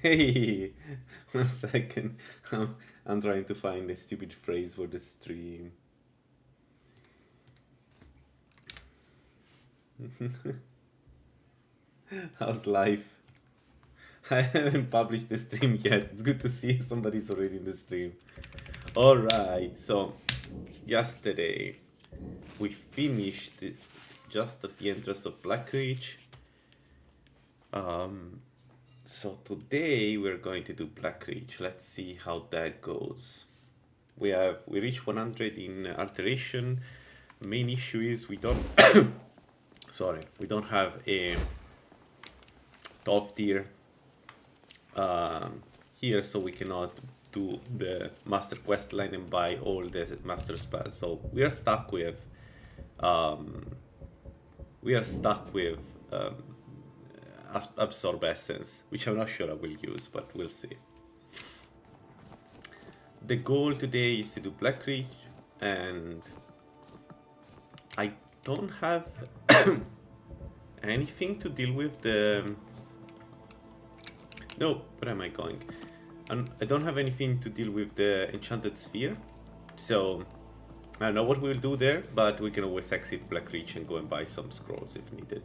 Hey, 1 second. I'm trying to find a stupid phrase for the stream. How's life? I haven't published the stream yet. It's good to see somebody's already in the stream. Alright, so yesterday we finished just at the entrance of Blackreach. So today we're going to do Blackreach. Let's see how that goes. We reached 100 in Alteration. Main issue is we don't sorry, we don't have a top tier here, so we cannot do the master quest line and buy all the master spells. So we are stuck with absorb essence, which I'm not sure I will use, but we'll see. The goal today is to do Blackreach, and I don't have anything to deal with the... No, where am I going? I don't have anything to deal with the Enchanted Sphere, so I don't know what we'll do there, but we can always exit Blackreach and go and buy some scrolls if needed.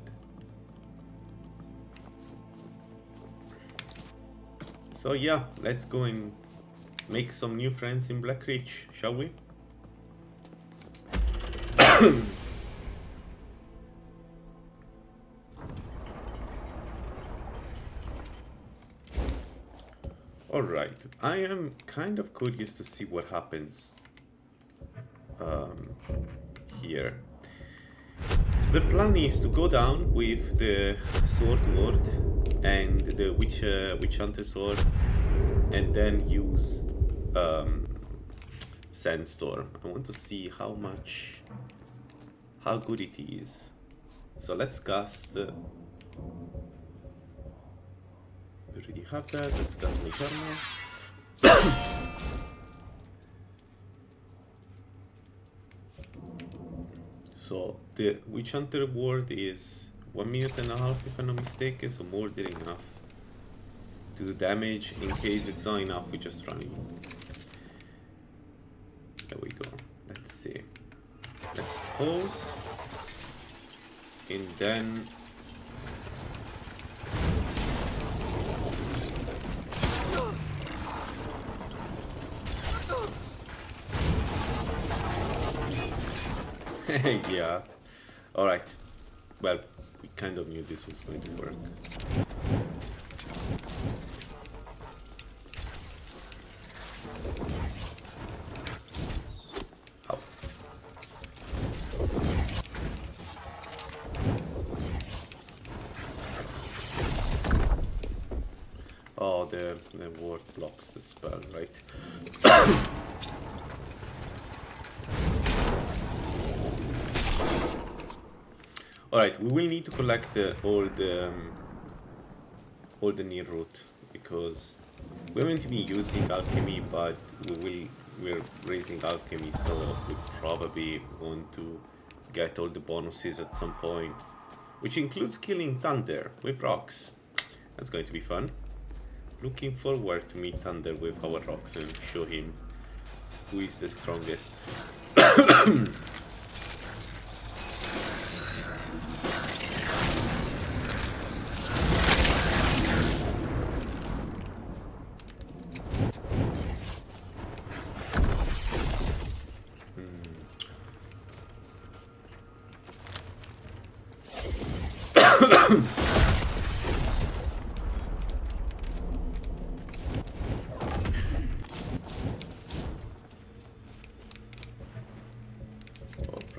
So yeah, let's go and make some new friends in Blackreach, shall we? Alright, I am kind of curious to see what happens here. So the plan is to go down with the Sword Ward and the Witch Hunter Sword, and then use Sandstorm. I want to see how good it is. So let's cast... we already have that. Let's cast Mage Armor. So the Witch Hunter ward is 1.5 minutes if I'm not mistaken, so more than enough to do damage. In case it's not enough, we just run in. There we go. Let's see. Let's pause. And then... yeah. Alright. Well, we kind of knew this was going to work. Ow. Oh, the ward blocks the spell, right? Alright, we will need to collect all the near root, because we're going to be using alchemy, but we're raising alchemy, so we probably want to get all the bonuses at some point, which includes killing Thunder with rocks. That's going to be fun. Looking forward to meet Thunder with our rocks and show him who is the strongest.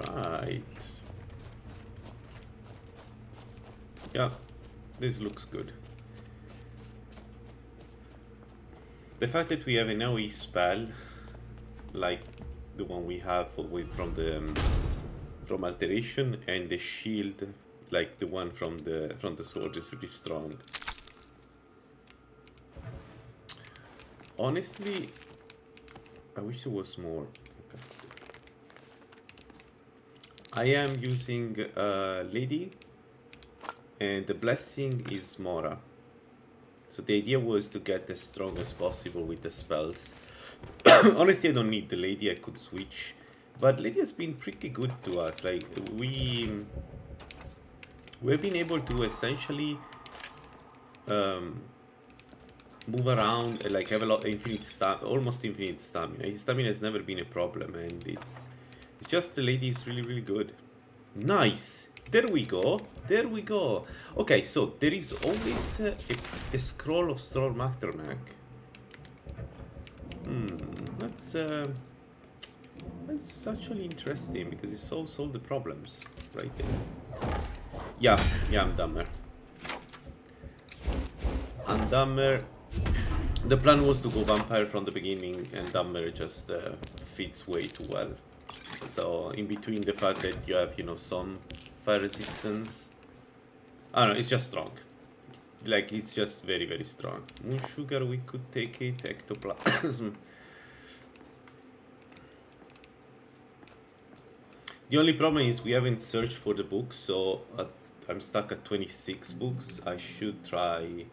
Alright. Yeah, this looks good. The fact that we have an AoE spell, like the one we have from Alteration, and the shield, like the one from the sword, is really strong. Honestly, I wish there was more. Okay. I am using Lady, and the blessing is Mora. So the idea was to get as strong as possible with the spells. Honestly, I don't need the lady, I could switch. But lady has been pretty good to us. Like, we've been able to essentially move around, like have a lot infinite almost infinite stamina. His stamina has never been a problem, and it's just the lady is really, really good. Nice. There we go. There we go. Okay, so there is always a scroll of Storm Aftermath. That's actually interesting because it solves all the problems right there. Yeah, I'm dumber. And Dumber, the plan was to go vampire from the beginning, and Dumber just fits way too well. So in between the fact that you have, you know, some fire resistance, I don't know, it's just strong. Like, it's just very, very strong. Moon Sugar, we could take it. Ectoplasm. The only problem is we haven't searched for the books, so I'm stuck at 26 books. I should try.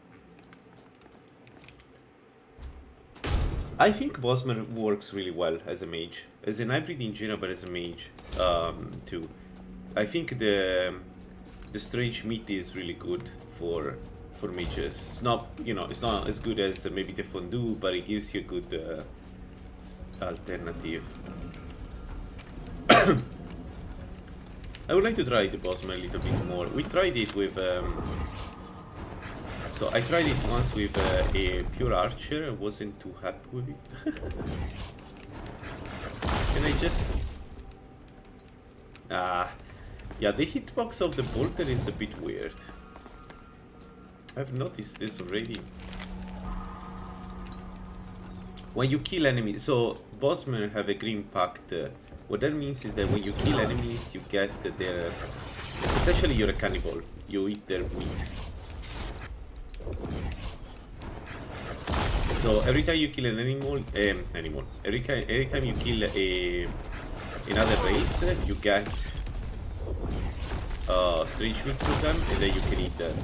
I think Bosmer works really well as a mage, as an hybrid in general, but as a mage too. I think the strange meat is really good for mages. It's not, you know, it's not as good as maybe the fondue, but it gives you a good alternative. I would like to try the Bosmer a little bit more. We tried it with. So I tried it once with a pure archer. I wasn't too happy with it. And I just... yeah, the hitbox of the bolter is a bit weird. I've noticed this already. When you kill enemies... So, bossmen have a green pact. What that means is that when you kill enemies, you get their... Essentially, you're a cannibal. You eat their meat. So every time you kill an animal, every time you kill another race, you get strange meat from them, and then you can eat them.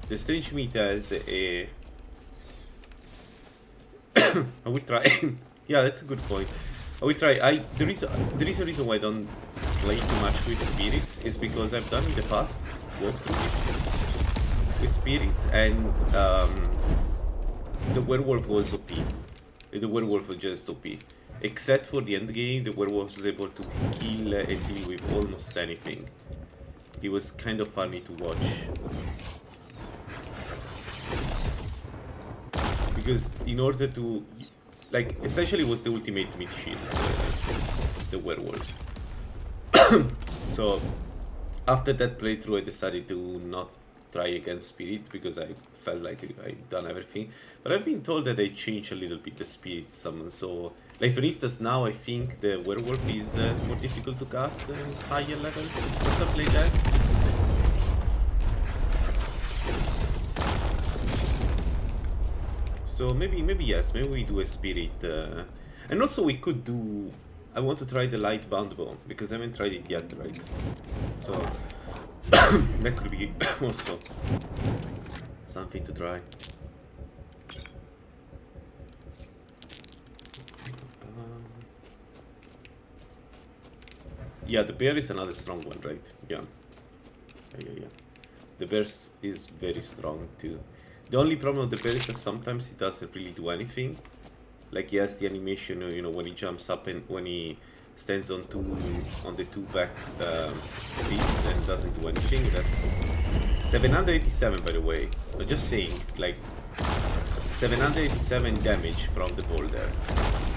The strange meat has a... I will try. Yeah, that's a good point. I will try. There is a reason why I don't play too much with spirits, is because I've done in the past walkthroughs with spirits, and the werewolf was OP. The werewolf was just OP. Except for the end game, the werewolf was able to kill and deal with almost anything. It was kind of funny to watch. Because in order to... Like, essentially it was the ultimate meat shield, the werewolf. So, after that playthrough I decided to not try against spirit because I felt like I'd done everything. But I've been told that they changed a little bit the spirit summon. So, like for instance, now I think the werewolf is more difficult to cast higher levels or something like that. So maybe yes, maybe we do a spirit. And also we could do... I want to try the light bound bow because I haven't tried it yet, right? So that could be also something to try. Yeah, the bear is another strong one, right? Yeah. The bear is very strong too. The only problem with the bear is that sometimes he doesn't really do anything. Like he has the animation, you know, when he jumps up and when he stands on the two back feet and doesn't do anything. That's 787, by the way. I'm just saying, like 787 damage from the boulder,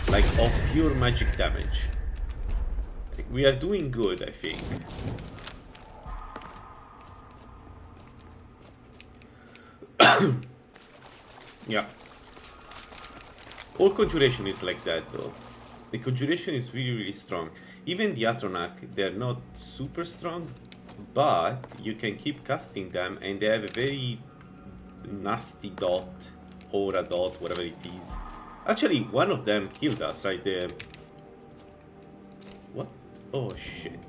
like of pure magic damage. Like, we are doing good, I think. Yeah. All conjuration is like that though. The conjuration is really, really strong. Even the Atronak, they're not super strong, but you can keep casting them and they have a very nasty dot, aura dot, whatever it is. Actually, one of them killed us, right? What? Oh shit.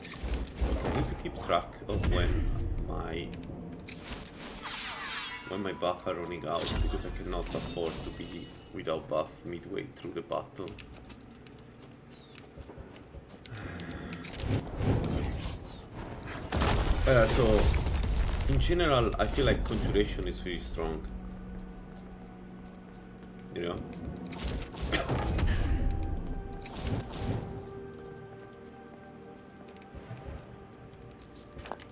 Okay, I need to keep track of when my when my buff are running out, because I cannot afford to be without buff midway through the battle. So, in general, I feel like Conjuration is really strong. You know?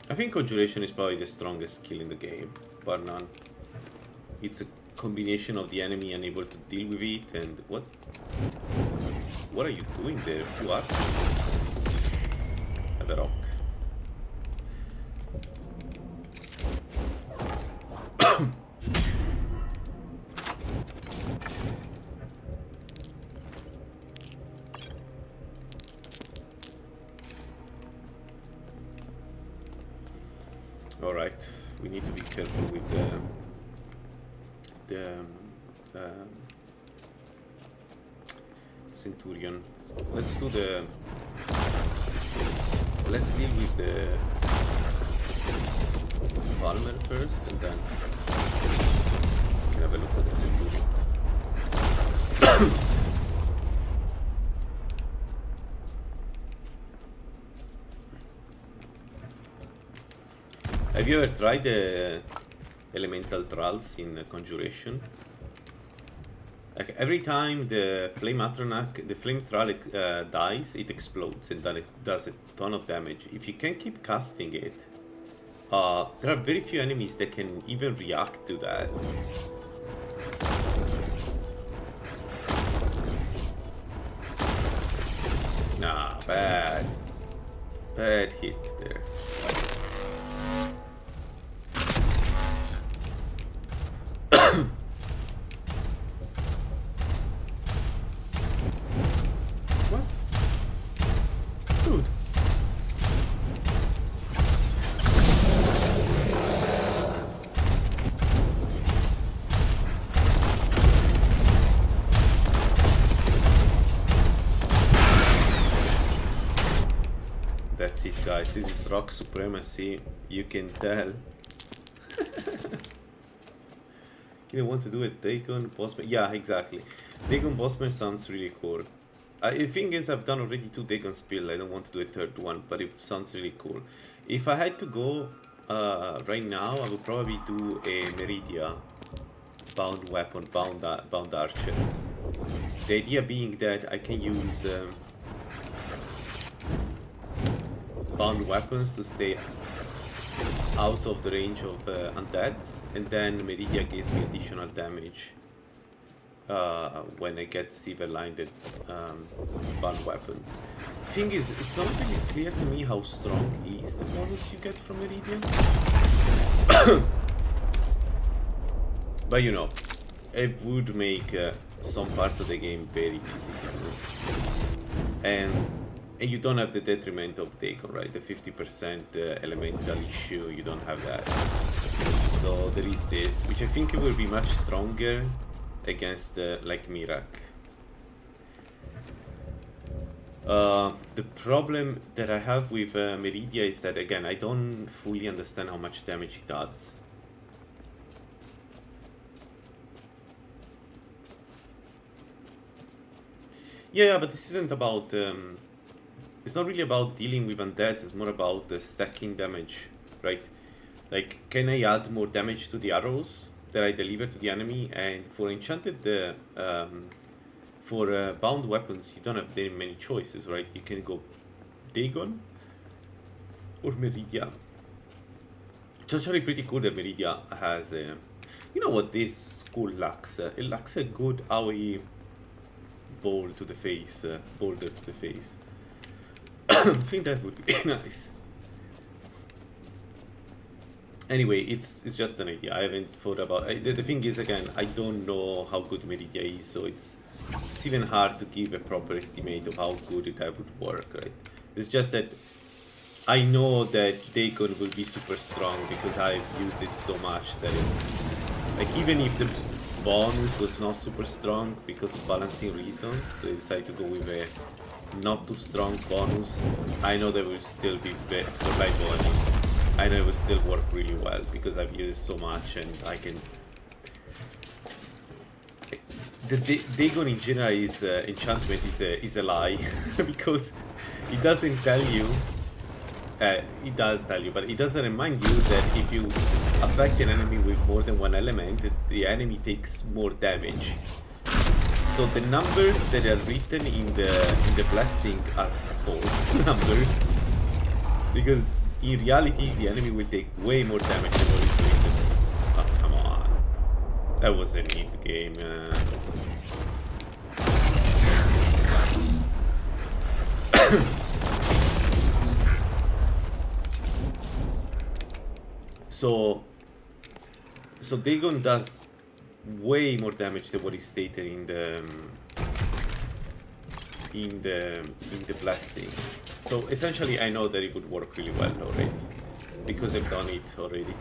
I think Conjuration is probably the strongest skill in the game, bar none. It's a combination of the enemy unable to deal with it and what? What are you doing there? Two archers? Have a rock. Alright, we need to be careful with the Centurion. So let's do the... Let's deal with the Farmer first, and then we can have a look at the Centurion. Have you ever tried the elemental trolls in Conjuration? Like every time the flame troll dies, it explodes and then it does a ton of damage. If you can keep casting it, there are very few enemies that can even react to that. Nah, bad hit there. That's it, guys. This is rock supremacy. You can tell. You want to do a Dagon Bossman? Yeah, exactly. Dagon Bossman sounds really cool. The thing is, I've done already 2 Dagon spill. I don't want to do a 3rd one, but it sounds really cool. If I had to go right now, I would probably do a Meridia bound weapon, bound archer. The idea being that I can use bound weapons to stay out of the range of undeads, and then Meridia gives me additional damage when I get silver-lined bound weapons. Thing is, it's not really clear to me how strong is the bonus you get from Meridia. But you know, it would make some parts of the game very easy to do. And you don't have the detriment of Dagon, right? The 50% elemental issue, you don't have that. So there is this, which I think it will be much stronger against like Mirak. The problem that I have with Meridia is that, again, I don't fully understand how much damage it does. Yeah, but this isn't about... it's not really about dealing with undeads, it's more about stacking damage, right? Like, can I add more damage to the arrows that I deliver to the enemy? And for enchanted, for bound weapons, you don't have very many choices, right? You can go Dagon or Meridia. It's actually pretty cool that Meridia has a... You know what this school lacks? It lacks a good AoE bowl to the face, boulder to the face. I think that would be nice. Anyway, it's just an idea. I haven't thought about it. The thing is, again, I don't know how good Meridia is, so it's even hard to give a proper estimate of how good that would work, right? It's just that I know that Dagon will be super strong because I've used it so much that it's... Like, even if the bonus was not super strong because of balancing reasons, so I decided to go with a not too strong bonus, I know that will still be better for life bonus. and it will still work really well because I've used it so much and I can. The Dagon in general is enchantment is a lie because it doesn't tell you. It does tell you, but it doesn't remind you that if you affect an enemy with more than one element, the enemy takes more damage. So the numbers that are written in the blessing are false numbers, because in reality the enemy will take way more damage than what is written. Oh, come on, that was a neat game. So Dagon does way more damage than what is stated in the blessing. So essentially, I know that it would work really well already because I've done it already.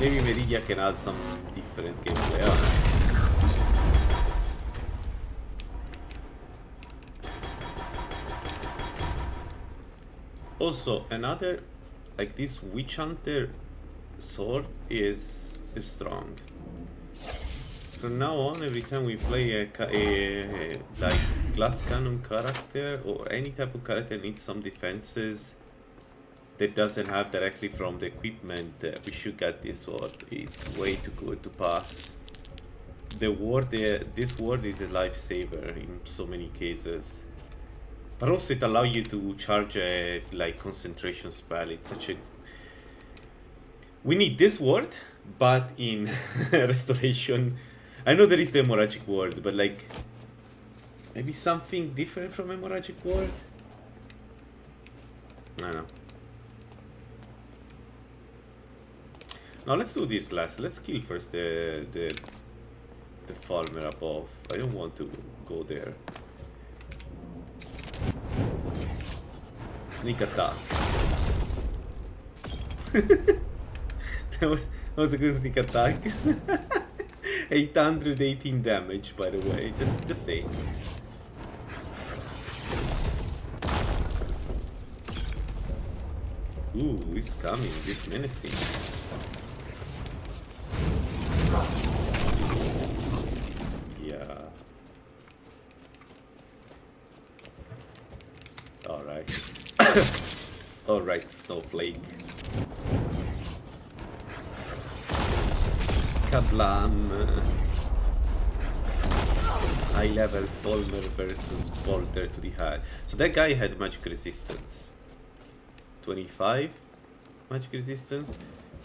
Maybe Meridia can add some different gameplay on it. Also, another, like this Witch Hunter sword is strong. From now on, every time we play a like glass cannon character or any type of character needs some defenses that doesn't have directly from the equipment, we should get this sword. It's way too good to pass. The ward, this ward is a lifesaver in so many cases. But also it allows you to charge a like concentration spell. It's such a... We need this word, but in restoration. I know there is the hemorrhagic word, but like maybe something different from hemorrhagic word. I don't know. Now let's do this last. Let's kill first the farmer above. I don't want to go there. Sneak attack. that was a good sneak attack. 818 damage, by the way. Just saying. Ooh, it's coming. It's menacing. Yeah. Alright. Alright, Snowflake. Kablam. High level Fulmer versus Bolter to the head. So that guy had magic resistance. 25 magic resistance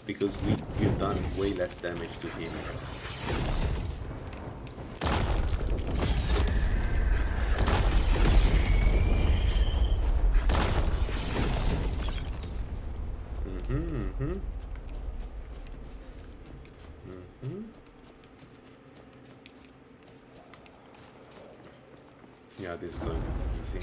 because we've done way less damage to him. Yeah, this is going to be easy.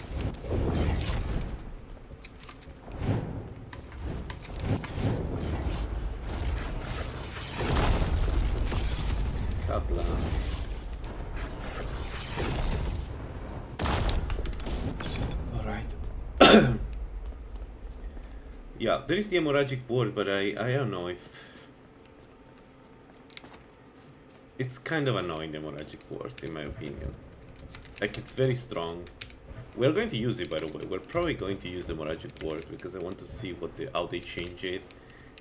Kabla. Alright. Yeah, there is the hemorrhagic ward, but I don't know if... It's kind of annoying, the hemorrhagic ward, in my opinion. Like, it's very strong. We're going to use it, by the way. We're probably going to use the hemorrhagic ward because I want to see what how they change it.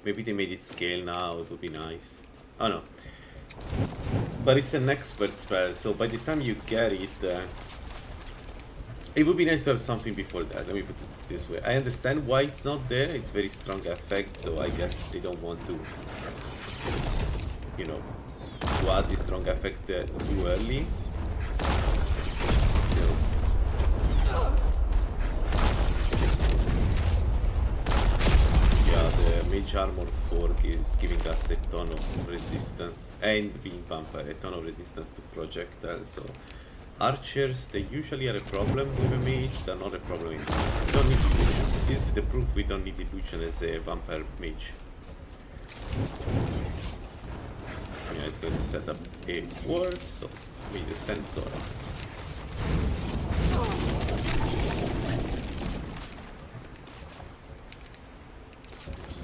Maybe they made it scale now, it would be nice. Oh no. But it's an expert spell, so by the time you get it, it would be nice to have something before that. Let me put it this way. I understand why it's not there. It's very strong effect, so I guess they don't want to, you know, to add this strong effect too early. Yeah, the Mage Armor Fork is giving us a ton of resistance, and being vampire, a ton of resistance to projectiles, so archers, they usually are a problem with a mage, they're not a problem in... We don't need illusion. This is the proof we don't need illusion as a vampire mage. Yeah, it's going to set up a ward, so we need a sandstorm.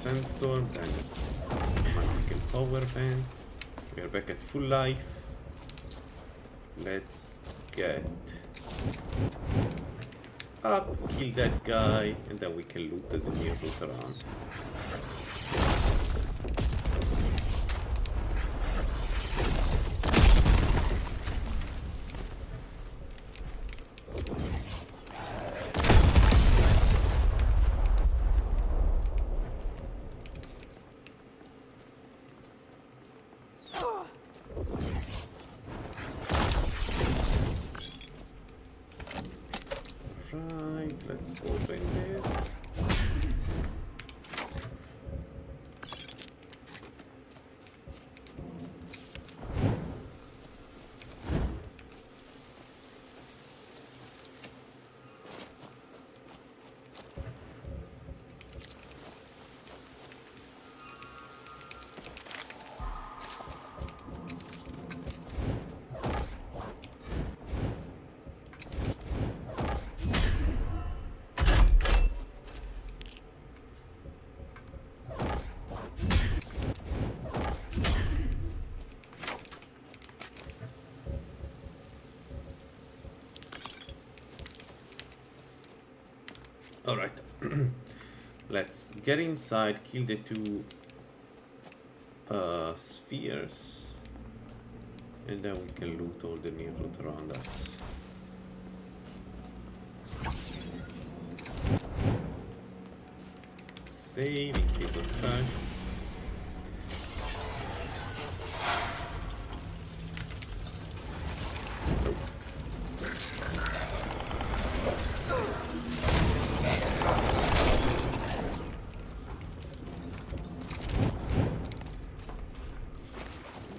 sandstorm, then magical power band. We are back at full life. Let's get up, kill that guy, and then we can loot the near route around. Right, let's open it. Alright, let's get inside, kill the two spheres, and then we can loot all the near route around us. Save in case of crash.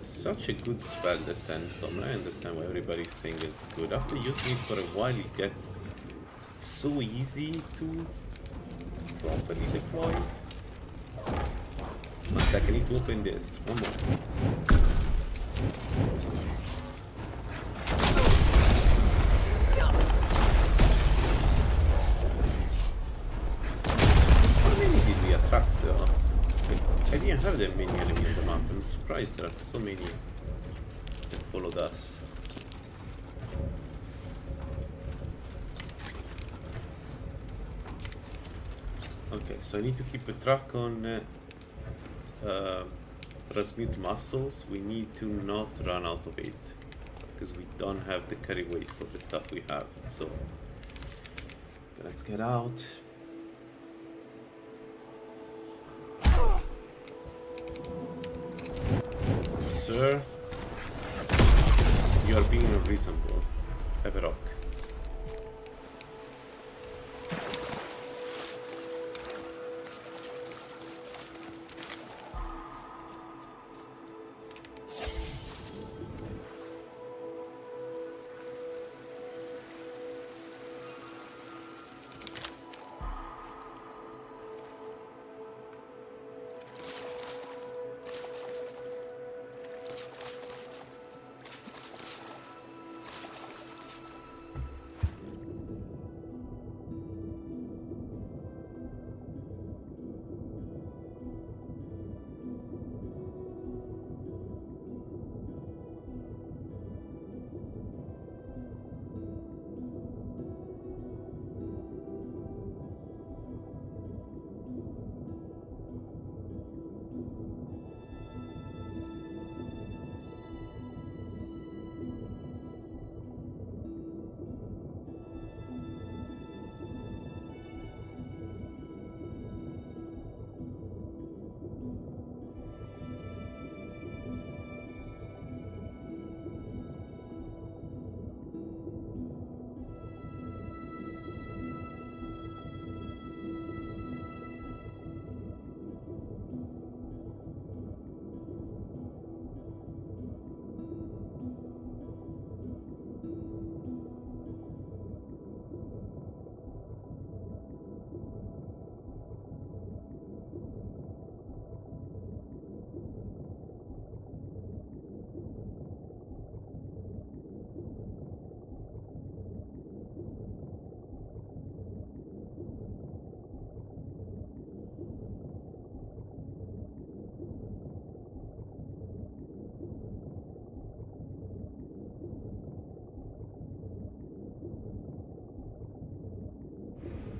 Such a good spell, the Sandstorm. I understand why everybody's saying it's good. After using it for a while, it gets so easy to properly deploy. One second, I need to open this. One more. How many did we attract though? I didn't have that many enemies on the map. I'm surprised there are so many that followed us. Okay, so I need to keep a track on transmute muscles. We need to not run out of it because we don't have the carry weight for the stuff we have. So let's get out. Sir, you are being unreasonable. Have a rock.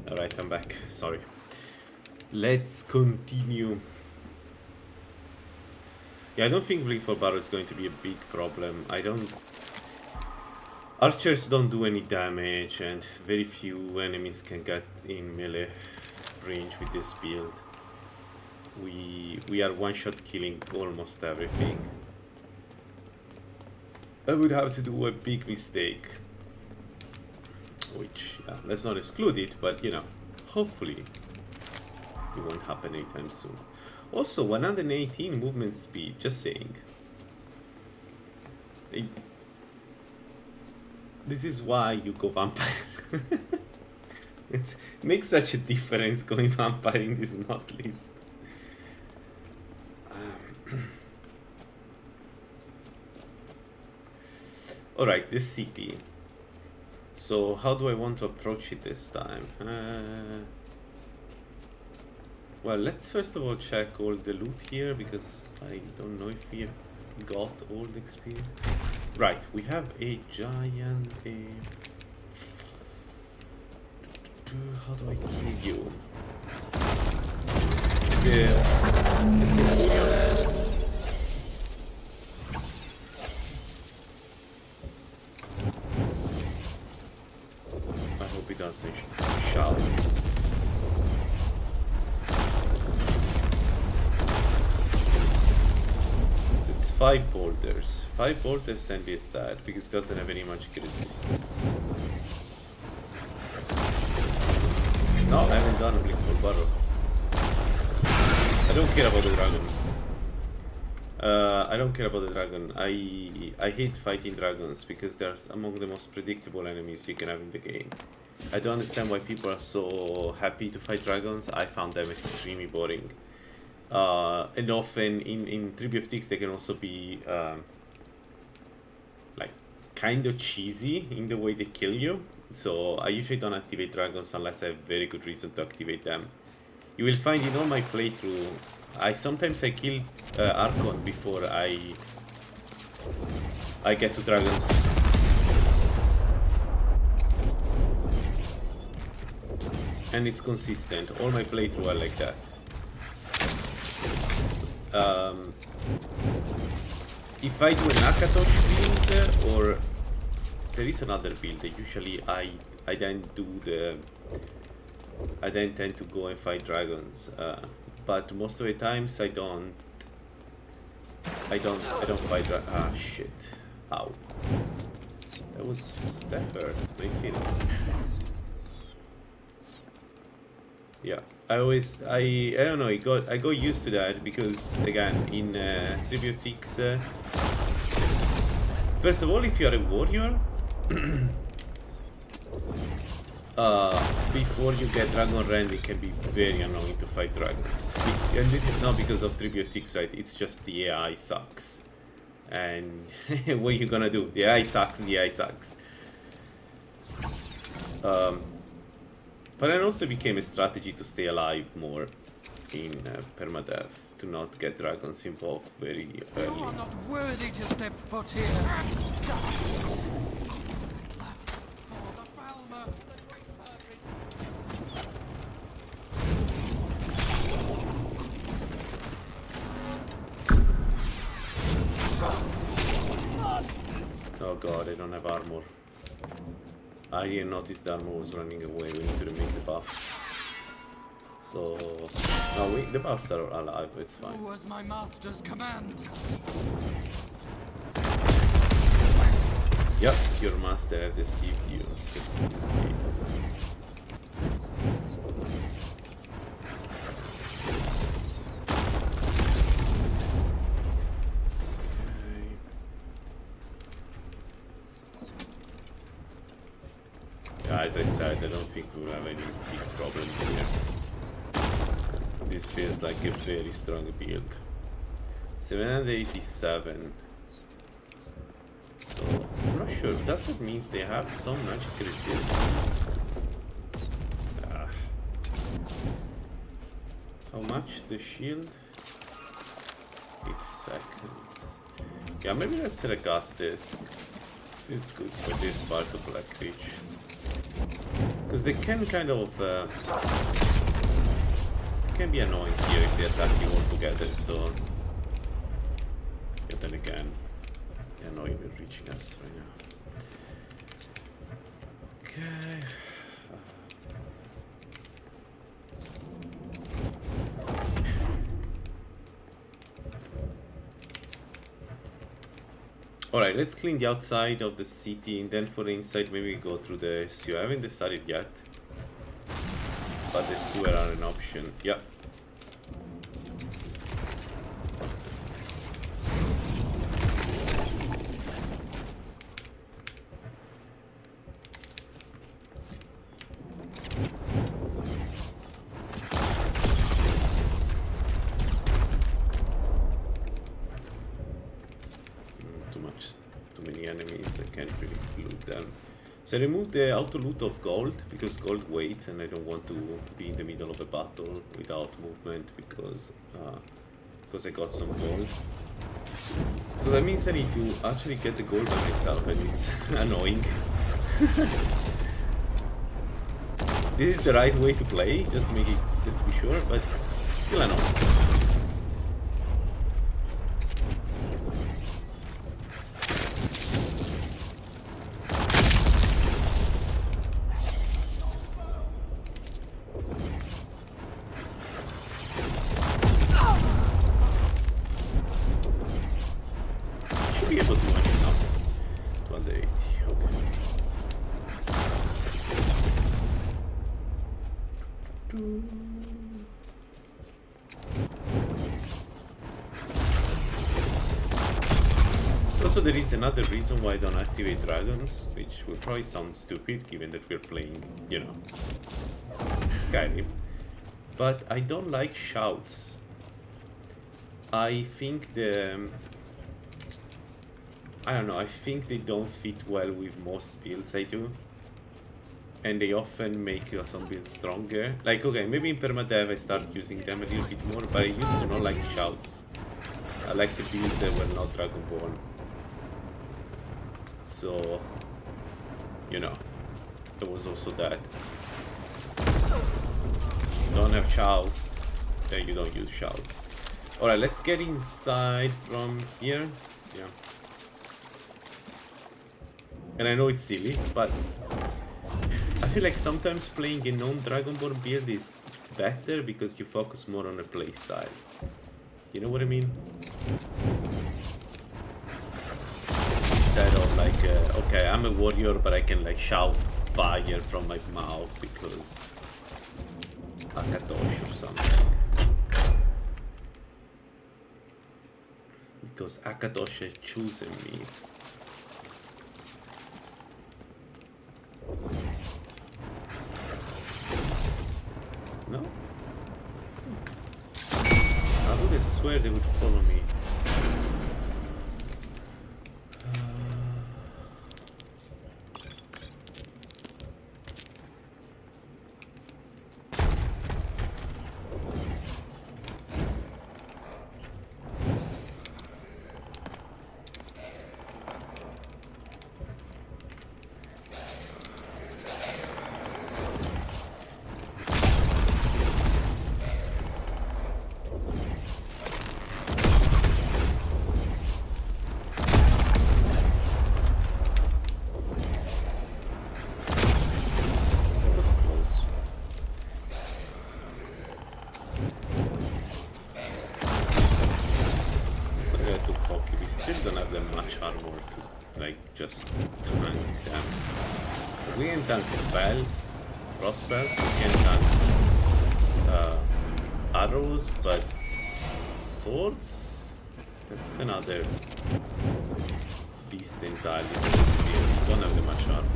Alright, I'm back. Sorry. Let's continue. Yeah, I don't think Blink for Barrow is going to be a big problem. Archers don't do any damage, and very few enemies can get in melee range with this build. We are one-shot killing almost everything. I would have to do a big mistake. Which, let's not exclude it, but you know, hopefully it won't happen anytime soon. Also, 118 movement speed, just saying. This is why you go vampire. It makes such a difference going vampire in this mod list. Alright, this city. So how do I want to approach it this time? Well, let's first of all check all the loot here, because I don't know if we got all the XP. Right, we have a giant... How do I kill you? The Centurion. I hope it doesn't shout. It's 5 boulders. 5 boulders and it's dead because it doesn't have any magic resistance. No, I haven't done a Blink for Barrow. I don't care about the dragon. I don't care about the dragon. I hate fighting dragons because they're among the most predictable enemies you can have in the game. I don't understand why people are so happy to fight dragons. I found them extremely boring. And often in Tribute of Ticks they can also be like kind of cheesy in the way they kill you. So I usually don't activate dragons unless I have very good reason to activate them. You will find in all my playthrough, sometimes I kill Archon before I get to dragons. And it's consistent. All my playthrough are like that. If I do an Akatosh build, or there is another build, usually I then tend to go and fight dragons. But most of the times I don't fight dragons. Ah shit! Ow! That hurt my feeling. Yeah, I don't know. I got used to that because again in Tribute of Ticks, first of all, if you are a warrior, before you get Dragon Rend, it can be very annoying to fight dragons. And this is not because of Tribute of Ticks, right? It's just the AI sucks. And what are you gonna do? The AI sucks, the AI sucks. But it also became a strategy to stay alive more in permadeath, to not get dragons involved very early. You are not worthy to step foot here. Oh god, I don't have armor. I didn't notice the armor was running away. We need to remove the buff. So... no, wait, the buffs are alive, it's fine. Who was my master's command? Yep, your master had deceived you. Just please. As I said, I don't think we'll have any big problems here. This feels like a very strong build. 787. So, I'm not sure. Does that mean they have some magic resistance? How much the shield? 6 seconds. Yeah, maybe let's recast this. It's good for this part of Black Reach. Because they can kind of can be annoying here if they attack you all together, so yeah, then again they're not even reaching us right now. Okay. Alright, let's clean the outside of the city, and then for the inside maybe go through the sewer. I haven't decided yet, but the sewer are an option. Yeah. So I removed the auto loot of gold because gold waits, and I don't want to be in the middle of a battle without movement because I got some gold. So that means I need to actually get the gold by myself, and it's annoying. This is the right way to play, just to be sure, but still annoying. Also, there is another reason why I don't activate dragons, which will probably sound stupid given that we're playing, you know, Skyrim. But I don't like shouts. I think I don't know, I think they don't fit well with most builds I do. And they often make some builds stronger. Like, okay, maybe in permadev I start using them a little bit more, but I used to not like shouts. I like the builds that were not Dragonborn. So, you know, there was also that. You don't have shouts, then you don't use shouts. Alright, let's get inside from here. Yeah. And I know it's silly, but I feel like sometimes playing a non-Dragonborn build is better because you focus more on the playstyle. You know what I mean? Instead of like, okay, I'm a warrior, but I can like shout fire from my mouth because Akatosh or something. Because Akatosh has chosen me. No? I would swear they would follow me. Spells, frost spells, we can tank arrows, but swords? That's another beast entirely. We don't have that much armor.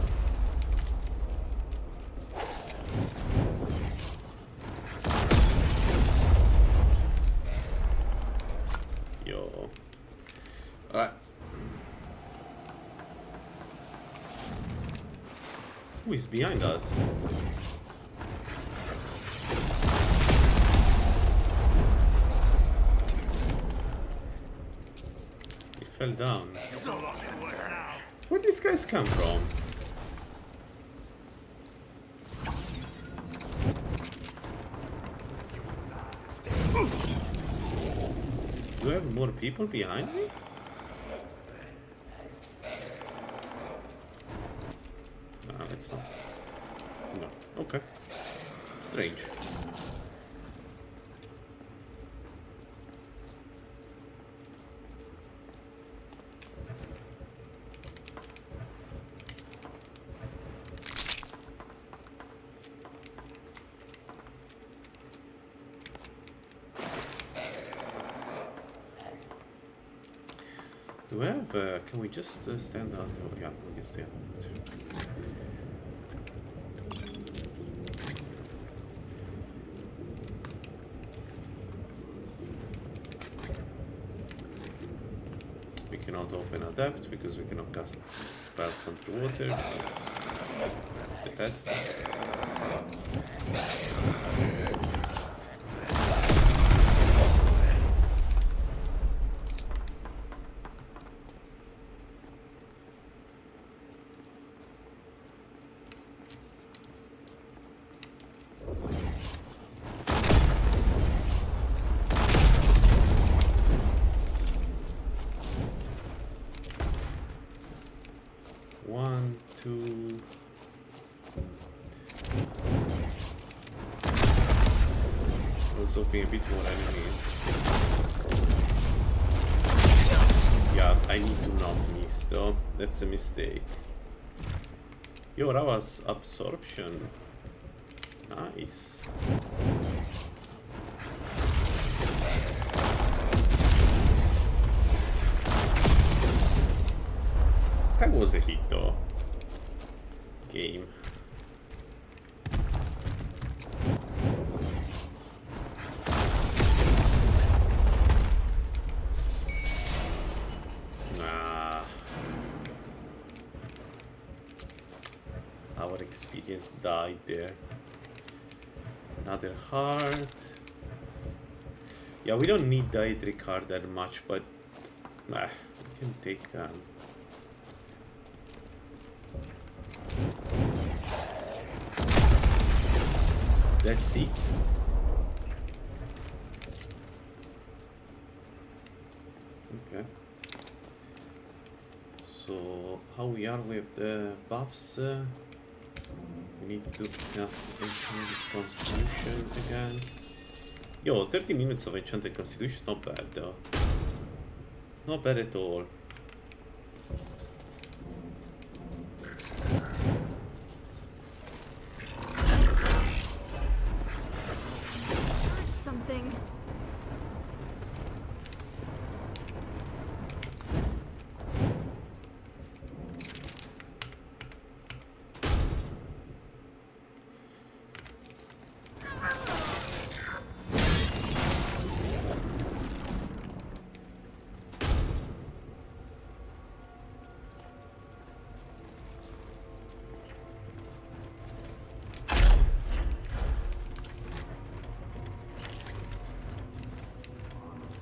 Yo. Alright. Who is behind us? He fell down. Where these guys come from? Do I have more people behind me? No, it's not. No. Okay. Strange. Do we have, can we just stand out? Oh, yeah, we can stand out. We cannot open adapt because we cannot cast spells underwater. That's the test. One, two. I was hoping a bit more enemies. Yeah, I need to not miss though. That's a mistake. Yo, that was absorption. Nice. That was a hit though. Game. Nah. Our experience died there. Another heart. Yeah, we don't need dietary card that much, but nah, we can take them. Let's see. Okay. So how we are with the buffs? We need to cast Enchanted Constitution again. Yo, 30 minutes of Enchanted Constitution is not bad though. Not bad at all. Something.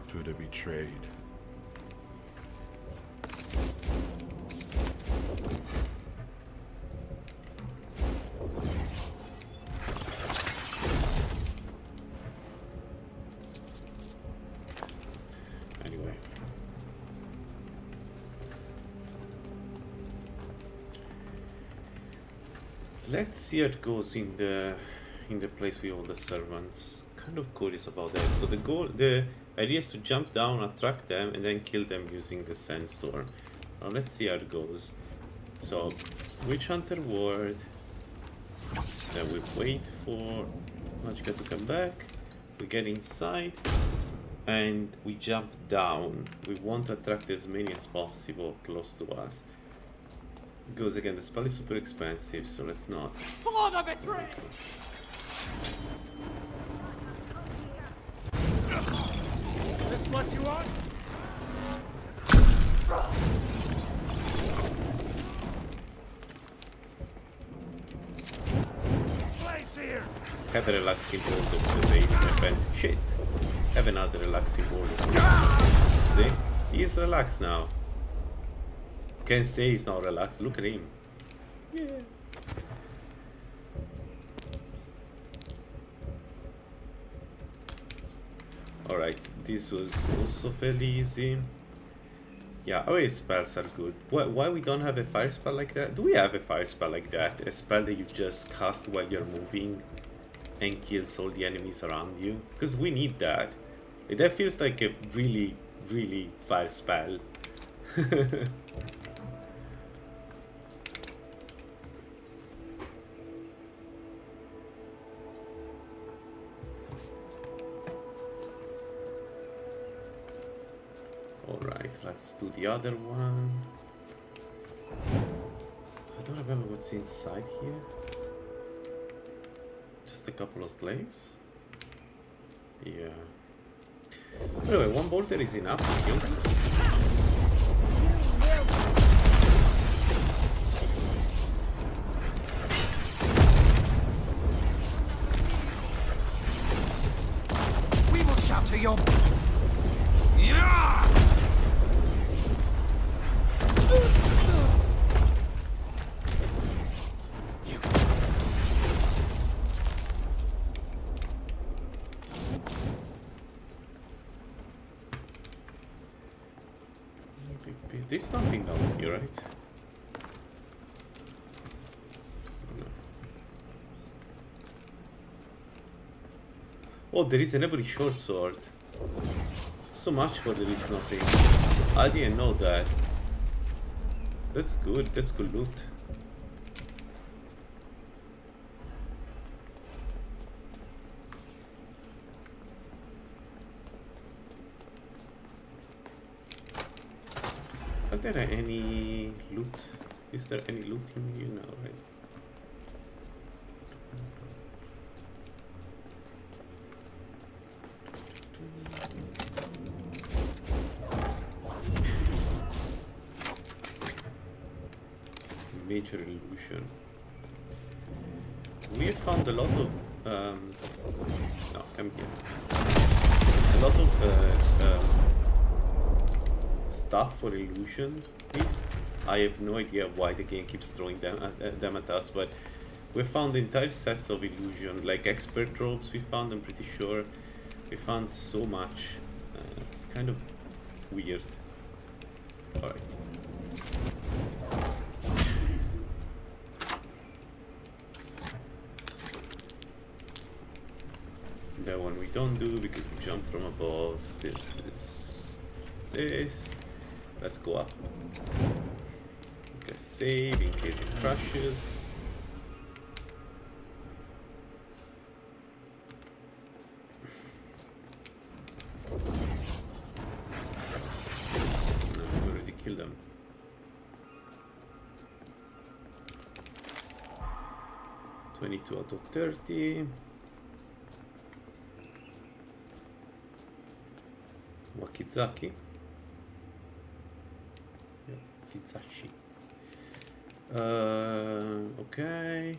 To the betrayed. Anyway. Let's see how it goes in the place with all the servants. Kind of curious about that. So the idea is to jump down, attract them, and then kill them using the sandstorm. Now let's see how it goes. So, Witch Hunter Ward. Then we wait for Magicka to come back. We get inside, and we jump down. We want to attract as many as possible close to us. Because again, the spell is super expensive, so let's not. For the betrayed! This what you want? Place here! Have a relaxing bolt of the base, my friend. Shit! Have another relaxing bolt. See? He's relaxed now. Can't say he's not relaxed. Look at him. Yeah. Alright, this was also fairly easy. Yeah, our spells are good. Why we don't have a fire spell like that? Do we have a fire spell like that? A spell that you just cast while you're moving and kills all the enemies around you? Because we need that. That feels like a really, really fire spell. Alright, let's do the other one. I don't remember what's inside here. Just a couple of slaves? Yeah. Anyway, one boulder is enough, I think. We will shout to your... Yeah! There's something down here, right? No. Oh, there is an every short sword. So much for there is nothing. I didn't know that. That's good. That's good loot. Are there any loot? Is there any loot in here now, right? Major illusion. We have found a lot of no, come here. A lot of stuff for illusion. At least I have no idea why the game keeps throwing them at us, but we found entire sets of illusion, like expert robes. We found, I'm pretty sure. We found so much. It's kind of weird. All right. That one we don't do because we jump from above. This. Let's go up. Okay, save in case it crashes. No, we already killed them. $22 out of 30. Wakizaki. Yep, Kizashi. Okay.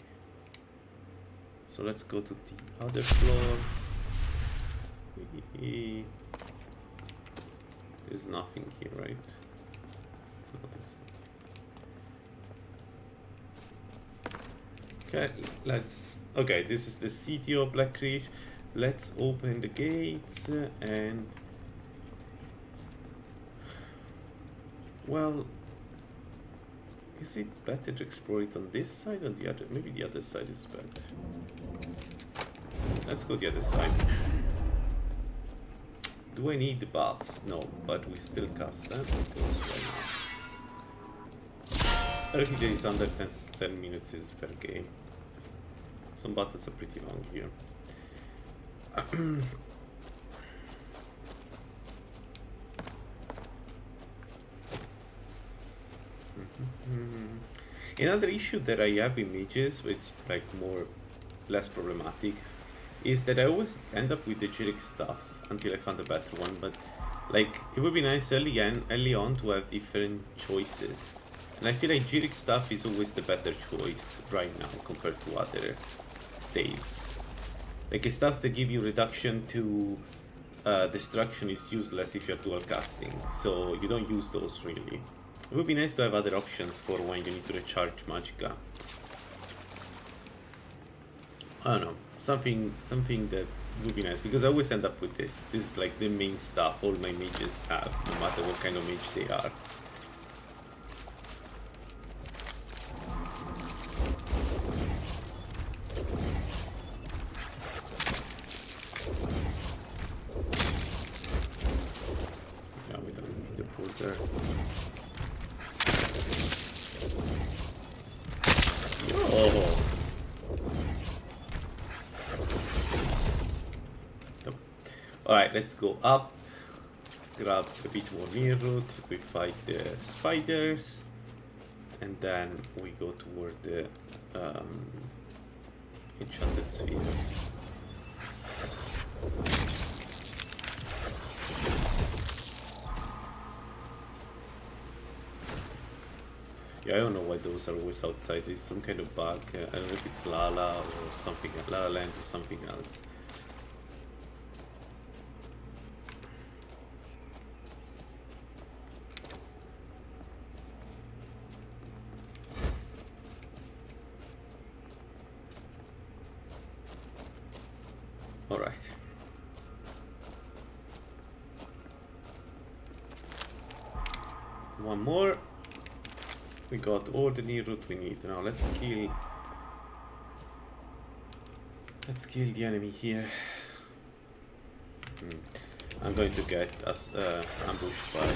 So let's go to the other floor. There's nothing here, right? No, okay, let's... Okay, this is the city of Black Ridge. Let's open the gates and... Well, is it better to explore it on this side or the other? Maybe the other side is better. Let's go the other side. Do I need the buffs? No, but we still cast them. Everything that is under 10 minutes is fair game. Some battles are pretty long here. Another issue that I have in Mages, it's like less problematic, is that I always end up with the generic stuff until I find a better one. But like it would be nice early on to have different choices, and I feel like generic stuff is always the better choice right now compared to other staves. Like stuffs that give you reduction to destruction is useless if you're dual casting, so you don't use those really. It would be nice to have other options for when you need to recharge Magicka. I don't know, something that would be nice, because I always end up with this. This is like the main stuff all my mages have, no matter what kind of mage they are. Yeah, we don't need the porter. Oh! Alright, let's go up, grab a bit more near root, we fight the spiders, and then we go toward the enchanted spheres. Yeah, I don't know why those are always outside. It's some kind of bug. I don't know if it's Lala or something, Lalaland or something else. Alright. One more. We got all the near root we need. Now let's kill the enemy here. I'm going to get us ambushed by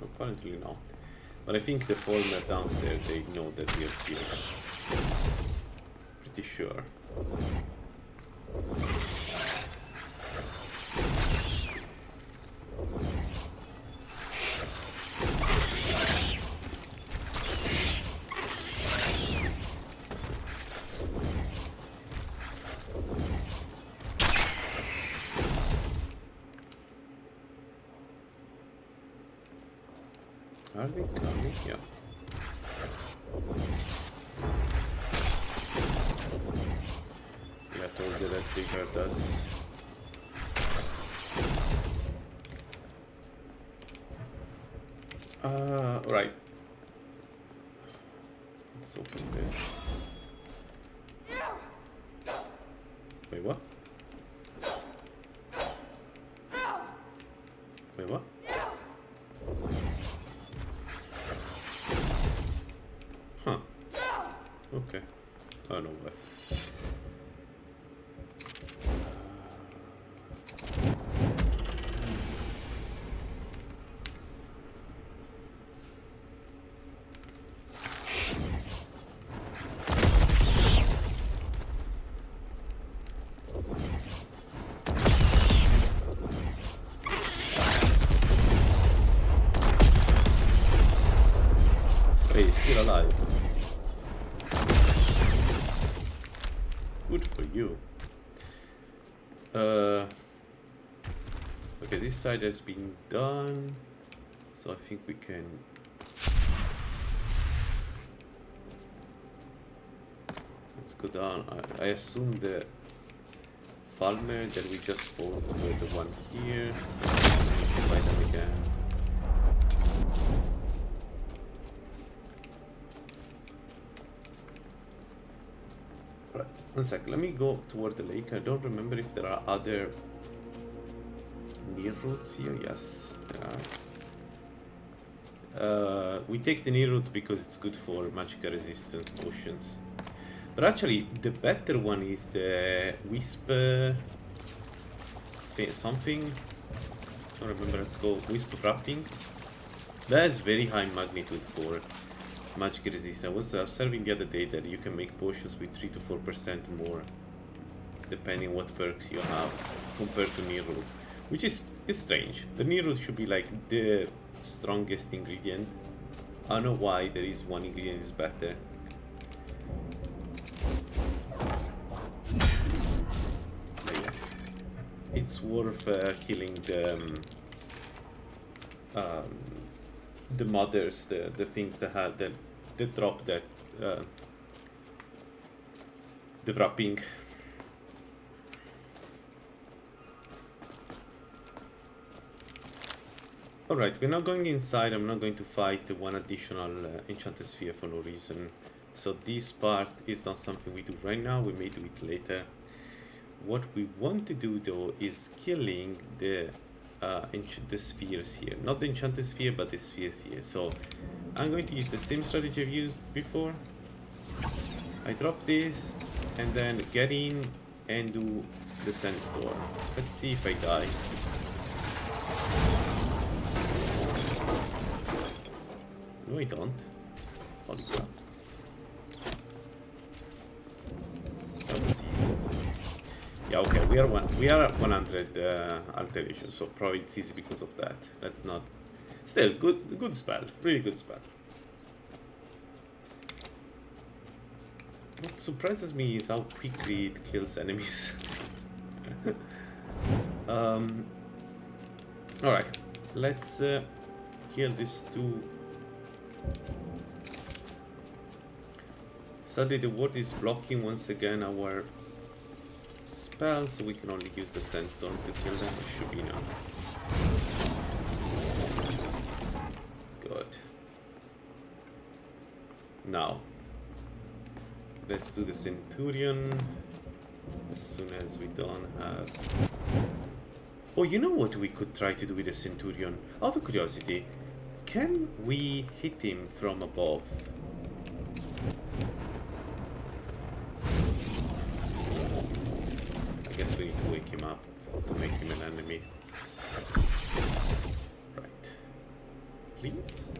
apparently not. But I think the former downstairs, they know that we are here. Pretty sure. Are they coming? Yeah. Yeah, I told you that trigger does. Right. Let's open this. Wait, what? Wait, what? Huh. Okay. Oh, no way. Hey, he's still alive. Good for you. Okay, this side has been done, so I think we can. Let's go down. I assume the farmer that we just fought were the one here. Fight them again. Right, one sec. Let me go toward the lake. I don't remember if there are other near routes here. Yes, there are. We take the near route because it's good for magical resistance potions. But actually, the better one is the wisp something. I don't remember. Let's go wisp wrapping. That has very high magnitude for magic resistance. I was observing the other day that you can make potions with 3 to 4% more, depending what perks you have compared to near root, which is strange. The near root should be like the strongest ingredient. I don't know why there is one ingredient is better. But yeah, it's worth killing the mothers, the things that have that drop that the wrapping. Alright, we're not going inside. I'm not going to fight the one additional enchanted sphere for no reason. So this part is not something we do right now. We may do it later. What we want to do though is killing the spheres here. Not the enchanted sphere, but the spheres here. So I'm going to use the same strategy I've used before. I drop this and then get in and do the sandstorm. Let's see if I die. No, I don't. Holy crap. That was easy. Yeah, okay, we are at 100 alteration, so probably it's easy because of that. That's not... Still, good spell. Really good spell. What surprises me is how quickly it kills enemies. Alright, let's kill these two. Sadly, the ward is blocking once again our spell, so we can only use the sandstorm to kill them. It should be enough. Good. Now, let's do the Centurion as soon as we don't have... Oh, you know what we could try to do with the Centurion? Out of curiosity, can we hit him from above? I guess we need to wake him up to make him an enemy. Right. Please?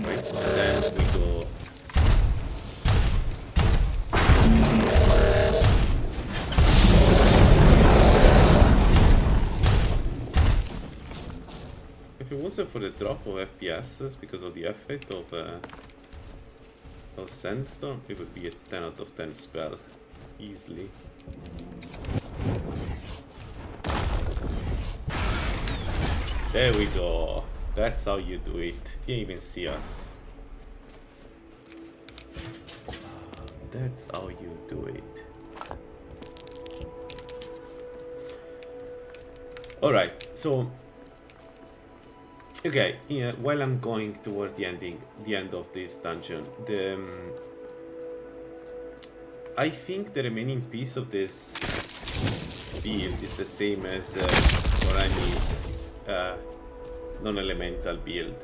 Right, and then we go... If it wasn't for the drop of FPSs because of the effect of Sandstorm, it would be a 10 out of 10 spell. Easily. There we go. That's how you do it. Didn't even see us. That's how you do it. Alright, so... Okay, yeah, while I'm going toward the end of this dungeon, I think the remaining piece of this build is the same as what I need non-elemental build.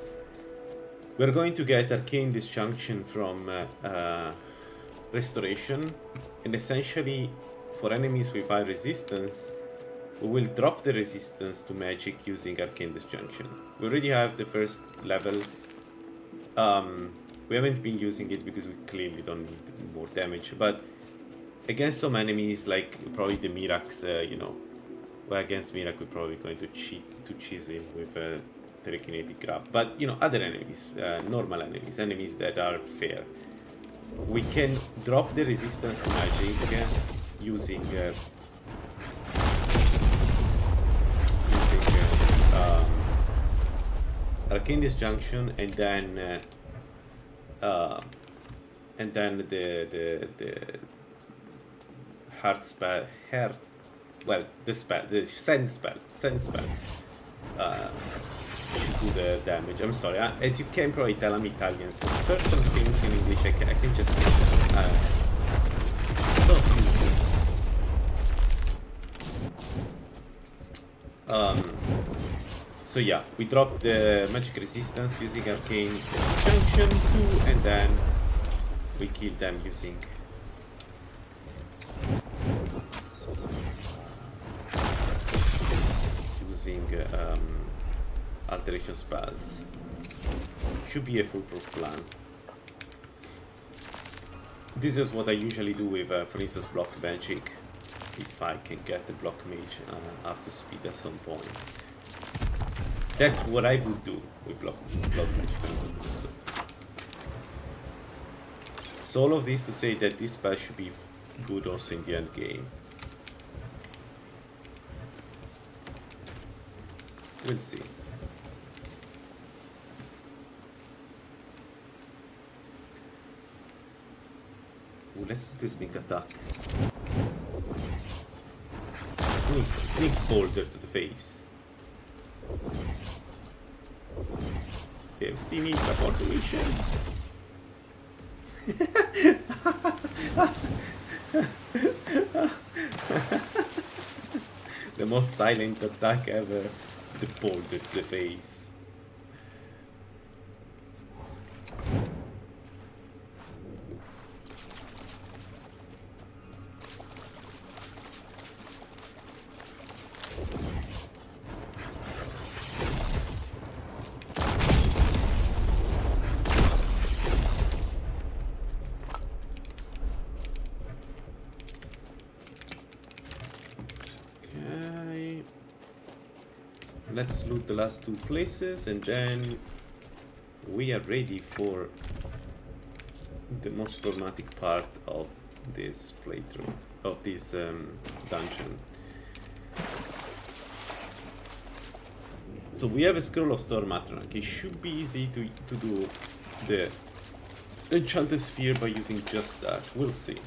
We're going to get Arcane Disjunction from Restoration, and essentially for enemies with high resistance, we will drop the resistance to magic using Arcane Disjunction. We already have the first level. We haven't been using it because we clearly don't need more damage, but against some enemies like probably the Mirax, you know, well, against Mirax we're probably going to cheese him with a telekinetic grab. But you know, other enemies, normal enemies, enemies that are fair, we can drop the resistance to magic using Arcane Disjunction, and then the heart spell, the send spell should do the damage. I'm sorry, as you can probably tell, I'm Italian, so certain things in English I can just so easy. So yeah, we drop the magic resistance using Arcane Disjunction 2, and then we kill them using alteration spells. Should be a foolproof plan. This is what I usually do with, for instance, block magic, if I can get the block mage up to speed at some point. That's what I would do with block magic. So all of this to say that this spell should be good also in the end game. We'll see. Ooh, let's do the sneak attack. Sneak boulder to the face. We have seen it automation. The most silent attack ever. The boulder to the face. Let's loot the last two places and then we are ready for the most traumatic part of this playthrough, of this dungeon. So we have a Scroll of Storm Atronach. It should be easy to do the Enchanted Sphere by using just that. We'll see.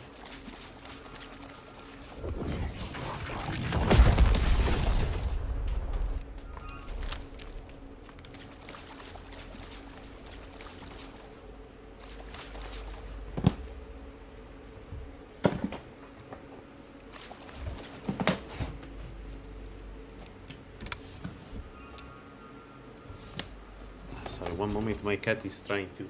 Sorry, one moment, my cat is trying to...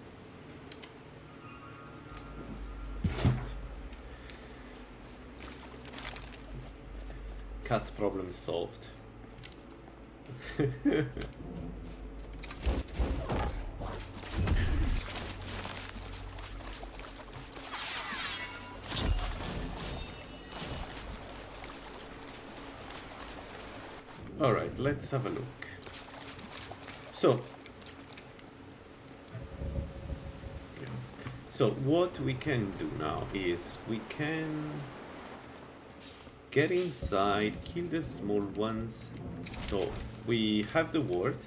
Cat problem solved. Alright, let's have a look. So what we can do now is we can get inside, kill the small ones. So we have the ward.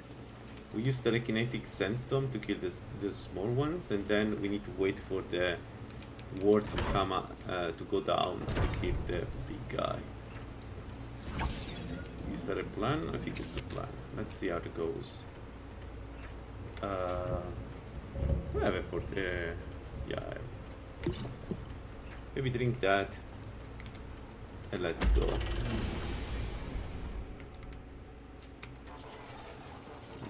We use telekinetic sandstorm to kill the small ones, and then we need to wait for the ward to come to go down to kill the big guy. Is that a plan? I think it's a plan. Let's see how it goes. We have it for the... Yeah, maybe drink that and let's go.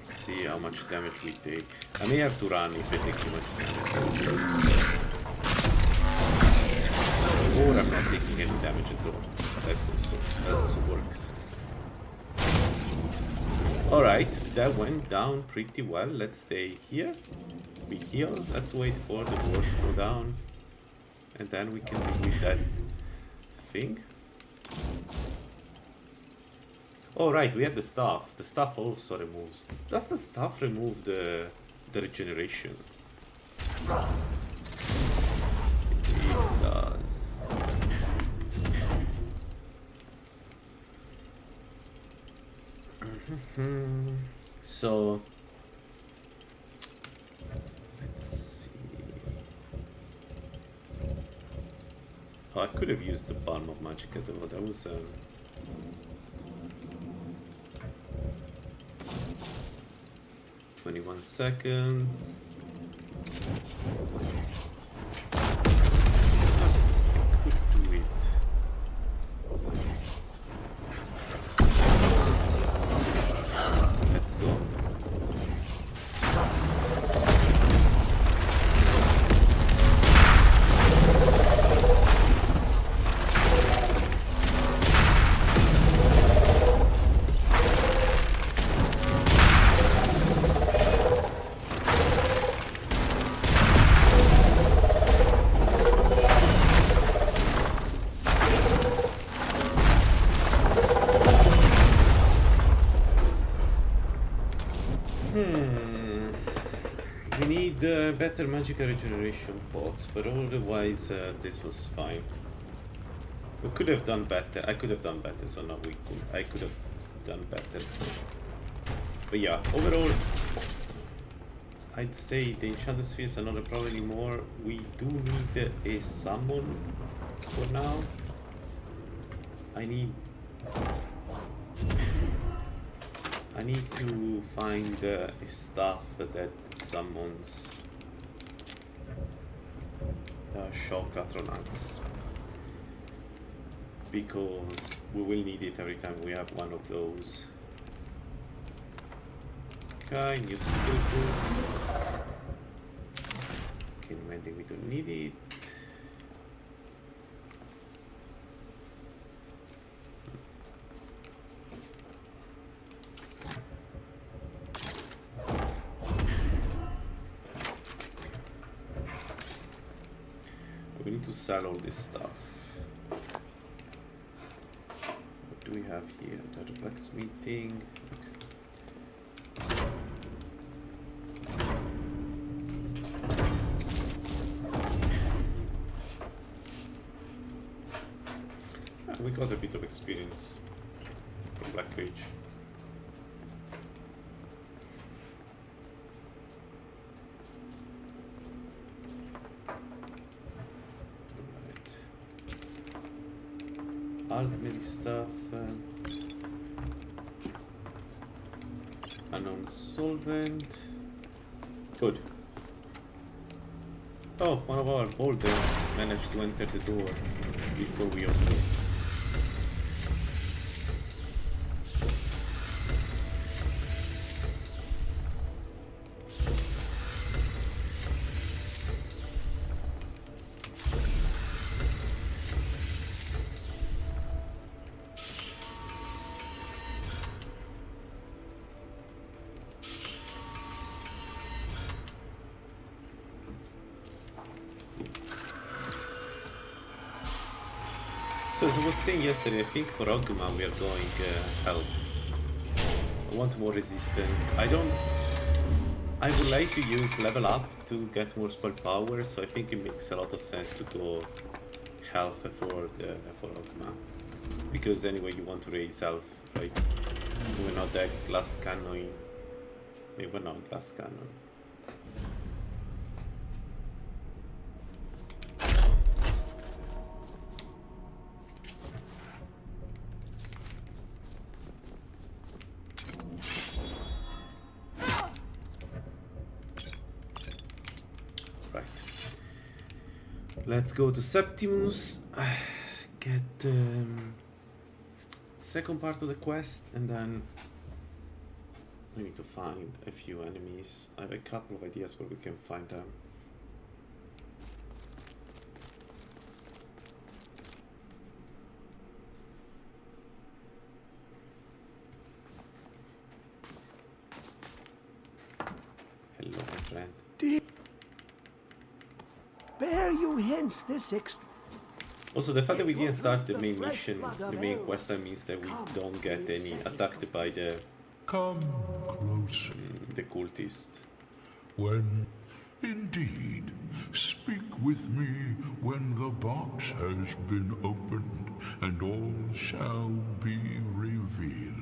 Let's see how much damage we take. I may have to run if I take too much damage. Or I'm not taking any damage at all. That also works. Alright, that went down pretty well. Let's stay here. We heal. Let's wait for the ward to go down, and then we can deal with that thing. Oh right, we had the staff. The staff also removes. Does the staff remove the regeneration? It does. So I could have used the Balm of Magicka though, that was 21 seconds. I could do it. Let's go. Better magical regeneration pots, but otherwise this was fine. We could have done better. I could have done better, so now I could have done better. But yeah, overall, I'd say the enchanted spheres are not a problem anymore. We do need a summon for now. I need to find a stuff that summons shock Atronachs, because we will need it every time we have one of those. Okay, new skill book. Okay, mending, we don't need it. We need to sell all this stuff. What do we have here? Data blacksmithing. We got a bit of experience from Black Mage. Ultimately stuff. Unknown solvent. Good. Oh, one of our boulder managed to enter the door before we opened it. So as I was saying yesterday, I think for Ogma we are going health. I want more resistance. I would like to use level up to get more spell power, so I think it makes a lot of sense to go health for Ogma. Because anyway you want to raise health, right? We're not that glass cannon. Maybe we're not glass cannon. Let's go to Septimus, get the second part of the quest, and then we need to find a few enemies. I have a couple of ideas where we can find them. Hello, my friend. Bear you hence this Also, the fact that we didn't start the main mission, the main quest, that means that we don't get any attacked by the Come closer. The cultist. When, indeed, speak with me when the box has been opened, and all shall be revealed.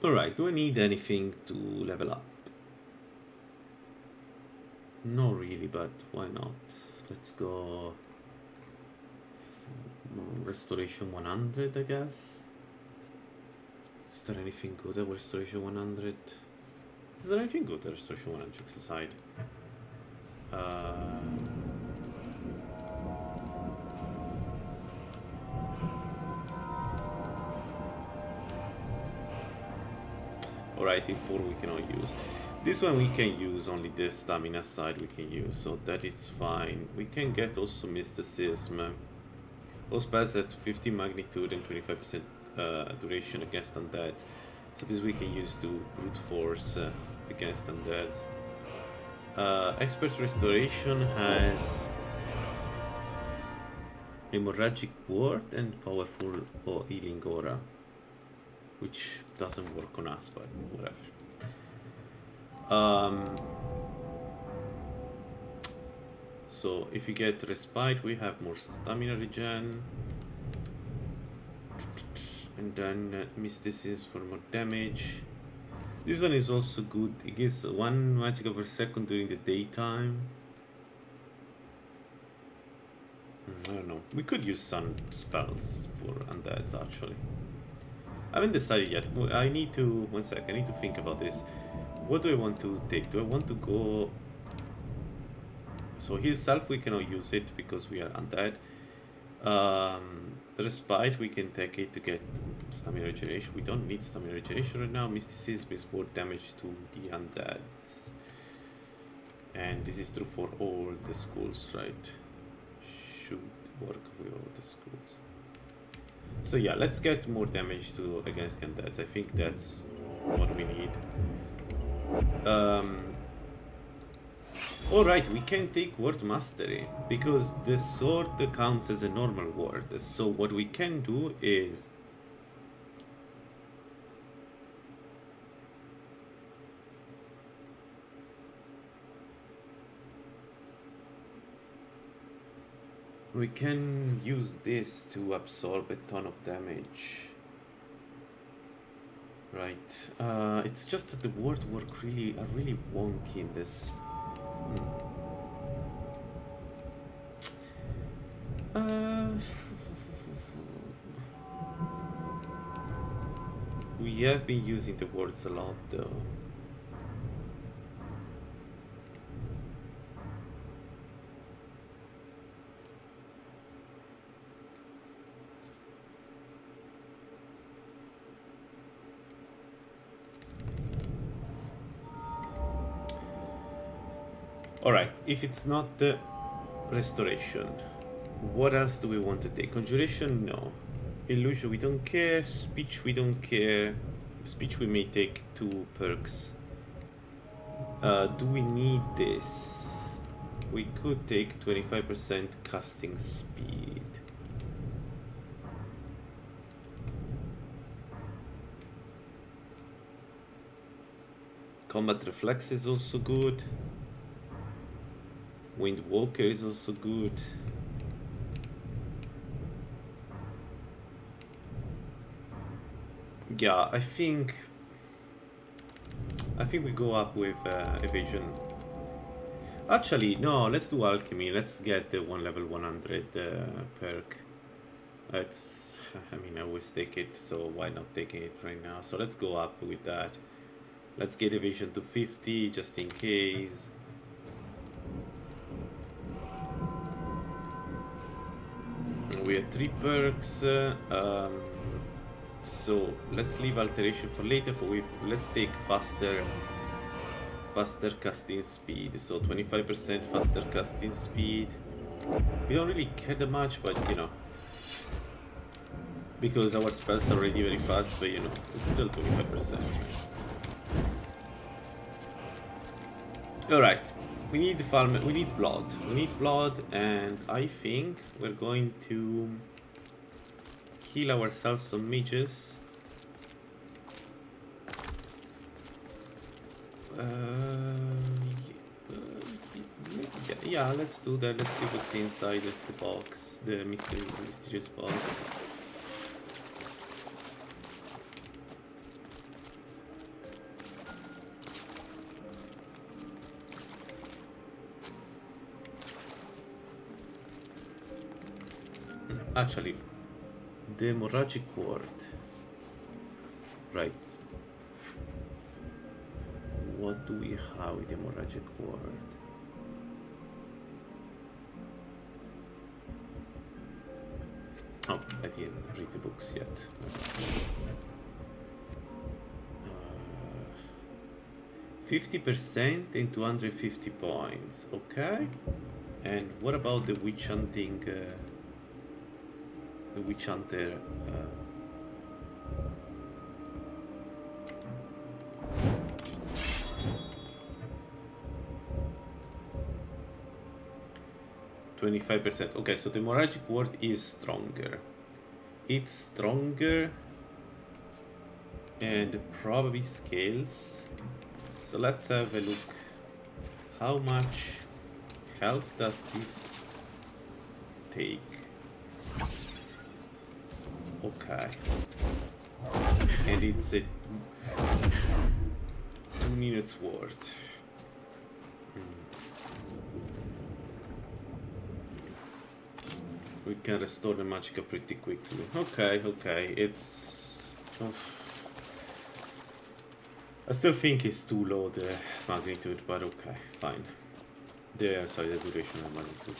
Alright, do I need anything to level up? No really, but why not? Let's go Restoration 100, I guess. Is there anything good at Restoration 100? Is there anything good at Restoration 100 aside? Alright, in 4 we cannot use. This one we can use, only the stamina side we can use, so that is fine. We can get also mysticism. All spells at 50 magnitude and 25% duration against undead. So this we can use to brute force against undead. Expert Restoration has hemorrhagic ward and powerful healing aura, which doesn't work on us, but whatever. So if you get respite, we have more stamina regen. And then mysticism for more damage. This one is also good. It gives 1 magic per second during the daytime. I don't know. We could use some spells for undeads actually. I haven't decided yet. I need to... One sec, I need to think about this. What do I want to take? Do I want to go... So his self, we cannot use it because we are undead. Respite, we can take it to get stamina regeneration. We don't need stamina regeneration right now. Mysticism is more damage to the undeads. And this is true for all the schools, right? Should work with all the schools. So yeah, let's get more damage to against the undeads. I think that's what we need. Alright, we can take word mastery because the sword counts as a normal word. So what we can do is we can use this to absorb a ton of damage. Right. It's just that the word work are really wonky in this. We have been using the words a lot though. Alright, if it's not the restoration, what else do we want to take? Conjuration, no. Illusion, we don't care. Speech, we don't care. Speech, we may take 2 perks. Do we need this? We could take 25% casting speed. Combat reflex is also good. Windwalker is also good. Yeah, I think we go up with evasion. Actually, no, let's do alchemy. Let's get the level 100 perk. It's, I mean, I always take it, so why not taking it right now? So let's go up with that. Let's get evasion to 50 just in case. We have 3 perks. So let's leave alteration for later. Let's take faster casting speed. So 25% faster casting speed. We don't really care that much, but you know, because our spells are already very fast, but you know, it's still 25%. Right? All right. We need farm. We need blood. We need blood, and I think we're going to heal ourselves some mages. Yeah, let's do that. Let's see what's inside the box, the mysterious box. Actually, the hemorrhagic ward. Right. What do we have with the hemorrhagic ward? Oh, I didn't read the books yet. 50% and 250 points. Okay. And what about the witch hunting? The witch hunter. 25%. Okay, so the hemorrhagic ward is stronger. It's stronger and probably scales. So let's have a look. How much health does this take? Okay. And it's a 2 minutes worth. We can restore the magicka pretty quickly. Okay, okay, it's... Oh. I still think it's too low, the magnitude, but okay, fine. Sorry, the duration of magnitude.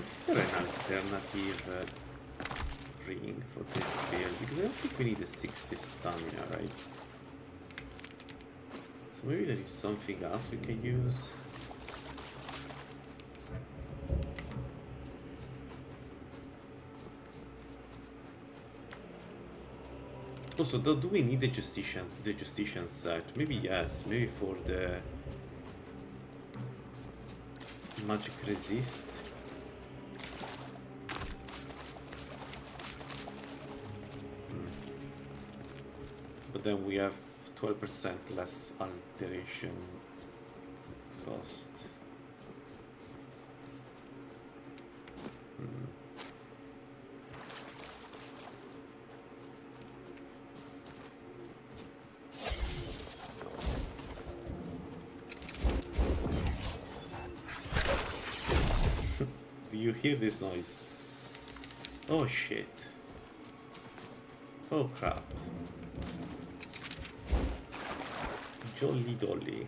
Is there an alternative ring for this build? Because I don't think we need a 60 stamina, right? So maybe there is something else we can use. Also, do we need the Justician set? Maybe yes, maybe for the magic resist. But then we have 12% less alteration cost. Do you hear this noise? Oh shit. Oh crap. Jolly dolly.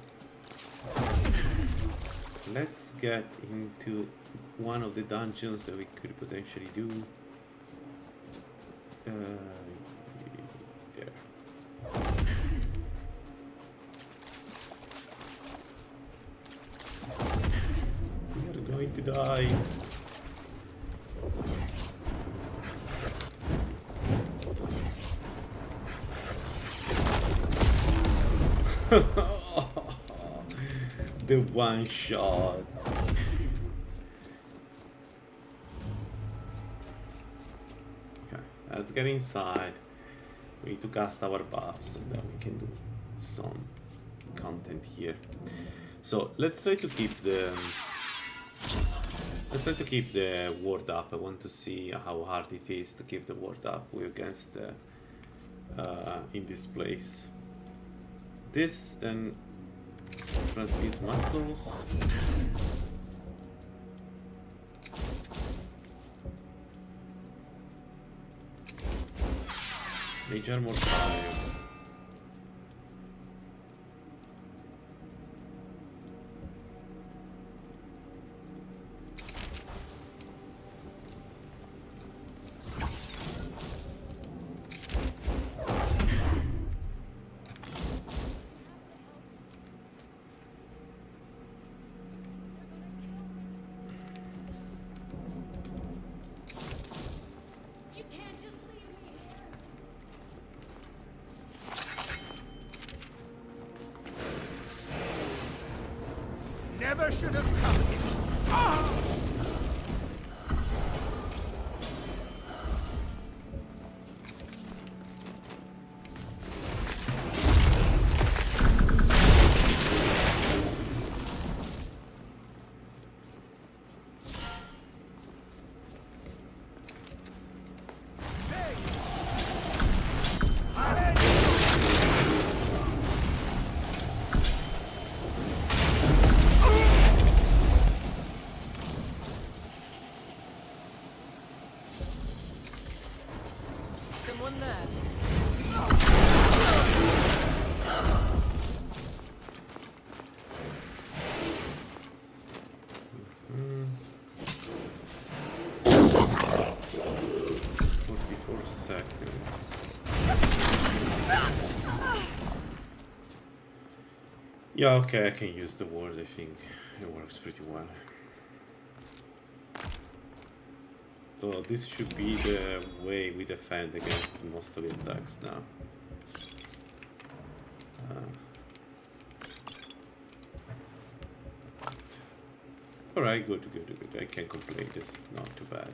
Let's get into one of the dungeons that we could potentially do. There. We are going to die. The one shot. Okay, let's get inside. We need to cast our buffs and then we can do some content here. So let's try to keep the ward up. I want to see how hard it is to keep the ward up against the in this place. This then transmute muscles. Mage armor 5. Never should have come here. Ah! Someone there. Yeah, okay, I can use the ward, I think. It works pretty well. So this should be the way we defend against most of the attacks now. Alright, good. I can't complain, it's not too bad.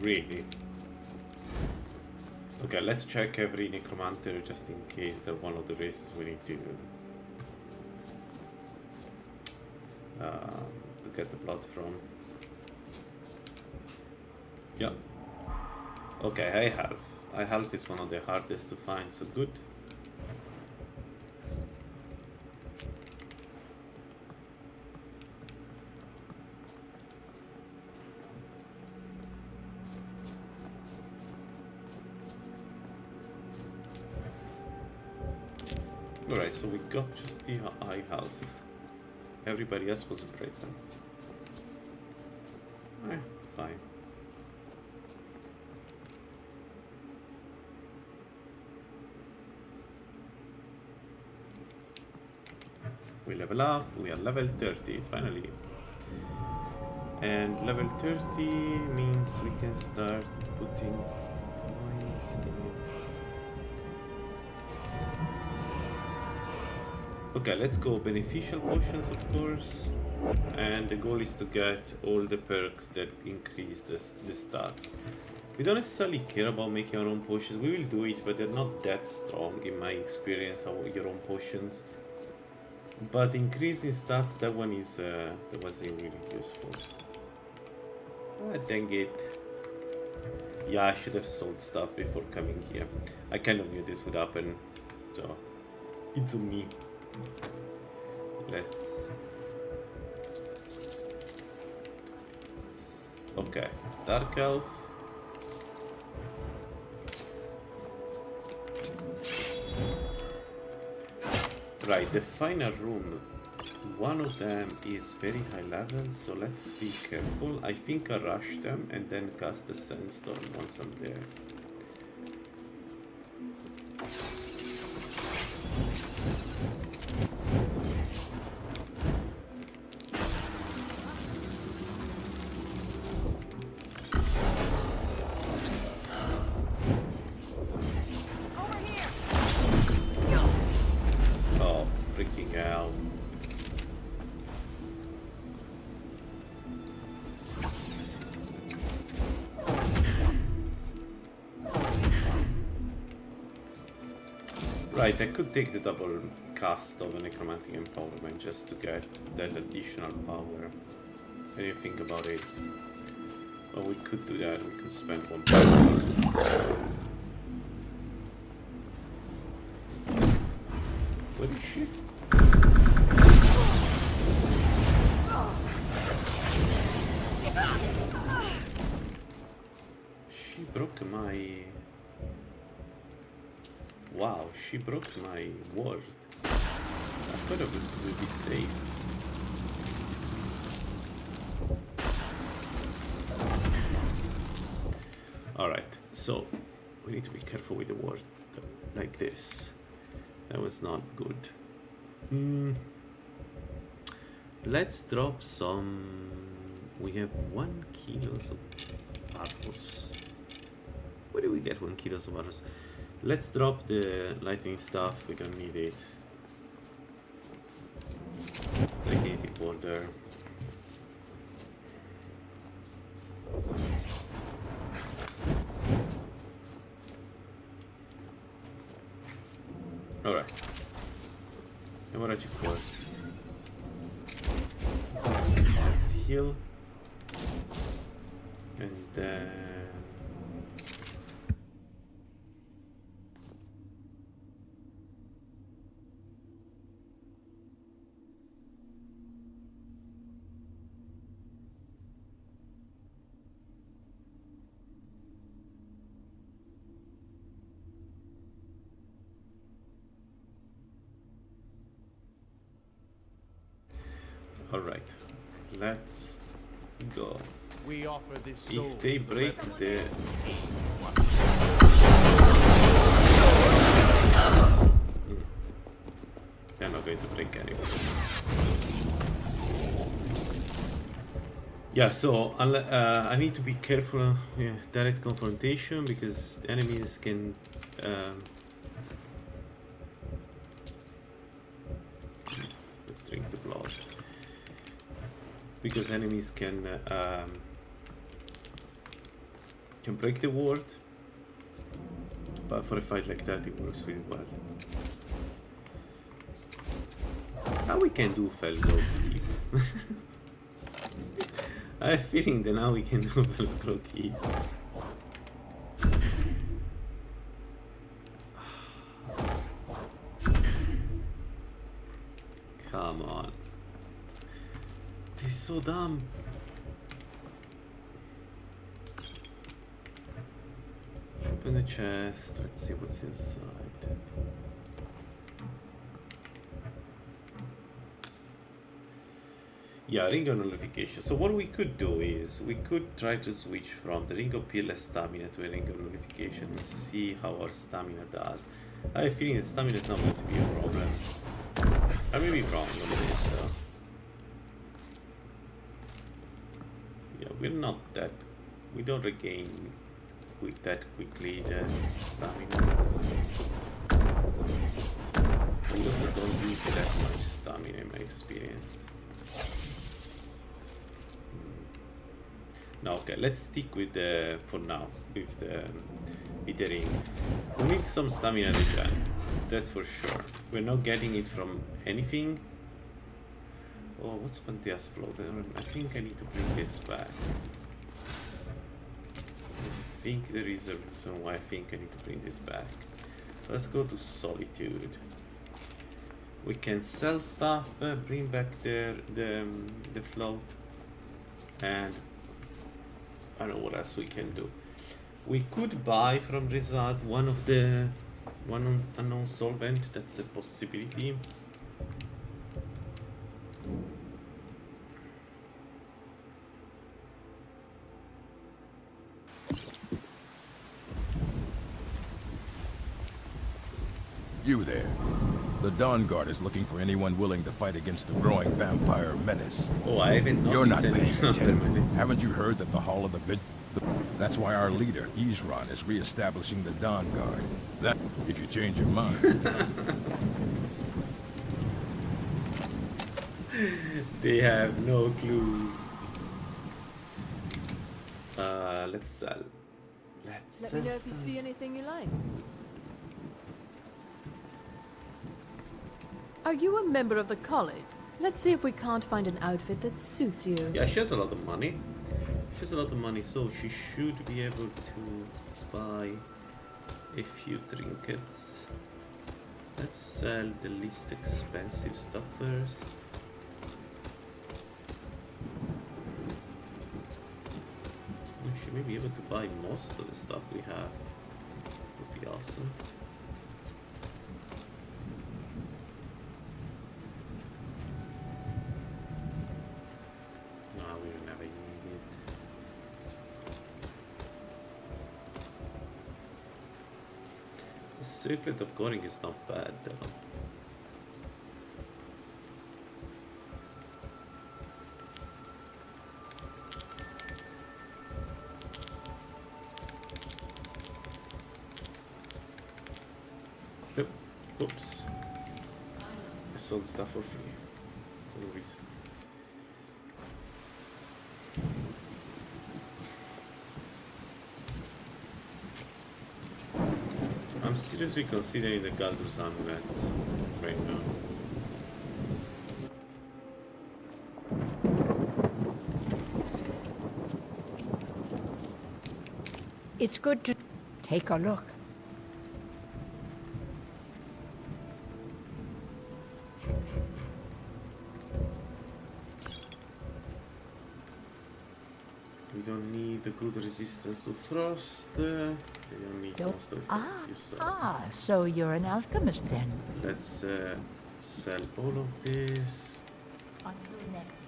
Really? Okay, let's check every necromancer just in case that one of the races we need to get the blood from. Yeah. Okay, I have is one of the hardest to find, so good. Alright, so we got just the eye half. Everybody else was a Breton. Fine. We level up, we are level 30 finally. And level 30 means we can start putting points in. Okay, let's go beneficial potions, of course, and the goal is to get all the perks that increase the stats. We don't necessarily care about making our own potions. We will do it, but they're not that strong in my experience, your own potions. But increasing stats, that one is that was really useful. Ah, dang it. Yeah, I should have sold stuff before coming here. I kind of knew this would happen, so it's on me. Let's... Okay, Dark Elf. Right, the final room. One of them is very high level, so let's be careful. I think I rush them and then cast the Sandstorm once I'm there. Right, I could take the double cast of a necromantic empowerment just to get that additional power. I didn't think about it. But we could do that, we could spend one power. Where is she? She broke my... Wow, she broke my ward. I thought it would be safe. Alright, so we need to be careful with the ward like this. That was not good. Let's drop some... We have 1 kilo of arrows. Where do we get 1 kilo of arrows? Let's drop the lightning stuff, we don't need it. Negative border. Alright. Hemorrhagic force. Let's heal. And then... Alright, let's go. We offer this soul If they to the break rebel. the... They're not going to break anything. Yeah, so I need to be careful with direct confrontation because enemies can let's drink the blood. Because enemies can break the ward, but for a fight like that it works really well. Now we can do Fellow Keep. I have a feeling that now we can do Fellow Keep. Come on. This is so dumb. Open the chest. Let's see what's inside. Yeah, ring of nullification. So what we could do is we could try to switch from the ring of peerless stamina to a ring of nullification and see how our stamina does. I have a feeling that stamina is not going to be a problem. I may be wrong on this though. Yeah, we're not that. We don't regain that quickly the stamina. We also don't use that much stamina in my experience. No, okay, let's stick with the, for now, with the ring. We need some stamina regen, that's for sure. We're not getting it from anything. Oh, what's Panthea's float? I think I need to bring this back. I think there is a reason why I think I need to bring this back. Let's go to Solitude. We can sell stuff, bring back the float, and I don't know what else we can do. We could buy from Result one unknown solvent. That's a possibility. You there. The Dawn Guard is looking for anyone willing to fight against the growing vampire menace. Oh, I haven't noticed. You're not any paying other attention. menace. Haven't you heard that the Hall of the Vid... That's why our leader, Isran, is re-establishing the Dawn Guard. That, if you change your mind. They have no clues. Let's sell. Let's Let sell me know if you stuff. see anything you like. Are you a member of the college? Let's see if we can't find an outfit that suits you. Yeah, she has a lot of money. She has a lot of money, so she should be able to buy a few trinkets. Let's sell the least expensive stuff first. She may be able to buy most of the stuff we have. Would be awesome. No, we will never need it. The circlet of Goring is not bad though. Yep. Oops. I sold stuff for free. For no reason. I'm seriously considering the Galdur's Amulet right now. It's good to take a look. We don't need a good resistance to frost. We don't need most of the stuff you sell. So you're an alchemist then? Let's sell all of this. On to the next.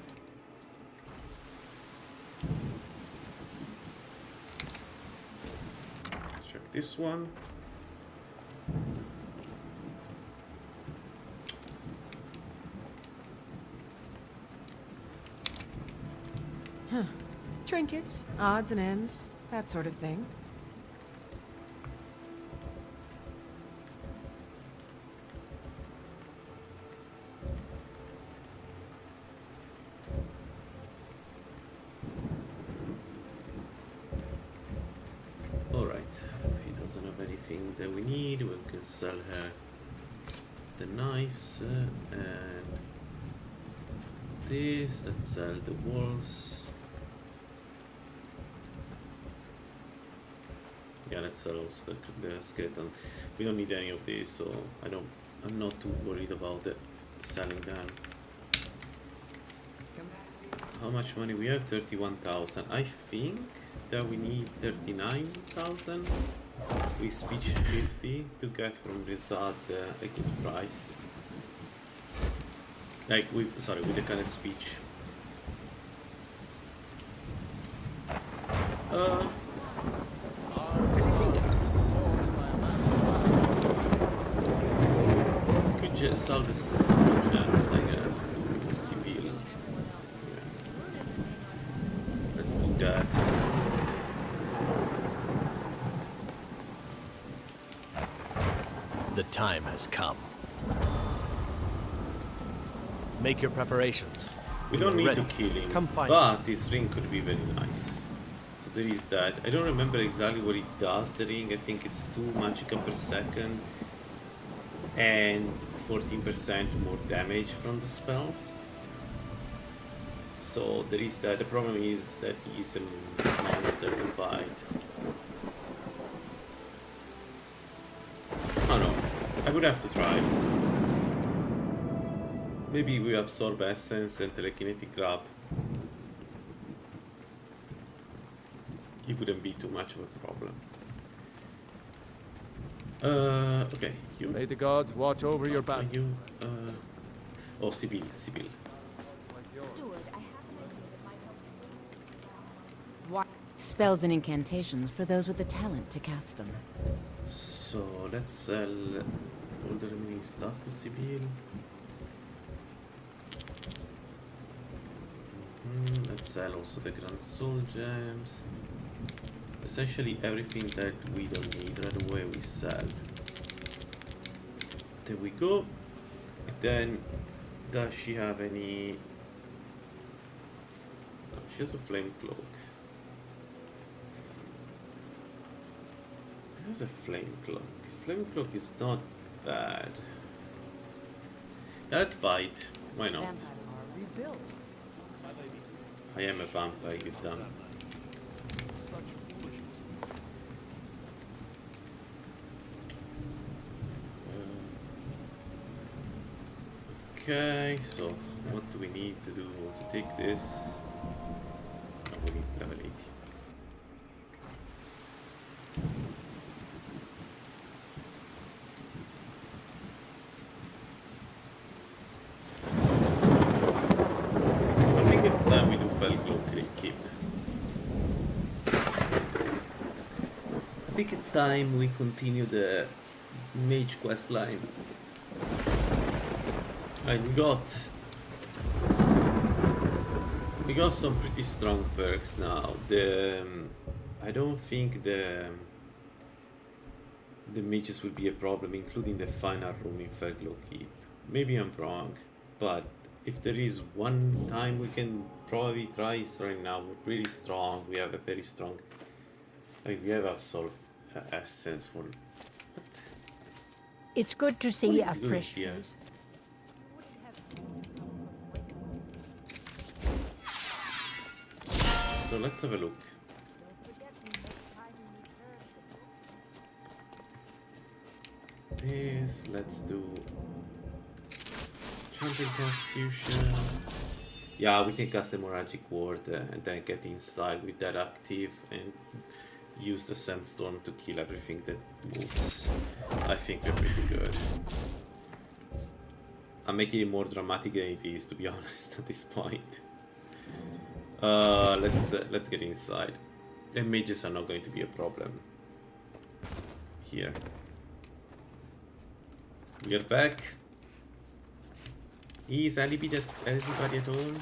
this one. Trinkets, odds and ends, that sort of thing. Alright, if he doesn't have anything that we need, we can sell her the knives and this. Let's sell the wolves. Yeah, let's sell also the skeleton. We don't need any of these, so I'm not too worried about selling them. How much money we have? 31,000. I think that we need 39,000. We speech 50 to get from Rizad a good price. Like with the kind of speech. Could just sell this gems, I guess, to Sibyl. Yeah. Let's do that. The time has come. Make your preparations. We don't need Ready. to kill him, Come find but this ring could be very nice. So there is that. I don't remember exactly what it does, the ring. I think it's 2 magicka per second and 14% more damage from the spells. So there is that. The problem is that he's a monster to fight. Oh no, I would have to try. Maybe we absorb essence and telekinetic grab. It wouldn't be too much of a problem. Okay, you. May the gods watch over your back. You, oh, Sibyl. Steward, I have an idea that might help. What? Spells and incantations for those with the talent to cast them. So let's sell all the remaining stuff to Sibyl. Let's sell also the Grand Soul Gems. Essentially everything that we don't need right away we sell. There we go. And then, does she have any... No, she has a flame cloak. She has a flame cloak. Flame cloak is not bad. Let's fight. Why not? I am a vampire, you dumb. Okay, so what do we need to do to take this? Oh, we need level 80. I think it's time we do Felglow Keep. I think it's time we continue the Mage quest line. And we got some pretty strong perks now. I don't think the mages will be a problem, including the final room in Felglow Keep. Maybe I'm wrong, but if there is one time we can probably try is right now. We're really strong. We have a very strong. I mean, we have absolute essence for. What? It's good to see a What are you doing fresh here? face. So let's have a look. This, let's do Champion Constitution. Yeah, we can cast the Moragic Ward and then get inside with that active and use the Sandstorm to kill everything that moves. I think we're pretty good. I'm making it more dramatic than it is, to be honest, at this point. Let's get inside. And mages are not going to be a problem. here. We are back. Is anybody at all?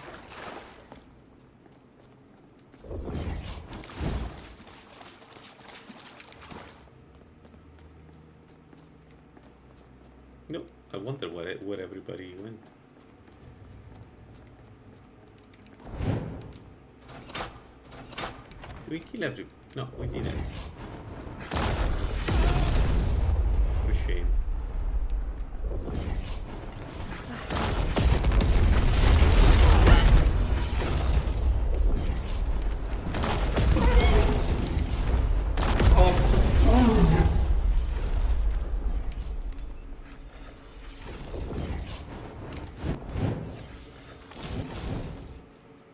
No, I wonder where everybody went. Did we kill every? No, we didn't. What a shame.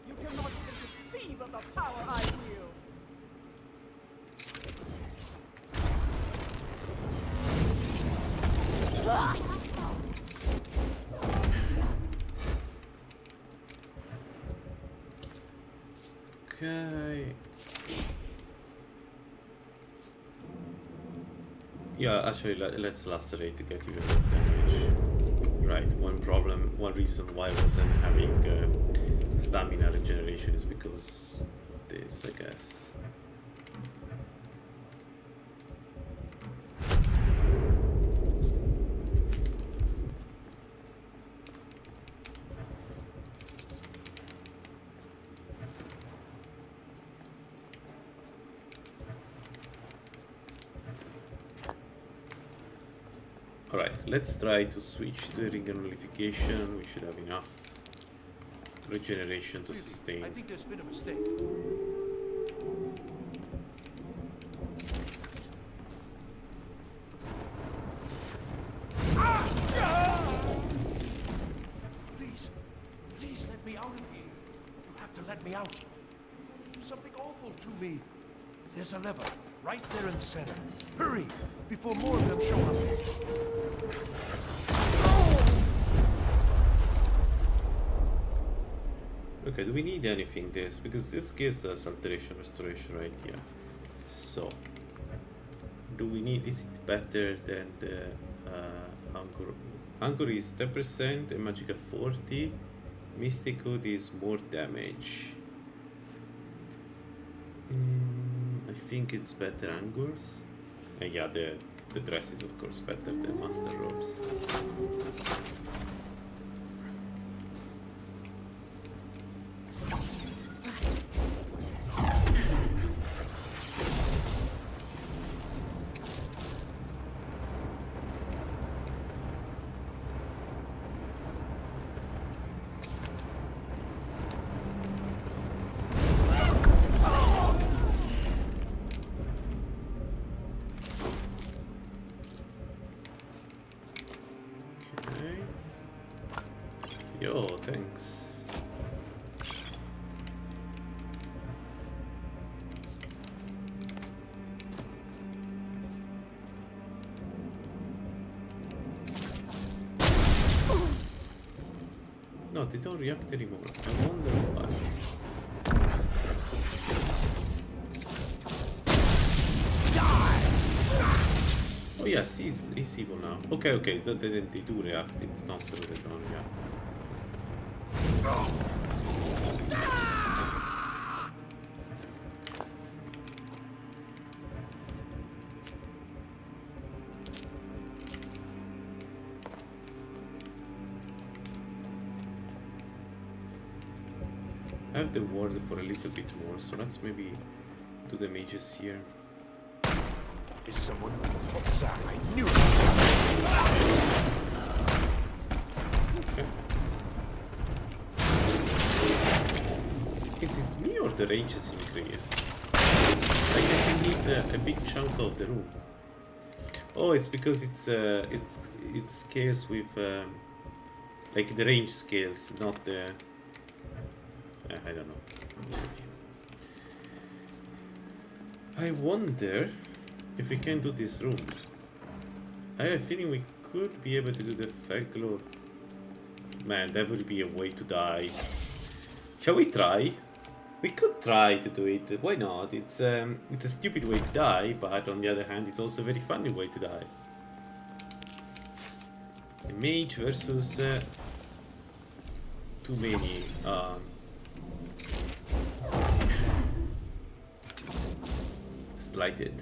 You cannot even conceive of the power I wield. Okay. Yeah, actually, let's lacerate to get even more damage. Right, one reason why I wasn't having stamina regeneration is because of this, I guess. Alright, let's try to switch to ringer nullification. We should have enough regeneration to sustain. I think there's been a mistake. Please, please let me out of here. You have to let me out. Do something awful to me. There's a lever right there in the center. Hurry, before more of them show up. Okay, do we need anything this? Because this gives us alteration restoration right here. So, do we need, is it better than the Anchor? Anchor is 10% and Magica 40. Mystic Hood is more damage. I think it's better Angurs. Yeah, the dress is of course better than Master Robes. Yo, thanks. No, they don't react anymore. I wonder why. Oh yes, he's evil now. Okay, they do react. It's not true they don't react. I have the ward for a little bit more, so let's maybe do the mages here. Is someone? What was that? I knew it. Okay. Is it me or the range is increased? Like I can hit a big chunk of the room. Oh, it's because it scales with like the range scales, not the. I don't know. I wonder if we can do this room. I have a feeling we could be able to do the fag glow. Man, that would be a way to die. Shall we try? We could try to do it. Why not? It's a stupid way to die, but on the other hand, it's also a very funny way to die. A mage versus too many. Slighted.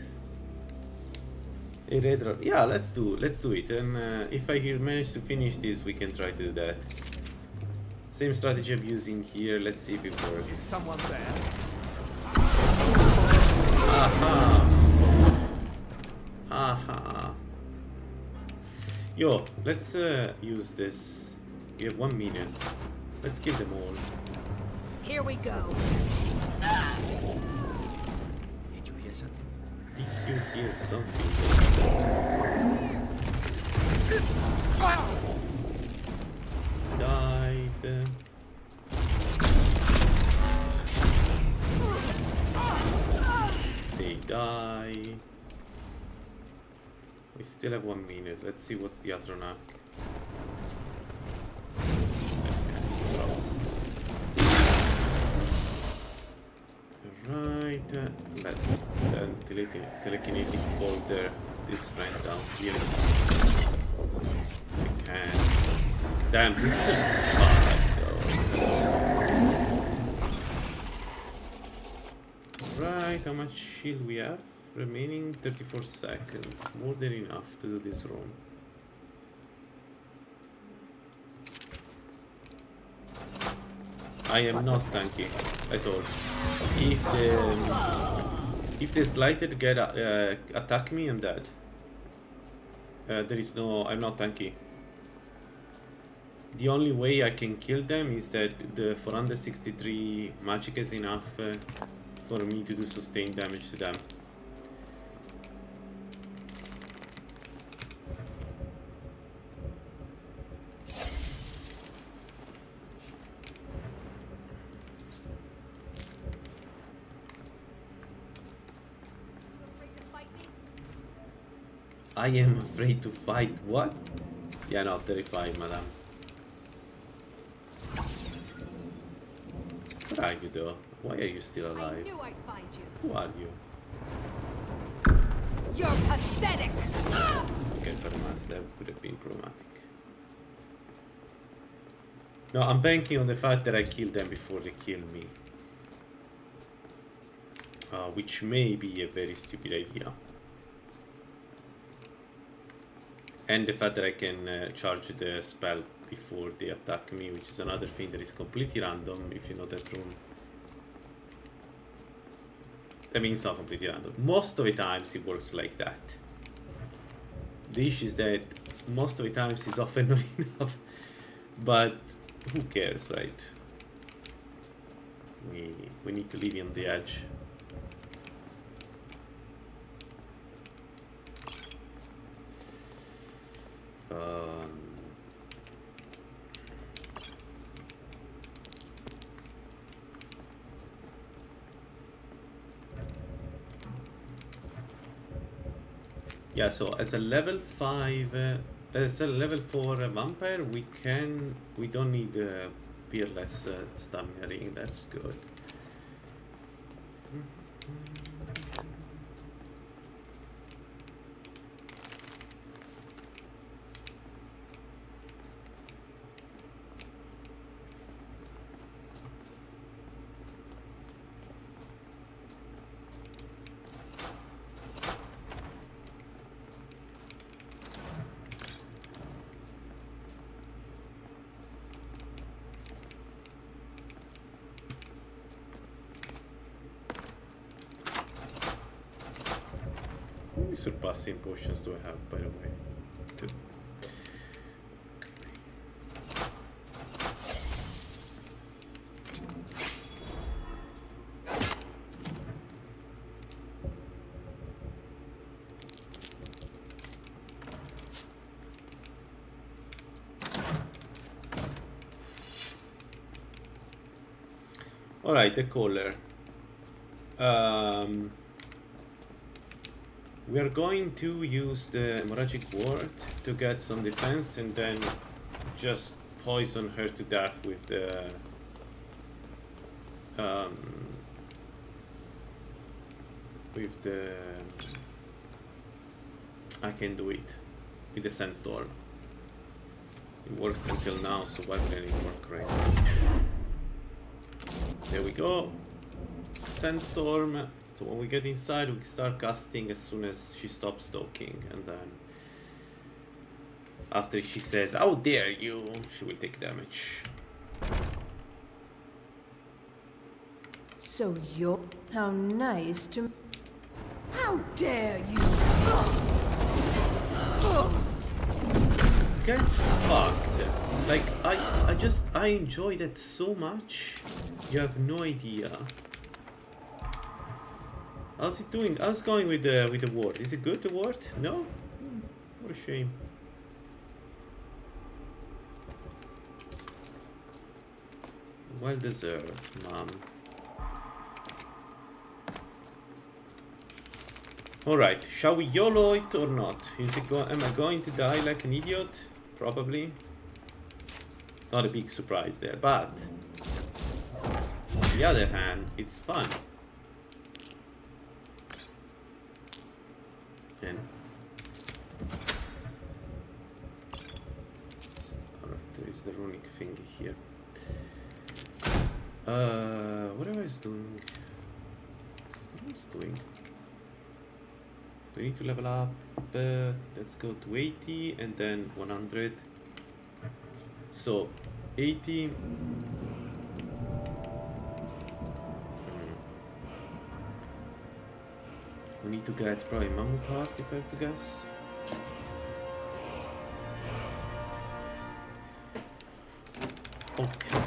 A red rock. Yeah, let's do it. And if I manage to finish this, we can try to do that. Same strategy I'm using here. Let's see if it works. Is someone there? Aha! Aha! Yo, let's use this. We have 1 minute. Let's kill them all. Here we go. Did you hear something? Did you hear something? Died. They die. We still have 1 minute. Let's see what's the Atronak. Right, let's telekinetic folder this friend down here. We can. Damn, this is a bad though. Right, how much shield we have? Remaining 34 seconds. More than enough to do this room. I am not tanky at all. If the slighted get attack me, I'm dead. There is no. I'm not tanky. The only way I can kill them is that the 463 magic is enough for me to do sustained damage to them. I am afraid to fight. What? Yeah, no, terrified, madam. Where are you, though? Why are you still alive? I knew I'd find you. Who are you? You're pathetic. Okay, perhaps that would have been problematic. No, I'm banking on the fact that I kill them before they kill me. Which may be a very stupid idea. And the fact that I can charge the spell before they attack me, which is another thing that is completely random if you know that room. I mean, it's not completely random. Most of the times it works like that. The issue is that most of the times it's often not enough. But who cares, right? We need to leave you on the edge. Yeah, so as a level 5, as a level 4 vampire, we don't need peerless stamina ring. That's good. How many surpassing potions do I have, by the way? 2. Alright, the caller. We are going to use the hemorrhagic ward to get some defense and then just poison her to death with the with the... I can do it with the sandstorm. It worked until now, so why can it work right now? There we go. Sandstorm. So when we get inside, we start casting as soon as she stops talking, and then after she says, "How dare you," she will take damage. So you're... How nice to... How dare you! Get fucked. Like, I enjoy that so much. You have no idea. How's it doing? How's it going with the ward? Is it good, the ward? No? What a shame. Well deserved, mom. Alright, shall we YOLO it or not? Am I going to die like an idiot? Probably. Not a big surprise there, but on the other hand, it's fun. And alright, there is the runic thingy here. What am I doing? What am I doing? Do we need to level up? Let's go to 80 and then 100. So 80. We need to get probably Mammoth Heart if I have to guess. Okay.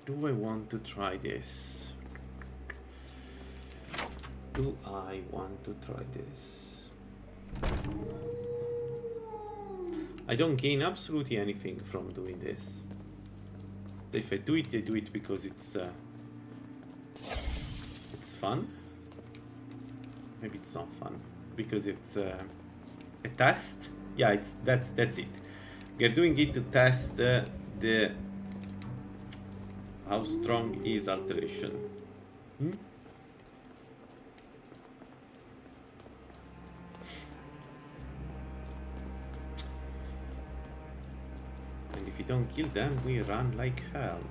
Do I want to try this? Do I want to try this? I don't gain absolutely anything from doing this. If I do it because it's fun. Maybe it's not fun because it's a test. Yeah, that's it. We're doing it to test the how strong is Alteration. And if you don't kill them, we run like hell.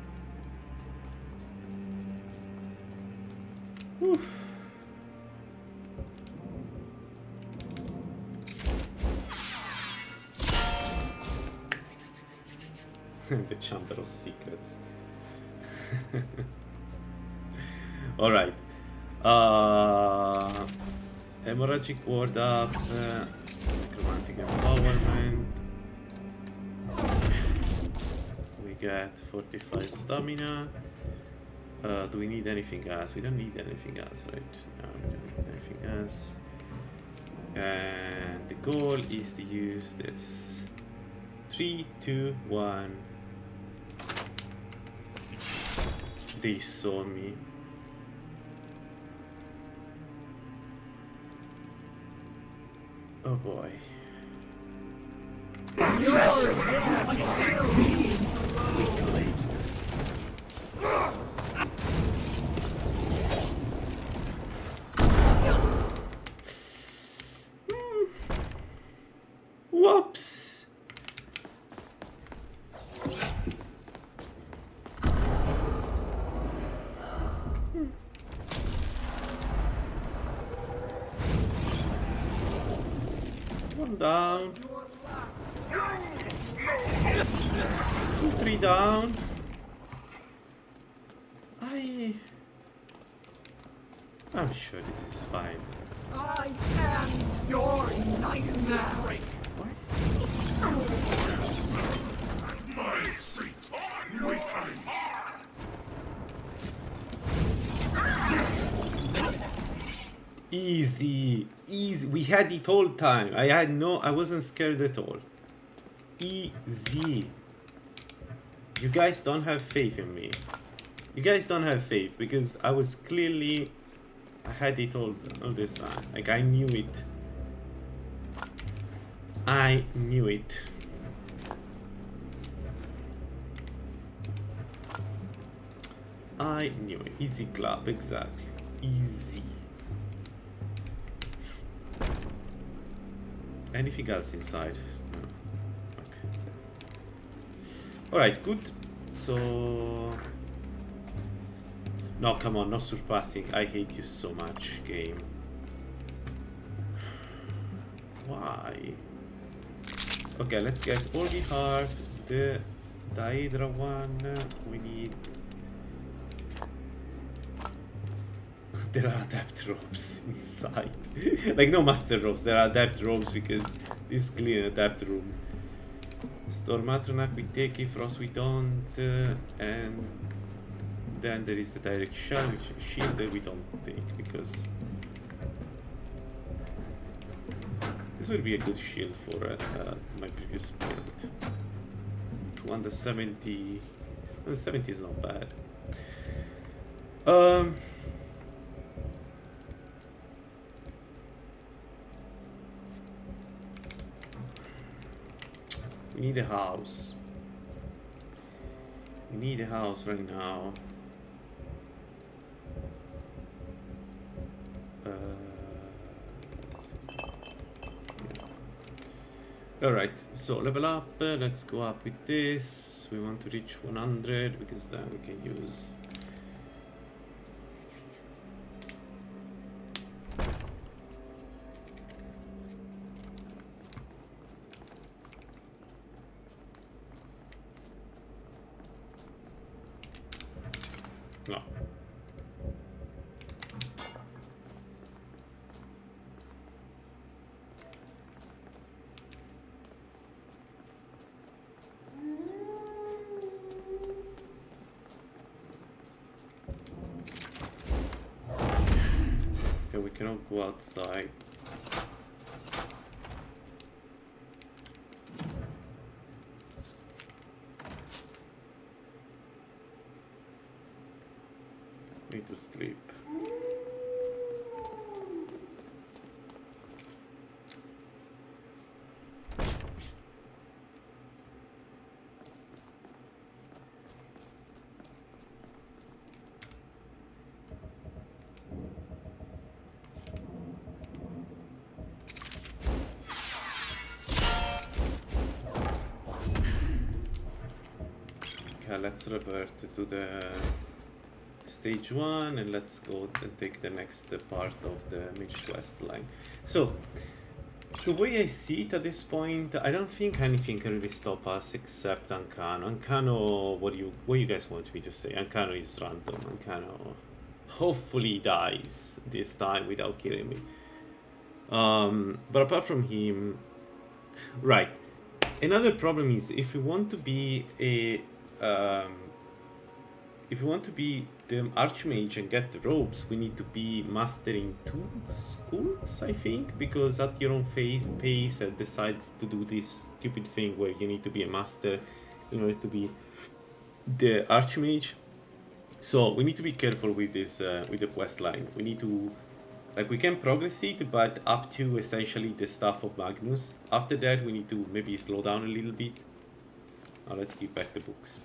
Oof. The Chamber of Secrets. Alright. Hemorrhagic ward up. Necromantic empowerment. We get 45 stamina. Do we need anything else? We don't need anything else, right? No, we don't need anything else. And the goal is to use this. 3, 2, 1. They saw me. Oh boy. Whoops. One down. 2, 3 down. I'm sure this is fine. I am your nightmare. My streets are weakening. Easy, easy. We had it all time. I wasn't scared at all. Easy. You guys don't have faith in me. You guys don't have faith because I was clearly... I had it all this time. Like, I knew it. I knew it. I knew it. Easy club, exactly. Easy. Anything else inside? No. Okay. Alright, good. So... No, come on, not surpassing. I hate you so much, game. Why? Okay, let's get all the heart. The Hydra one. We need... There are adept robes inside. Like, no master robes, there are adept robes because this is clear adept room. Storm Atronak we take it, Frost we don't, and then there is the direct shell, which is shield that we don't take because this will be a good shield for my previous build. 170, 170 is not bad. We need a house. We need a house right now. Alright, so level up. Let's go up with this. We want to reach 100 because then we can use... No. Okay, we cannot go outside. Need to sleep. Okay, let's revert to the stage 1 and let's go and take the next part of the Mage quest line. So, the way I see it at this point, I don't think anything can really stop us except Ancano. Ancano, what do you guys want me to say? Ancano is random. Ancano hopefully dies this time without killing me. But apart from him, right. Another problem is if you want to be a if you want to be the Archmage and get the robes, we need to be mastering 2 schools, I think, because at your own pace it decides to do this stupid thing where you need to be a master in order to be the Archmage. So we need to be careful with this, with the quest line. We need to, like, we can progress it, but up to essentially the staff of Magnus. After that, we need to maybe slow down a little bit. Now let's give back the books.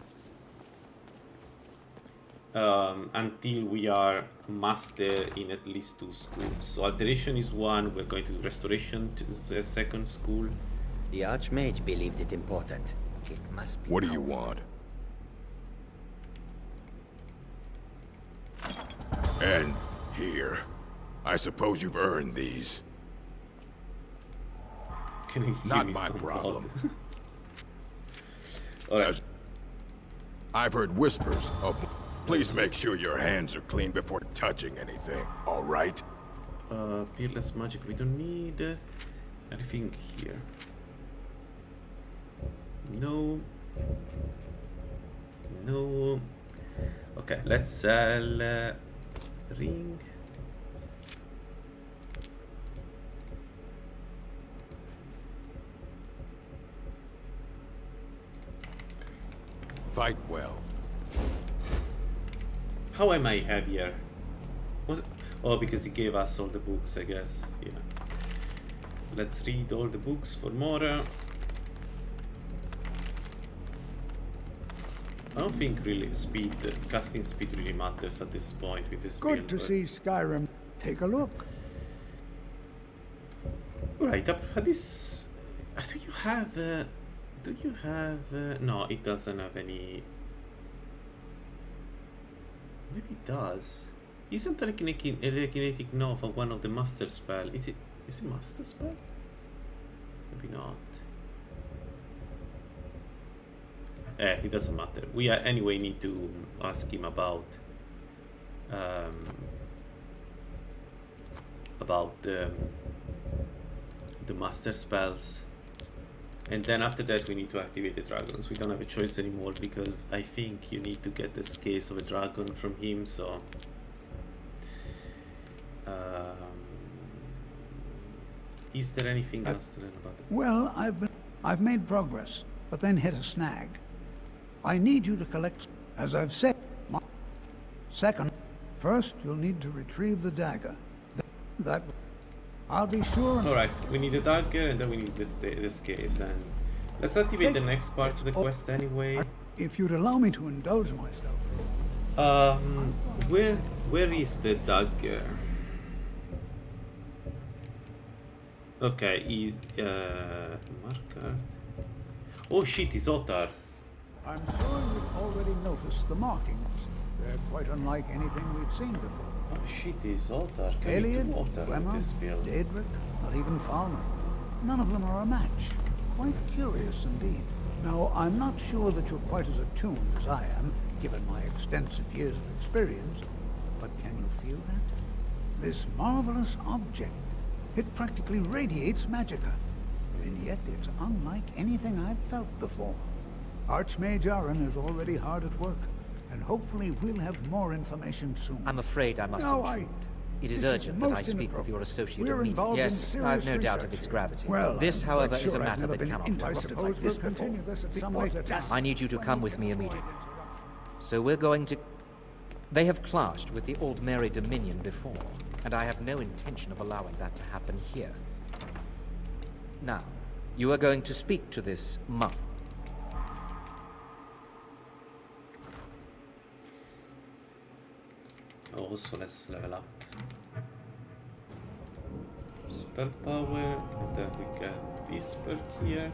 Until we are master in at least 2 schools. So Alteration is 1, we're going to do Restoration to the 2nd school. The Archmage believed it important. It must be. What do you want? And here. I suppose you've earned these. Can you give Not me my some problem. Alright. I've heard whispers of... Please make sure your hands are clean before touching anything, all right? Peerless magic, we don't need anything here. No. No. Okay, let's sell ring. Fight well. How am I heavier? What? Oh, because he gave us all the books, I guess. Yeah. Let's read all the books for Mora. I don't think really casting speed really matters at this point with this build. Good to see Skyrim. Take a look. Right, this. Do you have? No, it doesn't have any. Maybe it does. Isn't telekinetic Nova one of the master spell? Is it master spell? Maybe not. It doesn't matter. We anyway need to ask him about the master spells, and then after that we need to activate the dragons. We don't have a choice anymore because I think you need to get the scales of a dragon from him. So is there anything else to learn about it? Well, I've made progress, but then hit a snag. I need you to collect, as I've said. Second, first you'll need to retrieve the dagger. That I'll be sure. All right, we need a dagger, and then we need this case, and let's activate the next part of the quest anyway. If you'd allow me to indulge myself. Where is the dagger? Okay, is marker. Oh shit, is Otar. I'm sure you've already noticed the markings. They're quite unlike anything we've seen before. Oh shit, is Otar. Can Alien, we do Otar with Gwema, this build? Daedric, not even Fauna. None of them are a match. Quite curious indeed. Now, I'm not sure that you're quite as attuned as I am, given my extensive years of experience, but can you feel that? This marvelous object, it practically radiates magicka, and yet it's unlike anything I've felt before. Archmage Aaron is already hard at work, and hopefully we'll have more information soon. I'm afraid I must intrude. It is urgent that I speak with your associate immediately. Yes, I've no doubt of its gravity. Well, this, however, is a sure matter I've that never cannot be I trusted suppose like this we'll before. continue this at some later time. I need you to come with me immediately. So we're going to... They have clashed with the Old Mary Dominion before, and I have no intention of allowing that to happen here. Now, you are going to speak to this monk. Oh, so let's level up. Spell power, and then we get this perk here,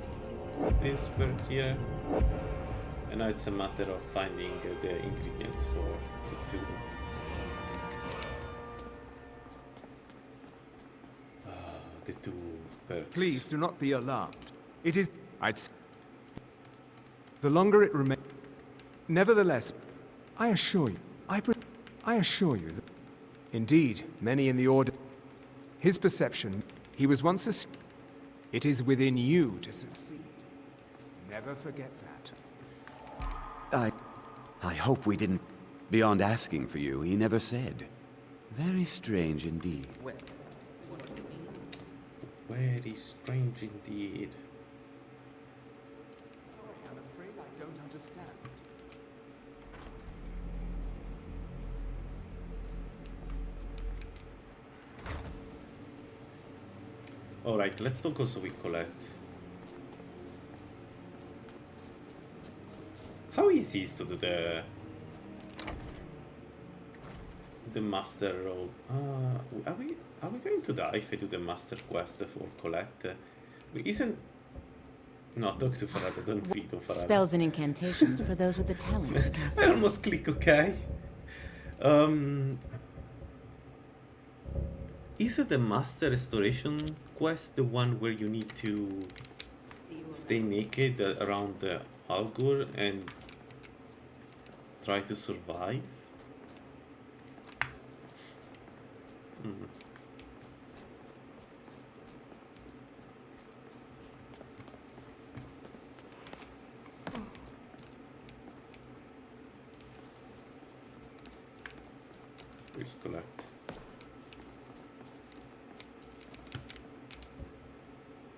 this perk here, and now it's a matter of finding the ingredients for the two. The two perks. Please do not be alarmed. It is... The longer it remains... Nevertheless, I assure you, I assure you that... Indeed, many in the Order... His perception, he was once a... It is within you to succeed. Never forget that. I hope we didn't... Beyond asking for you, he never said. Very strange indeed. Very strange indeed. Sorry, I'm afraid I don't understand. Alright, let's talk also with Colette. How easy is to do the master robe? Are we going to die if I do the master quest for Colette? Isn't... No, talk to Farada, don't feed on Farada. Spells and incantations for those with the talent to cast I them. almost click OK. Is it the master restoration quest, the one where you need to stay naked around the Algur and try to survive? Please collect.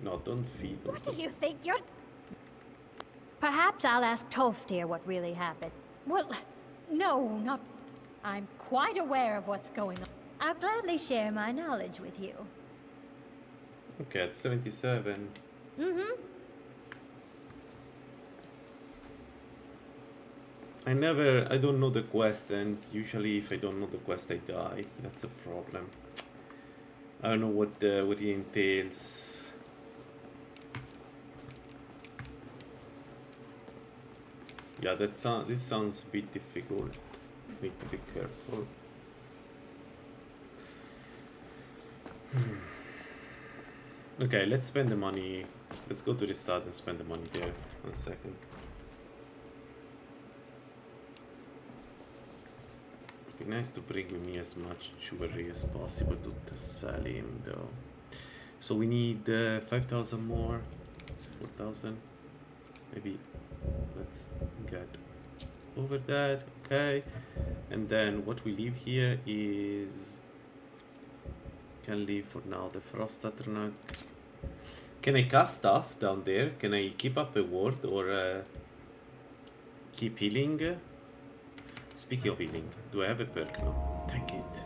No, don't feed. What do you think you're... Perhaps I'll ask Tolftir what really happened. Well, no, not... I'm quite aware of what's going on. I'll gladly share my knowledge with you. Okay, at 77. Mm-hmm. I don't know the quest, and usually if I don't know the quest I die. That's a problem. I don't know what it entails. Yeah, this sounds a bit difficult. Need to be careful. Okay, let's spend the money. Let's go to this side and spend the money there. 1 second. Be nice to bring with me as much jewelry as possible to sell him, though. So we need 5,000 more, 4,000. Maybe let's get over that. Okay, and then what we leave here is can leave for now the frost atronach. Can I cast stuff down there? Can I keep up a ward or keep healing? Speaking of healing, do I have a perk now? Take it.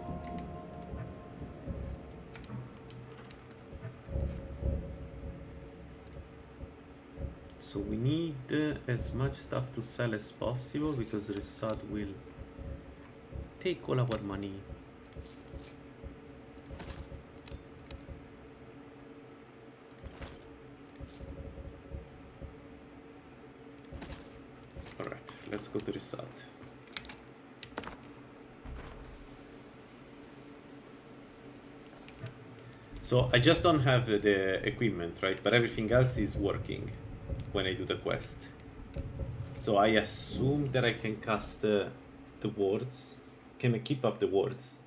So we need as much stuff to sell as possible because Resad will take all our money. Alright, let's go to Resad. So I just don't have the equipment, right? But everything else is working when I do the quest. So I assume that I can cast the wards. Can I keep up the wards?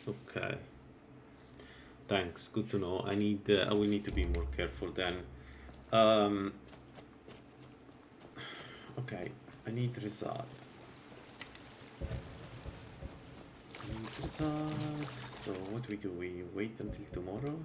Okay. Thanks. Good to know. I will need to be more careful then. Okay. I need result. So what do? We wait until tomorrow?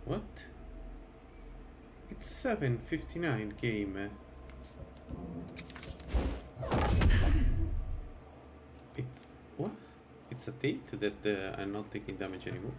What? It's 7:59 game. It's what? It's a date that I'm not taking damage anymore.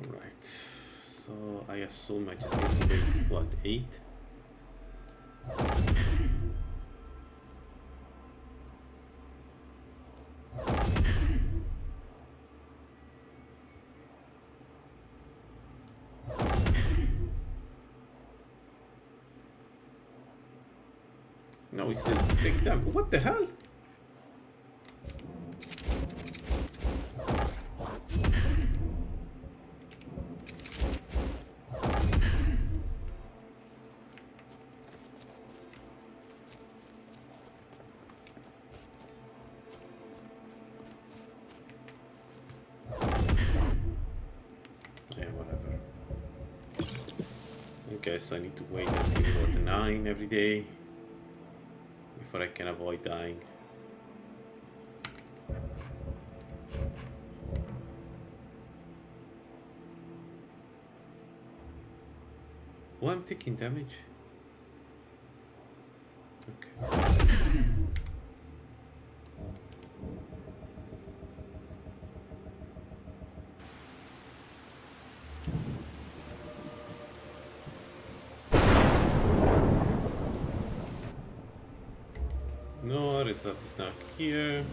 Alright, so I assume I just need to wait, what, 8? No, we still take them. What the hell? Okay, so I need to wait until about 9 every day before I can avoid dying. Oh, I'm taking damage. Okay. No, Rizat is not here.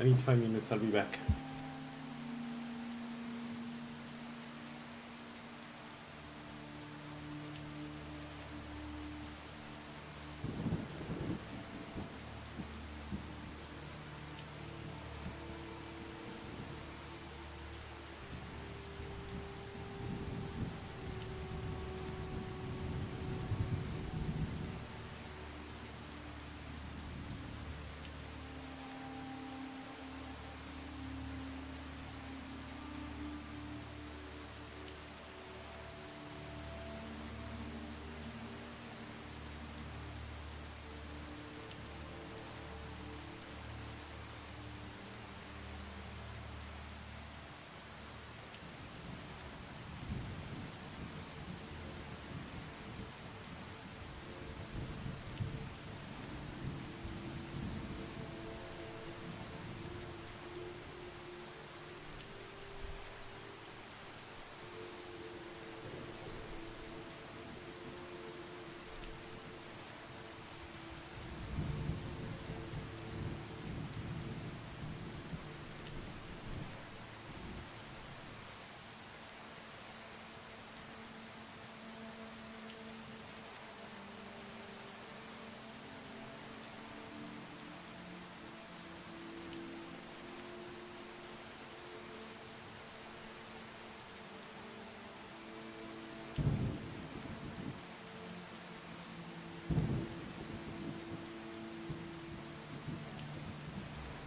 I need 5 minutes, I'll be back.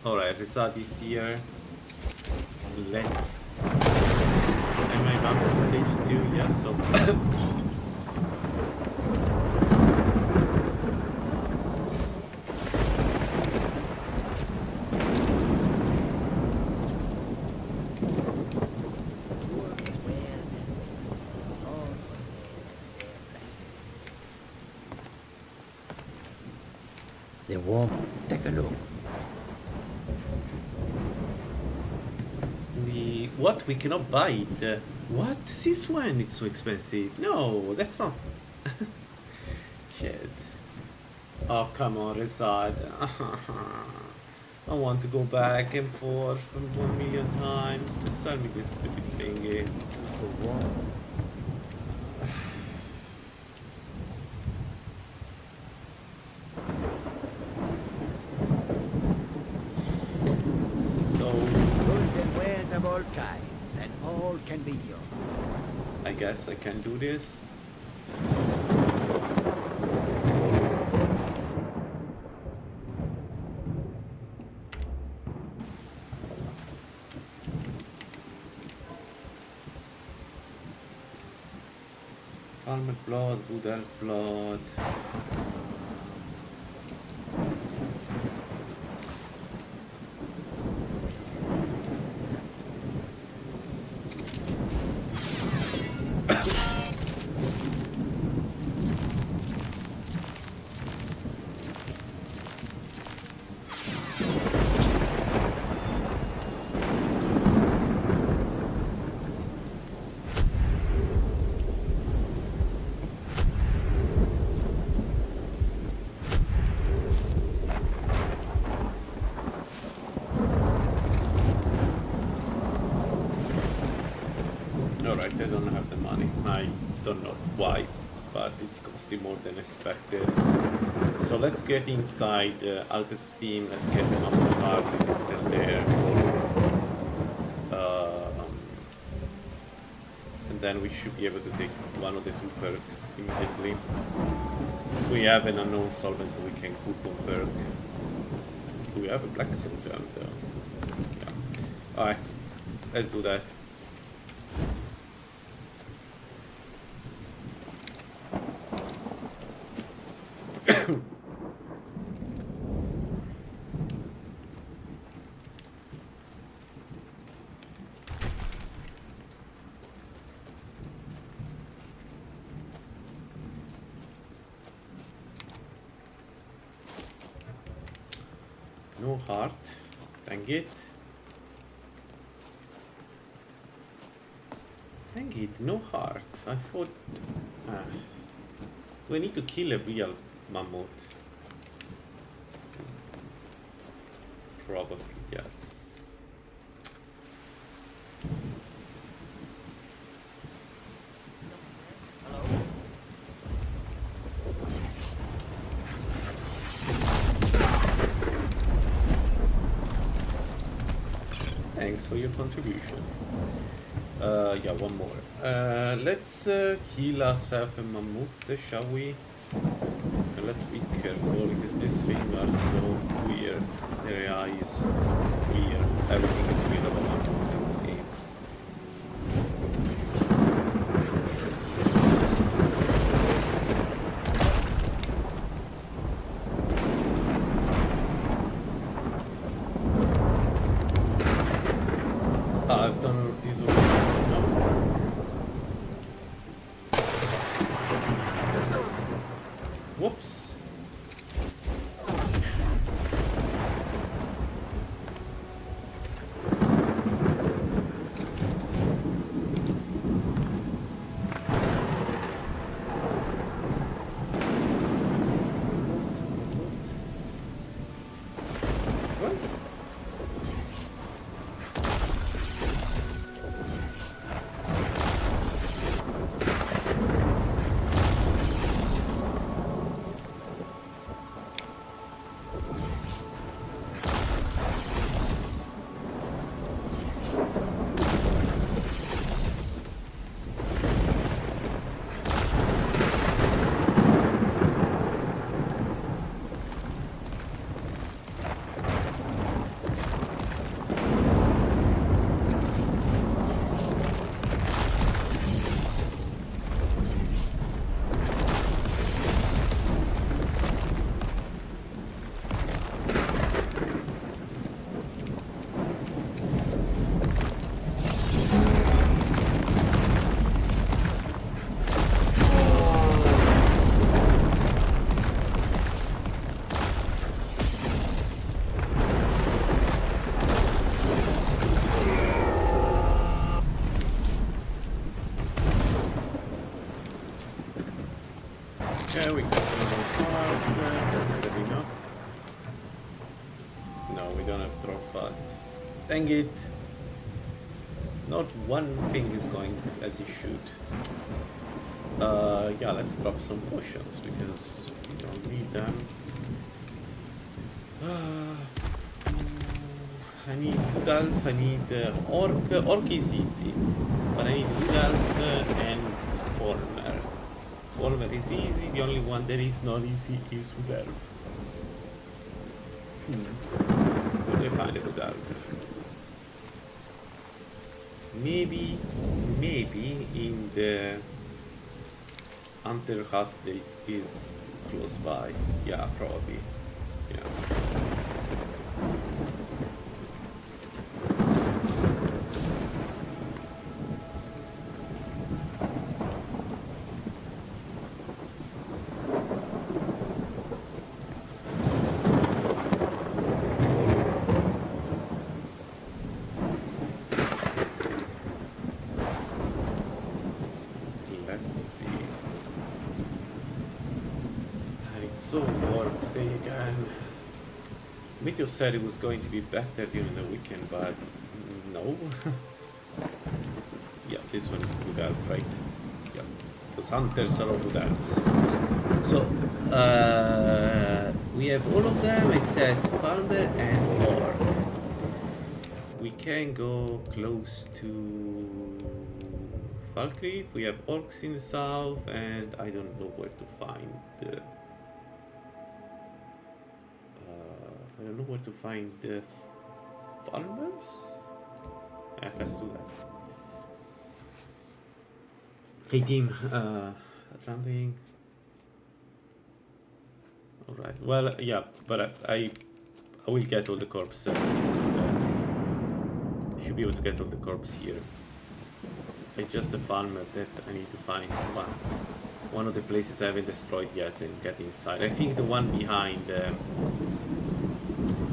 Alright, Rizat is here. Let's... Am I back on stage 2? Yeah, so... The warm. Take a look. What? We cannot buy it? What? Since when it's so expensive? No, that's not... Shit. Oh, come on, Rizad. I want to go back and forth from 1 million times. Just sell me this stupid thingy. For what? Of all kinds, and all can be yours. I guess I can do this. Farmer blood, wood elf blood. Alright, I don't have the money. I don't know why, but it's costing more than expected. So let's get inside Altered Steam, let's get the Mount Heart, it is still there. And then we should be able to take one of the two perks immediately. We have an unknown solvent, so we can cook one perk. We have a black soul gem though. Yeah. Alright, let's do that. No heart, dang it. Dang it, no heart. I thought... Do I need to kill a real mammoth? Probably, yes. Thanks for your contribution. Yeah, one more. Let's kill ourselves a mammoth, shall we? And let's be careful because these things are so weird. Their eye is weird. Everything is weird about mammoths in this game. I've done these already, so no. Whoops. There we go. That's that enough. No, we don't have throw fat. Dang it! Not one thing is going as it should. Yeah, let's drop some potions because we don't need them. I need Wood Elf, I need Orc. Orc is easy, but I need Wood Elf and Former. Former is easy, the only one that is not easy is Wood Elf. Where do I find a Wood Elf? Maybe in the Hunter hut that is close by. Yeah, probably. Yeah. So warm today again. Meteor said it was going to be better during the weekend, but no. Yeah, this one is Wood Elf, right? Yeah, because hunters are all Wood Elves. So, we have all of them except Farmer and Orc. We can go close to Valkyrie. We have orcs in the south, and I don't know where to find the. I don't know where to find the farmers. Yeah, let's do that. Hey team, ramping. Alright, well, yeah, but I will get all the corpses. Should be able to get all the corpses here. It's just the farmer that I need to find one of the places I haven't destroyed yet and get inside. I think the one behind.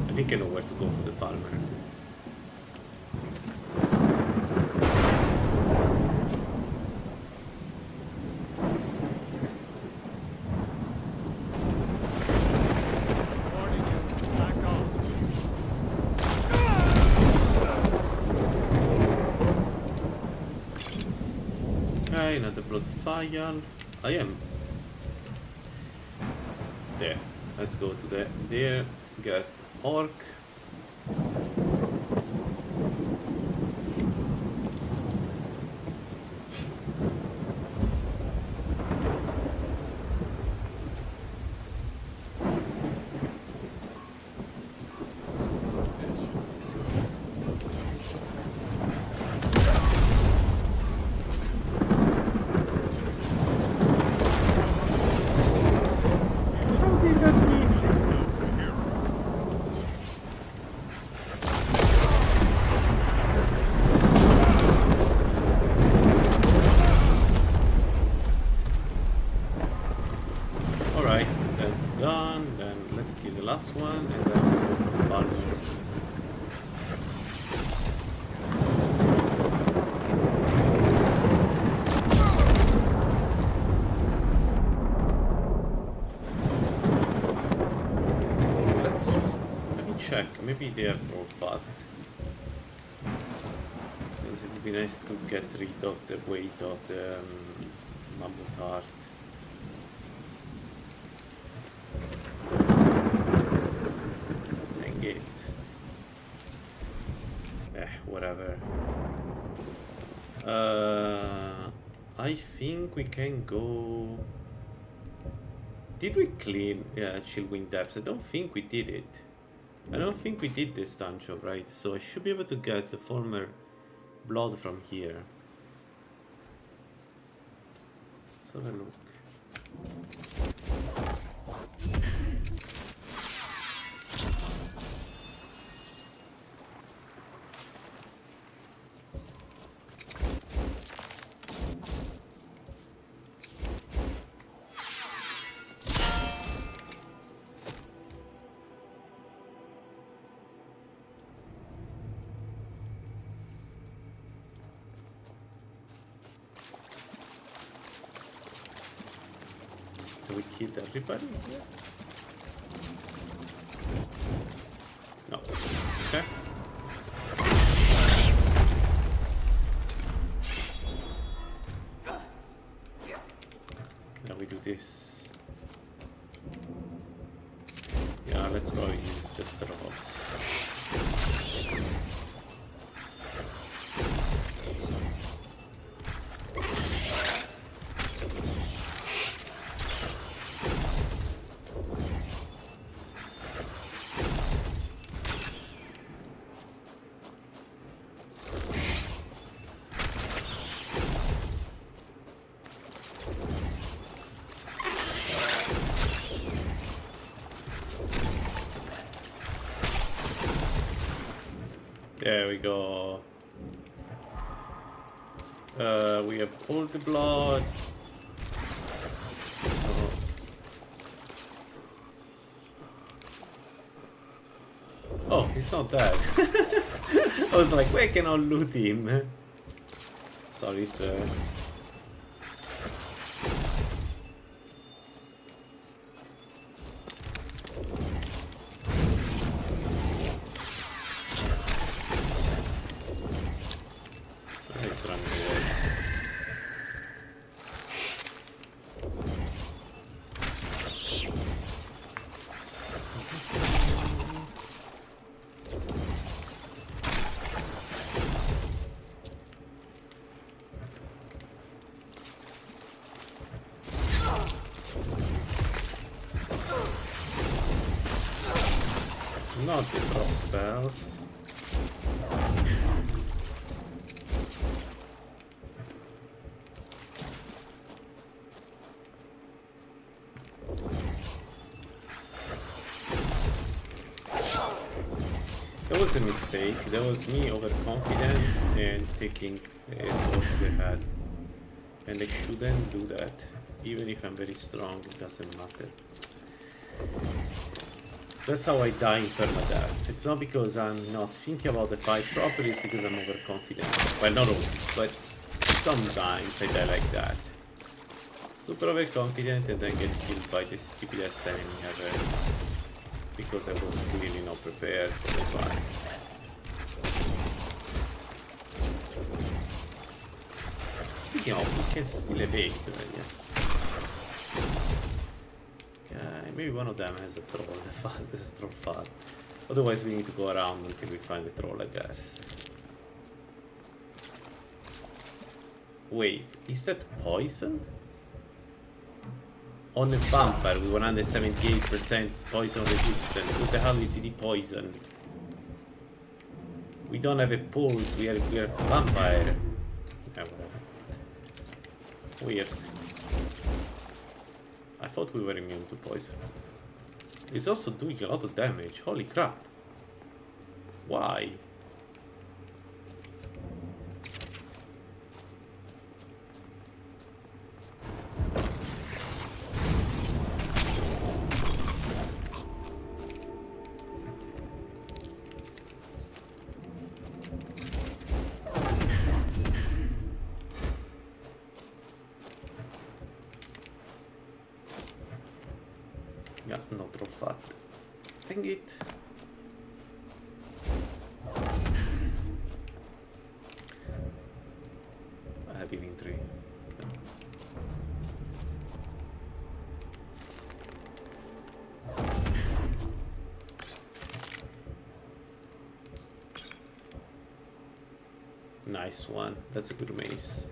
I think I know where to go for the farmer. Okay, another blood vial. I am there. Let's go to there. Get orc. Last one, and then we'll go for farmers. Let's just let me check. Maybe they have more fat. Because it would be nice to get rid of the weight of the mammoth heart. Whatever. I think we can go. Did we clean? Yeah, Chillwind Depths. I don't think we did it. I don't think we did this dungeon, right? So I should be able to get the former blood from here. Let's have a look. We killed everybody here? No. Okay. Now we do this. Yeah, let's probably use just the roll. There we go. We have all the blood. So oh, he's not dead. I was like, where can I loot him? Sorry, sir. Not the frost spells. That was a mistake. That was me overconfident and taking a sword to the head. And I shouldn't do that. Even if I'm very strong, it doesn't matter. That's how I die in permadeath. It's not because I'm not thinking about the fight properly, it's because I'm overconfident. Well, not always, but sometimes I die like that. Super overconfident and then get killed by the stupidest enemy ever. Because I was clearly not prepared for the fight. Speaking of, we can still evade, yeah. Okay, maybe one of them has a troll, the troll fart. Otherwise we need to go around until we find the troll, I guess. Wait, is that poison? On a vampire with 178% poison resistance. What the hell is the poison? We don't have a pulse, we are a vampire. Yeah, whatever. Weird. I thought we were immune to poison. It's also doing a lot of damage. Holy crap. Why? Yeah, not too fat. Dang it. I have healing 3. Nice one. That's a good mace.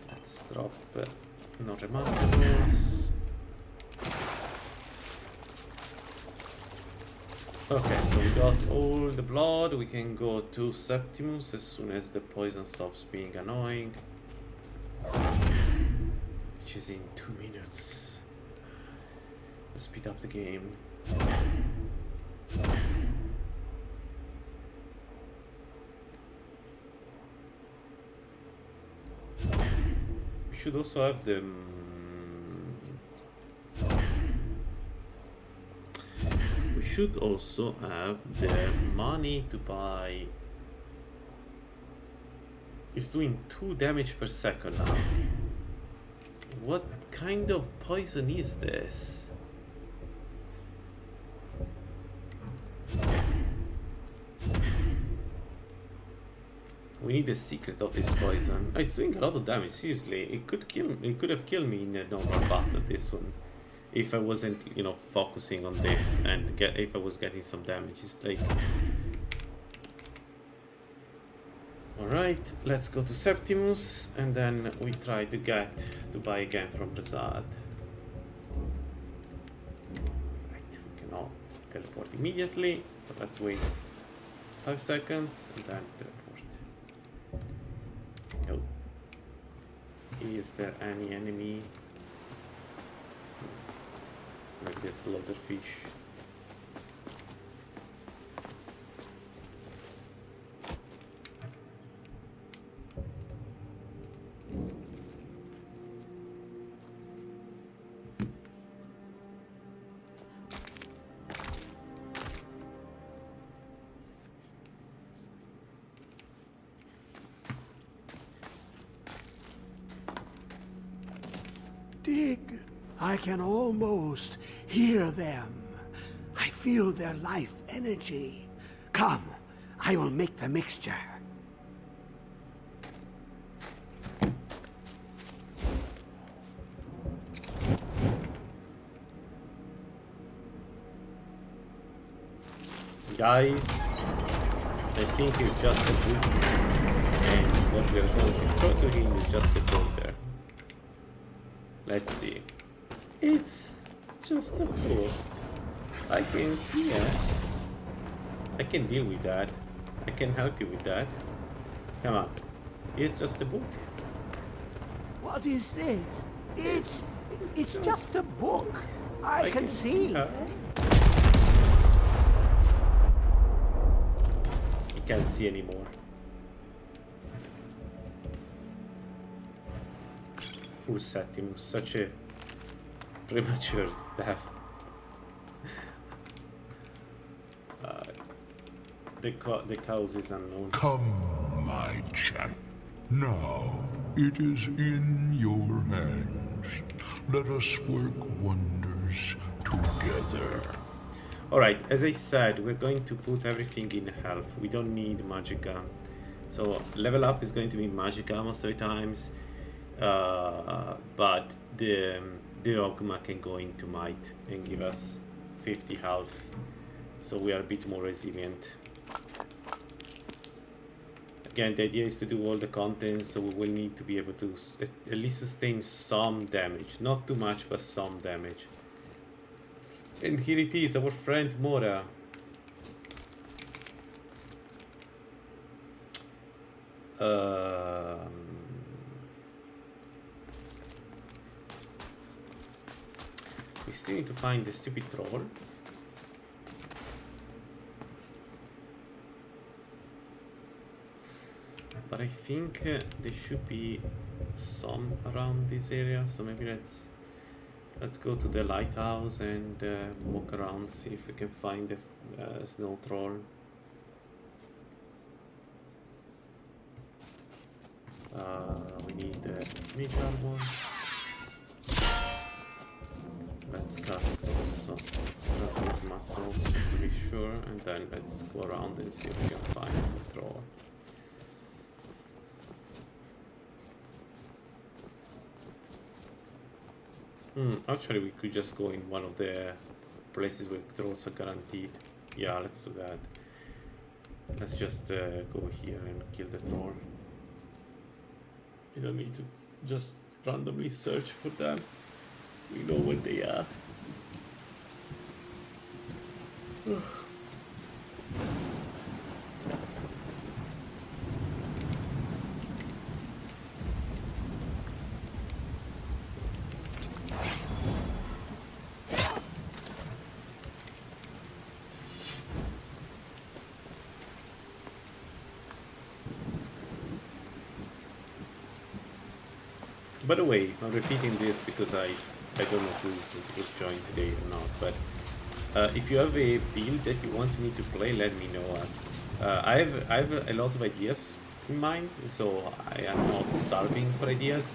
Let's drop no remarkables. Okay, so we got all the blood. We can go to Septimus as soon as the poison stops being annoying. Which is in 2 minutes. Let's speed up the game. We should also have the... We should also have the money to buy... It's doing 2 damage per second now. What kind of poison is this? We need the secret of this poison. It's doing a lot of damage, seriously. It could kill me. It could have killed me in a normal battle, this one. If I wasn't, you know, focusing on this and if I was getting some damage. It's like... Alright, let's go to Septimus and then we try to buy again from Prasad. Right, we cannot teleport immediately, so let's wait 5 seconds and then teleport. Nope. Is there any enemy? Like this fish. Dig. I can almost hear them. I feel their life energy. Come, I will make the mixture. Guys, I think it's just a book, and what we are going to throw to him is just a folder. Let's see. It's just a book. I can see it. I can deal with that. I can help you with that. Come on. It's just a book. What is this? It's just a book. I can see. Her. He can't see anymore. Who set him such a premature death? The cause is unknown. Come, my champ. Now, it is in your hands. Let us work wonders together. Alright, as I said, we're going to put everything in health. We don't need magicka. So, level up is going to be magicka most of the times. But the Ogma can go into might and give us 50 health. So we are a bit more resilient. Again, the idea is to do all the contents, so we will need to be able to at least sustain some damage. Not too much, but some damage. And here it is, our friend Mora. We still need to find the stupid troll. But I think there should be some around this area, so maybe let's go to the lighthouse and walk around, see if we can find the snow troll. We need the Mage armor. Let's cast also transmute muscles just to be sure, and then let's go around and see if we can find the troll. Actually, we could just go in one of the places where trolls are guaranteed. Yeah, let's do that. Let's just go here and kill the troll. You don't need to just randomly search for them. We know where they are. By the way, I'm repeating this because I don't know who's joined today or not, but if you have a build that you want me to play, let me know. I have a lot of ideas in mind, so I am not starving for ideas,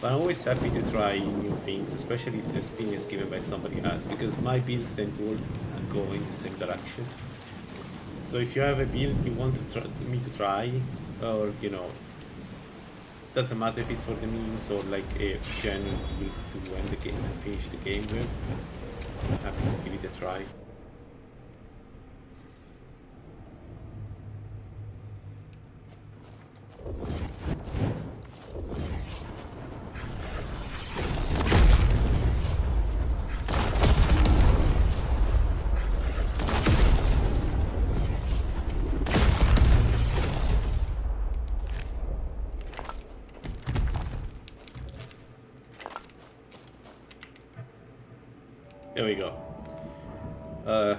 but I'm always happy to try new things, especially if the spin is given by somebody else, because my builds tend to all go in the same direction. So if you have a build you want me to try, or you know, doesn't matter if it's for the memes or like a genuine build to end the game, to finish the game with, I'm happy to give it a try. There we go.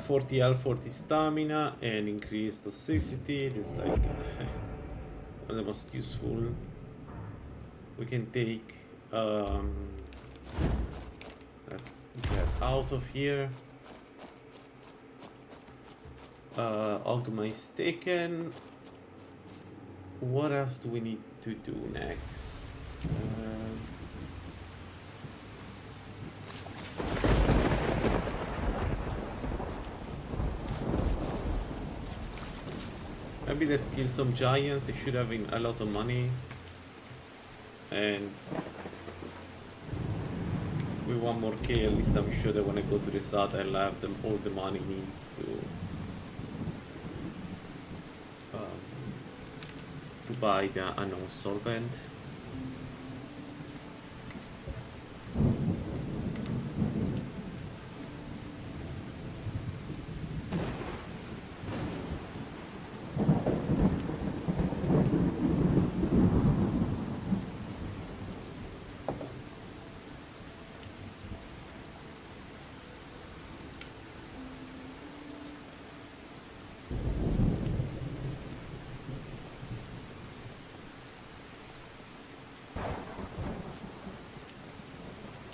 40 health, 40 stamina, and increased toxicity. This is like one of the most useful. We can take. Let's get out of here. Ogma is taken. What else do we need to do next? Maybe let's kill some giants. They should have a lot of money. And with one more K, at least I'm sure that when I go to the south, I'll have them all the money needs to buy the unknown solvent.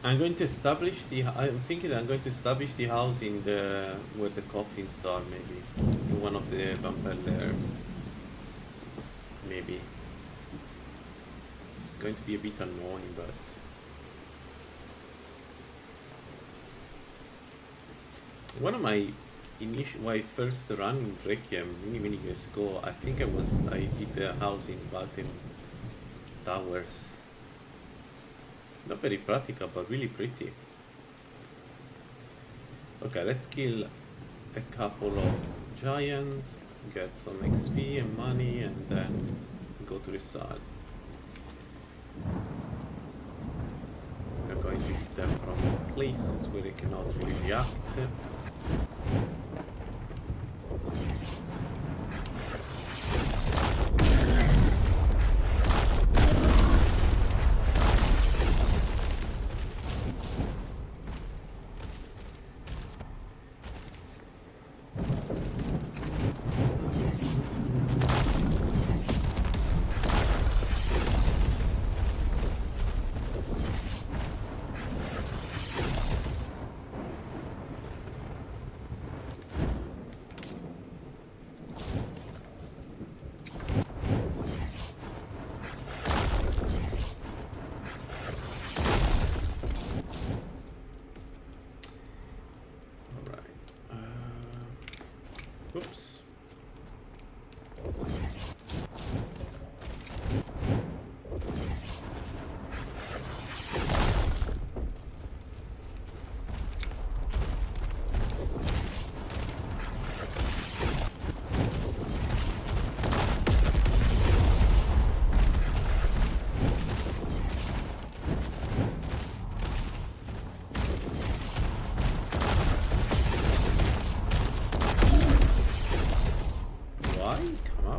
I'm going to establish the. I'm thinking I'm going to establish the house in the where the coffins are, maybe in one of the vampire lairs. Maybe it's going to be a bit annoying, but one of my when I first ran in Requiem many years ago, I think I did a house in Valtem Towers. Not very practical, but really pretty. Okay, let's kill a couple of giants, get some XP and money, and then go to the side. We're going to hit them from places where they cannot really react. Oops.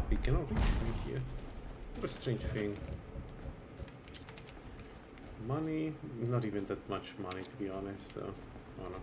We cannot reach me here. What a strange thing. Money? Not even that much money, to be honest, so I don't know.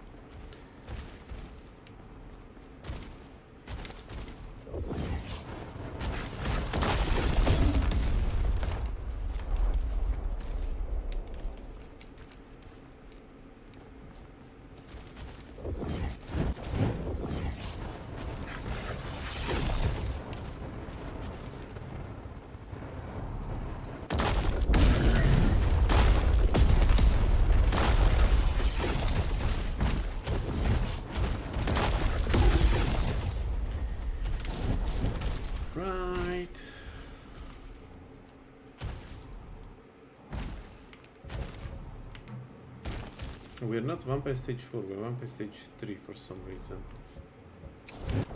We're not vampire stage 4, we're vampire stage 3 for some reason.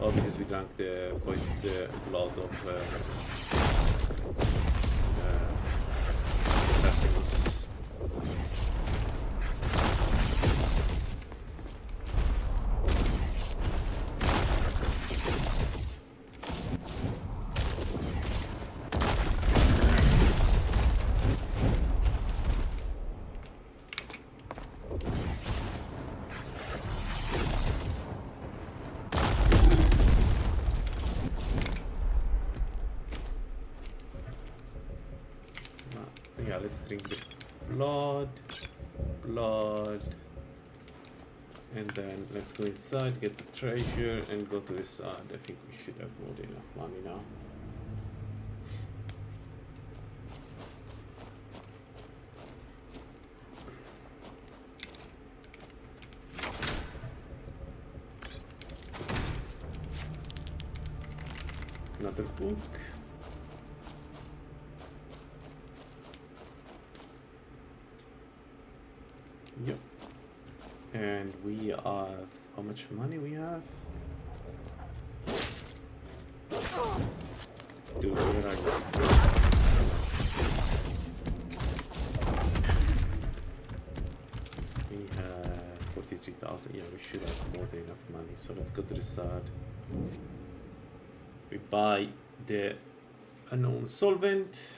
Oh, because we drank the blood of Sephiroth. Yeah, let's drink the blood, and then let's go inside, get the treasure, and go to the side. I think we should have more than enough money now. Another book. Yep. And we have how much money we have? Dude, where are you? We have 43,000. Yeah, we should have more than enough money. So let's go to the side. We buy the unknown solvent.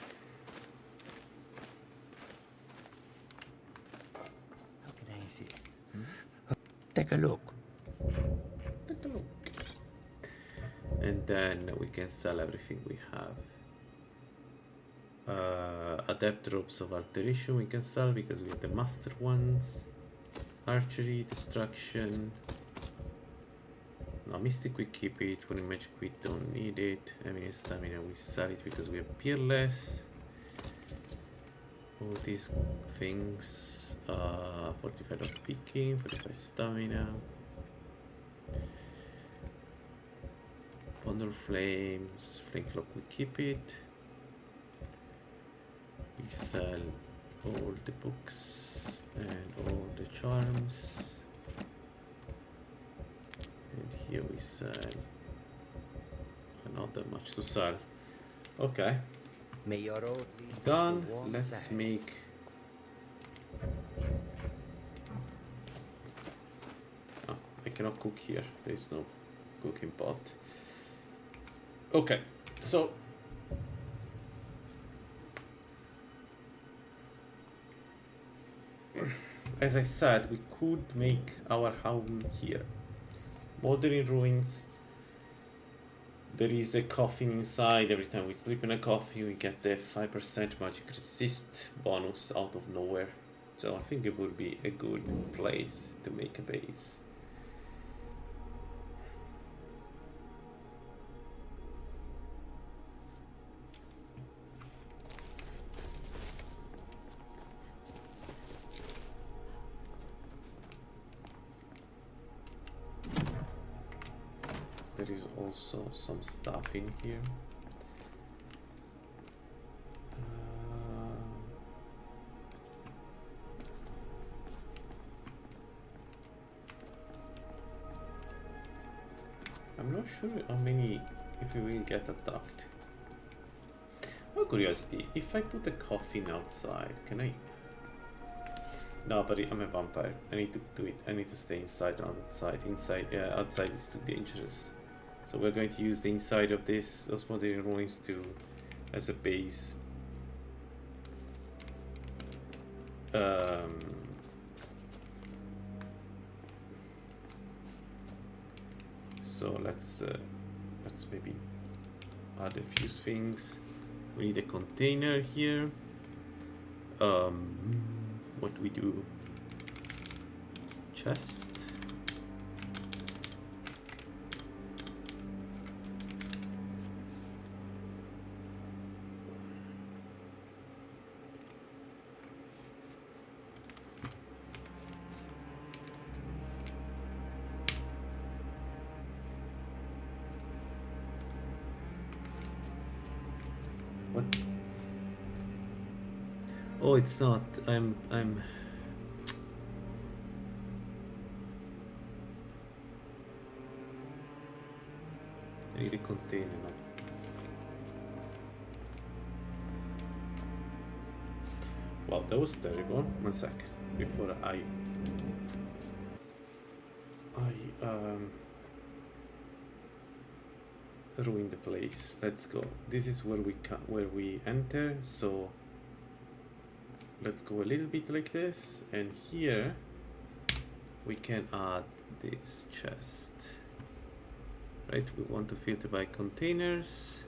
Take a look. Take a look. And then we can sell everything we have. adept robes of alteration we can sell because we have the master ones. Archery, destruction. No, mystic we keep it. When magic we don't need it. I mean stamina we sell it because we have peerless. All these things. 45 of picking, 45 stamina. Thunder flames, flame clock we keep it. We sell all the books and all the charms. And here we sell not that much to sell. Okay. May your road lead done. to warm Let's sands. make I cannot cook here. There is no cooking pot. Okay, so as I said, we could make our home here. Modern ruins. There is a coffin inside. Every time we sleep in a coffin, we get the 5% magic resist bonus out of nowhere. So I think it would be a good place to make a base. There is also some stuff in here. I'm not sure how many, if we will get attacked. Out of curiosity, if I put a coffin outside, can I? No, but I'm a vampire. I need to do it. I need to stay inside, not outside. Inside, yeah, outside is too dangerous. So we're going to use the inside of this, those modern ruins as a base. So let's maybe add a few things. We need a container here. What do we do? Chest. What? Oh, it's not. I'm I need a container now. Well, that was terrible. 1 sec. Before I ruin the place. Let's go. This is where we enter. So let's go a little bit like this, and here we can add this chest. Right, we want to filter by containers,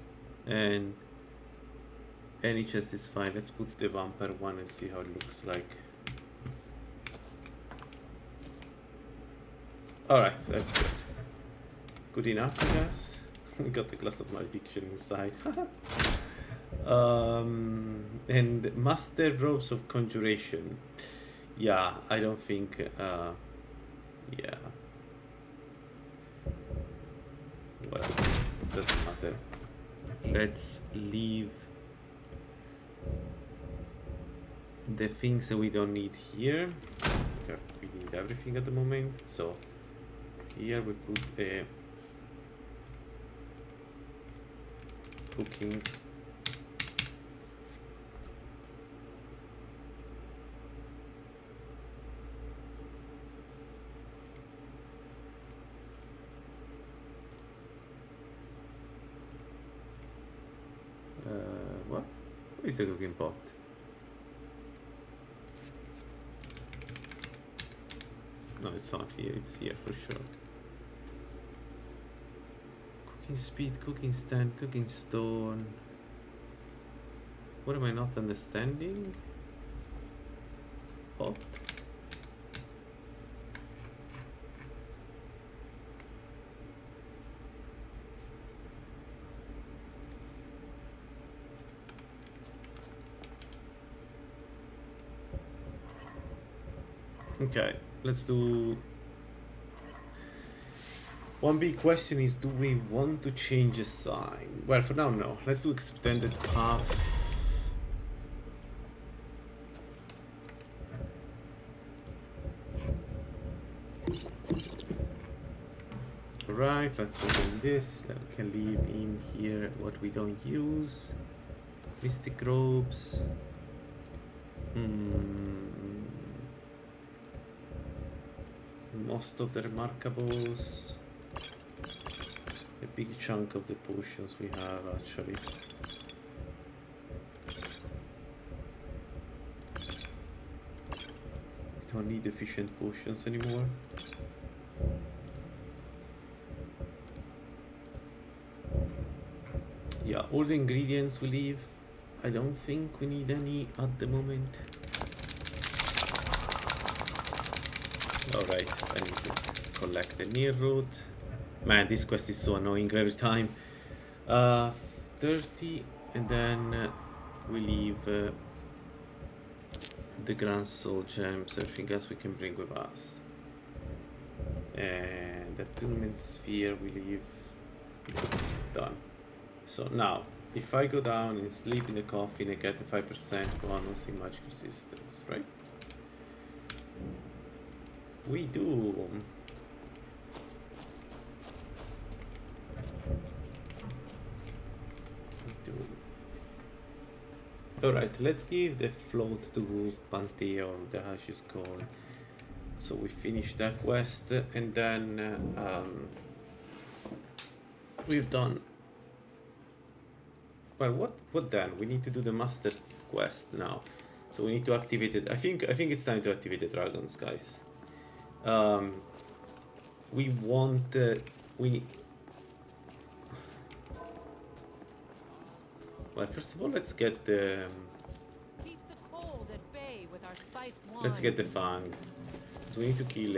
and any chest is fine. Let's put the vampire one and see how it looks like. Alright, that's good. Good enough, I guess. We got the glass of malediction inside. And master robes of conjuration. Yeah, I don't think yeah. Well, doesn't matter. Let's leave the things that we don't need here. Okay, we need everything at the moment. So here we put a cooking. What? Where is the cooking pot? No, it's not here. It's here for sure. Cooking speed, cooking stand, cooking stone. What am I not understanding? What? Okay, let's do... One big question is, do we want to change a sign? Well, for now, no. Let's do extended path. Right, let's open this. We can leave in here what we don't use. Mystic robes. Most of the remarkables. A big chunk of the potions we have actually. We don't need efficient potions anymore. Yeah, all the ingredients we leave. I don't think we need any at the moment. Alright, I need to collect the near road. Man, this quest is so annoying every time. 30, and then we leave the Grand Soul Gems, everything else we can bring with us. And the Attunement Sphere we leave. Done. So now, if I go down and sleep in the coffin, I get the 5% bonus in magic resistance, right? We do. Alright, let's give the float to Pantheon, the hash is called. So we finish that quest, and then we've done. Well, what then? We need to do the master quest now. So we need to activate it. I think it's time to activate the dragons, guys. We want well, first of all, let's get the Keep the cold at bay with our spiced wine. let's get the Fang. So we need to kill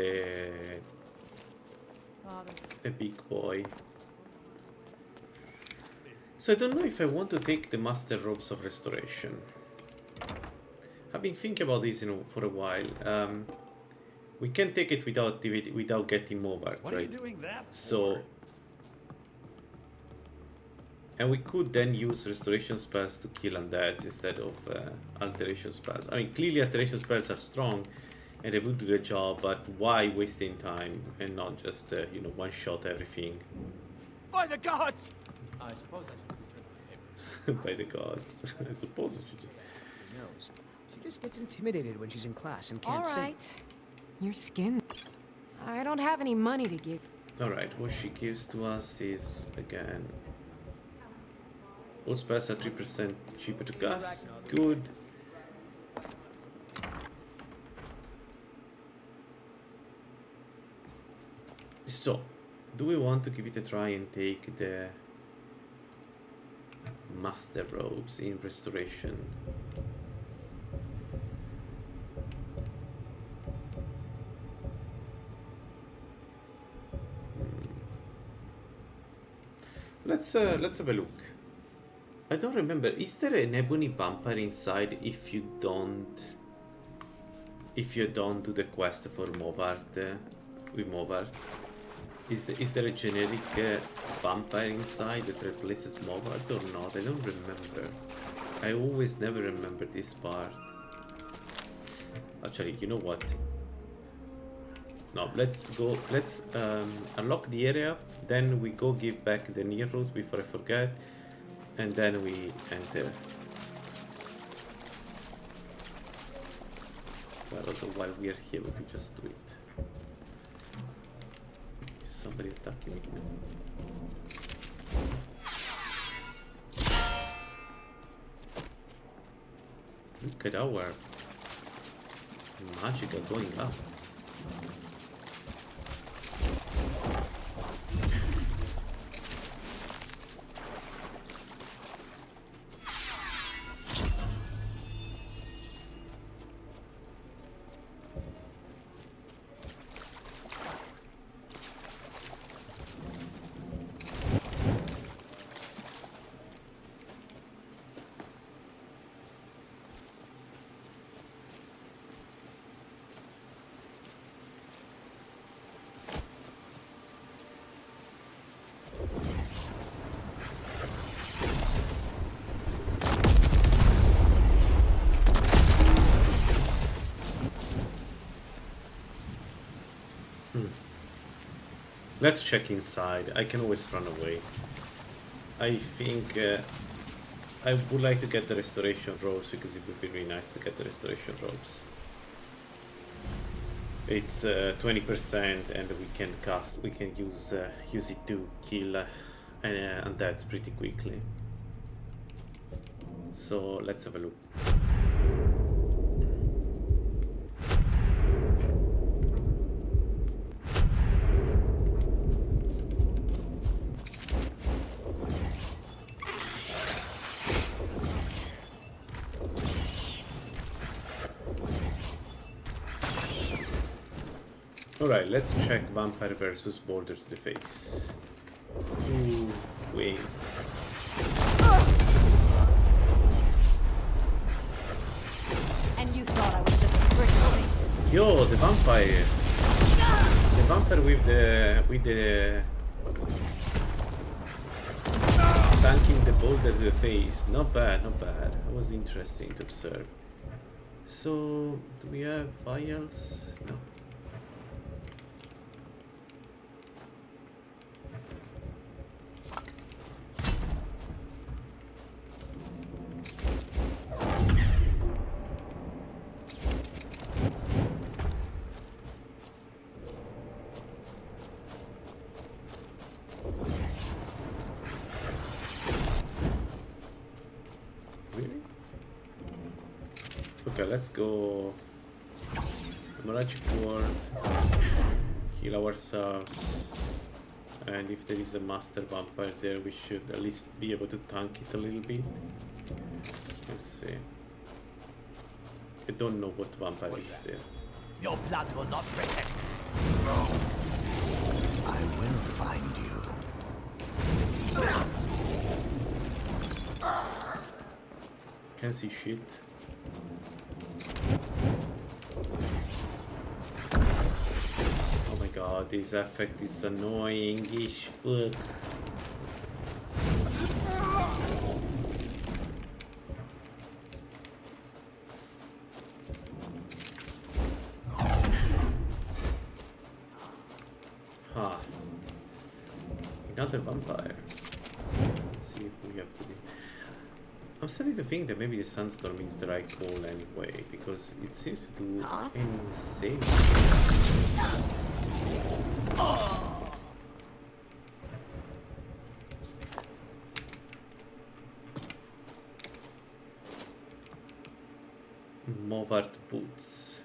a big boy. So I don't know if I want to take the Master Robes of Restoration. I've been thinking about this, for a while. We can take it without getting Mobart, What right? are you doing that for? So, and we could then use restoration spells to kill undeads instead of alteration spells. I mean, clearly alteration spells are strong and they will do the job, but why wasting time and not just one shot everything? By the gods! I suppose I should return my papers. By the gods. I suppose I should. Who knows? She just gets intimidated when she's in class and can't All sing. right. Your skin. I don't have any money to give. Alright, what she gives to us is, again, all spells are 3% cheaper to cast. Good. So, do we want to give it a try and take the Master Robes in Restoration? Let's have a look. I don't remember. Is there an ebony vampire inside if you don't do the quest for Movart with Movart? Is there a generic vampire inside that replaces Movart or not? I don't remember. I always never remember this part. Actually, you know what? No, let's go. Let's unlock the area. Then we go give back the near route before I forget, and then we enter. Well, also while we are here, we can just do it. Is somebody attacking me? Look at our magic going up. Let's check inside. I can always run away. I think I would like to get the restoration robes because it would be really nice to get the restoration robes. It's 20% and we can use it to kill undeads pretty quickly. So let's have a look. Alright, let's check vampire versus boulder to the face. Who wins? And you thought I was just a prickly. Yo, the vampire! The vampire with the tanking the boulder to the face. Not bad, not bad. That was interesting to observe. So, do we have vials? No. Okay, let's go Miragic Ward, heal ourselves, and if there is a master vampire there, we should at least be able to tank it a little bit. Let's see. I don't know what vampire is there. Your blood will not protect. I will find you. Can't see shit. Oh my god, this effect is annoying-ish. Fuck. Huh. Another vampire. Let's see if we have to be. I'm starting to think that maybe the sandstorm is the right call anyway, because it seems to do insane. Movart boots.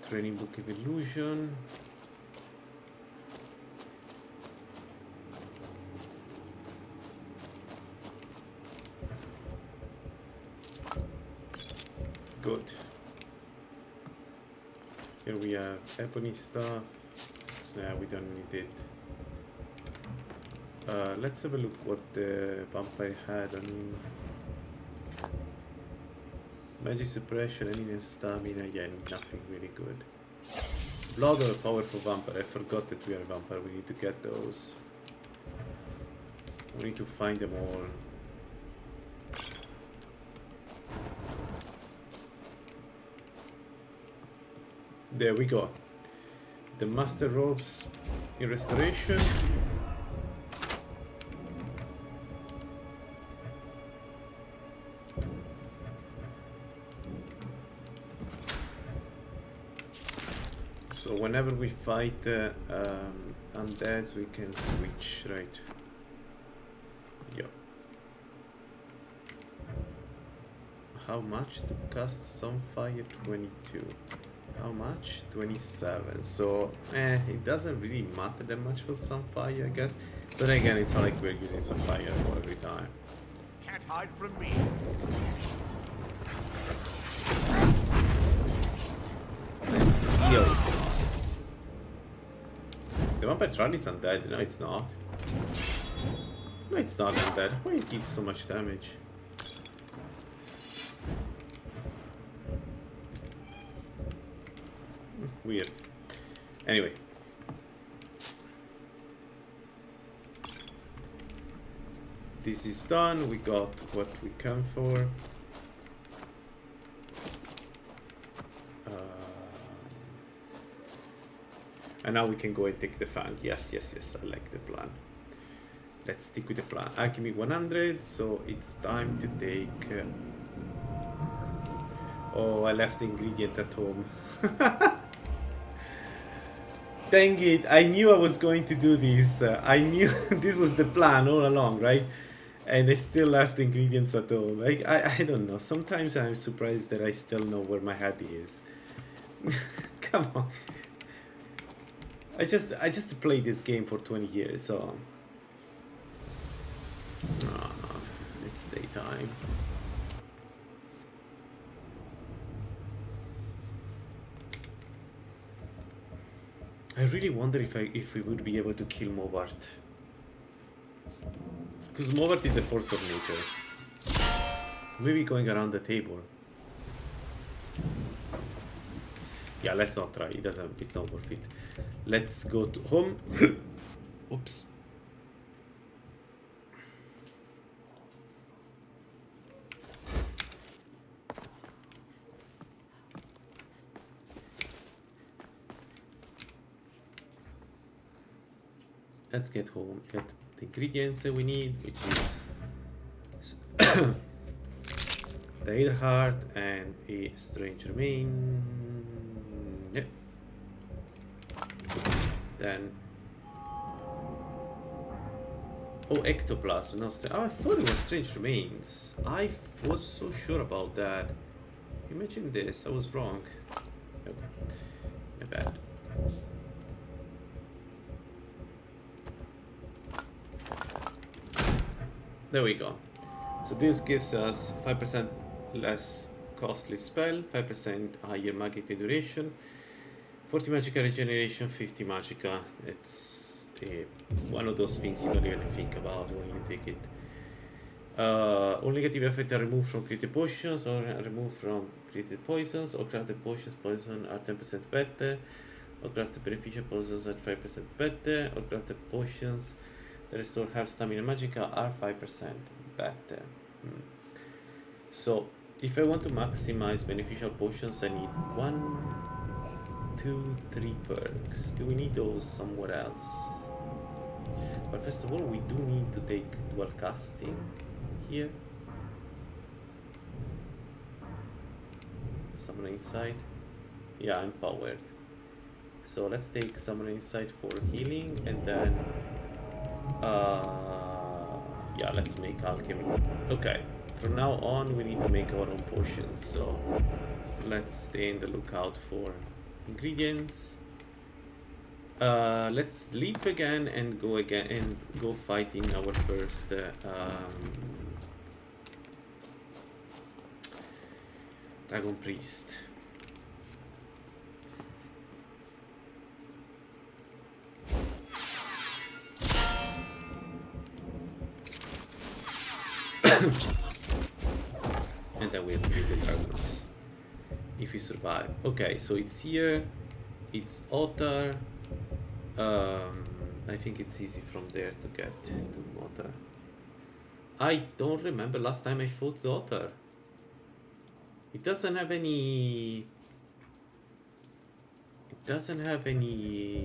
Training book of illusion. Good. Here we have ebony stuff. Nah, we don't need it. Let's have a look what the vampire had. I mean, magic suppression, enemy stamina. Yeah, nothing really good. Blood of a powerful vampire. I forgot that we are a vampire. We need to get those. We need to find them all. There we go. The master robes in restoration. So whenever we fight undeads, we can switch, right? Yep. How much to cast Sunfire? 22. How much? 27. So, it doesn't really matter that much for Sunfire, I guess. But again, it's not like we're using Sunfire every time. Can't hide from me. Steal. The vampire troll is undead. No, it's not. No, it's not undead. Why it deals so much damage? Weird. Anyway. This is done. We got what we come for. And now we can go and take the fang. Yes, yes, yes, I like the plan. Let's stick with the plan. Alchemy 100, so it's time to take... Oh, I left the ingredient at home. Dang it, I knew I was going to do this. I knew this was the plan all along, right? And I still left the ingredients at home. I don't know. Sometimes I'm surprised that I still know where my hat is. Come on. I just played this game for 20 years, so... No, it's daytime. I really wonder if we would be able to kill Mobart. Because Mobart is the force of nature. Maybe going around the table. Yeah, let's not try. It's not worth it. Let's go to home. Oops. Let's get home, get the ingredients that we need, which is the Either Heart and a Strange Remain. Yep. Then Ectoplasm. No, I thought it was Strange Remains. I was so sure about that. Imagine this, I was wrong. My bad. There we go. So this gives us 5% less costly spell, 5% higher magic duration, 40 magica regeneration, 50 magica. It's one of those things you don't even think about when you take it. All negative effects are removed from created potions or removed from created poisons, or crafted potions poison are 10% better, or crafted beneficial poisons are 5% better, or crafted potions that restore half stamina magica are 5% better. So if I want to maximize beneficial potions, I need 1, 2, 3 perks. Do we need those somewhere else? But first of all, we do need to take dual casting here. Summon Insight. Yeah, I'm powered. So let's take Summon Insight for healing, and then yeah, let's make alchemy. Okay, from now on we need to make our own potions, so let's stay in the lookout for ingredients. Let's sleep again and go fighting our first Dragon Priest. And then we have to beat the dragons if we survive. Okay, so it's here, it's Otar. I think it's easy from there to get to Otar. I don't remember last time I fought the Otar. It doesn't have any.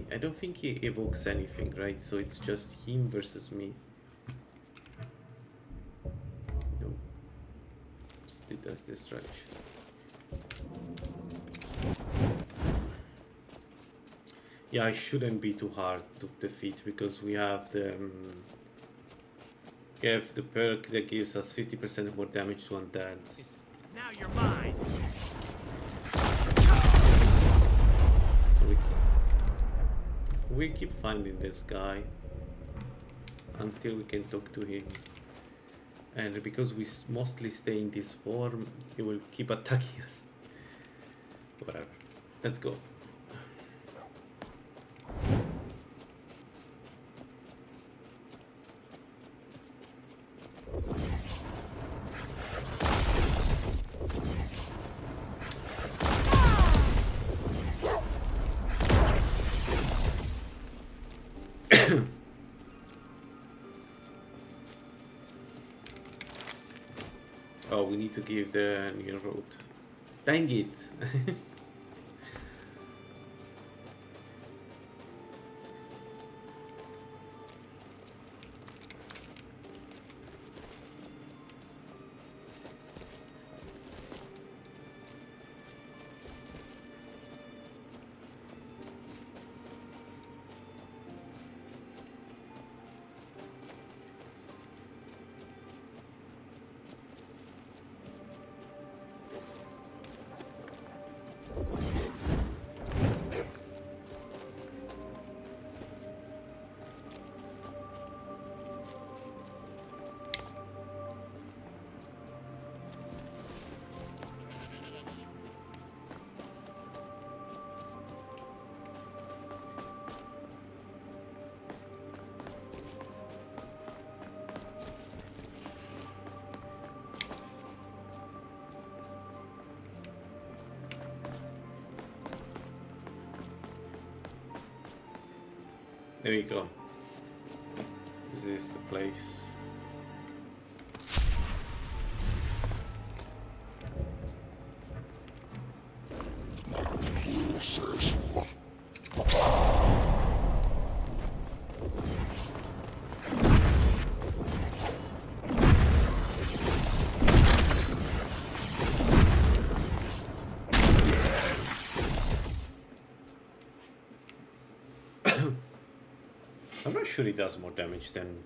I don't think he evokes anything, right? So it's just him versus me. It does distraction. Yeah, I shouldn't be too hard to defeat because we have the perk that gives us 50% more damage to undeads. Now you're mine. So we'll keep finding this guy until we can talk to him. And because we mostly stay in this form, he will keep attacking us. Whatever. Let's go. Oh, we need to give the new road. Dang it! There we go. This is the place. I'm not sure it does more damage than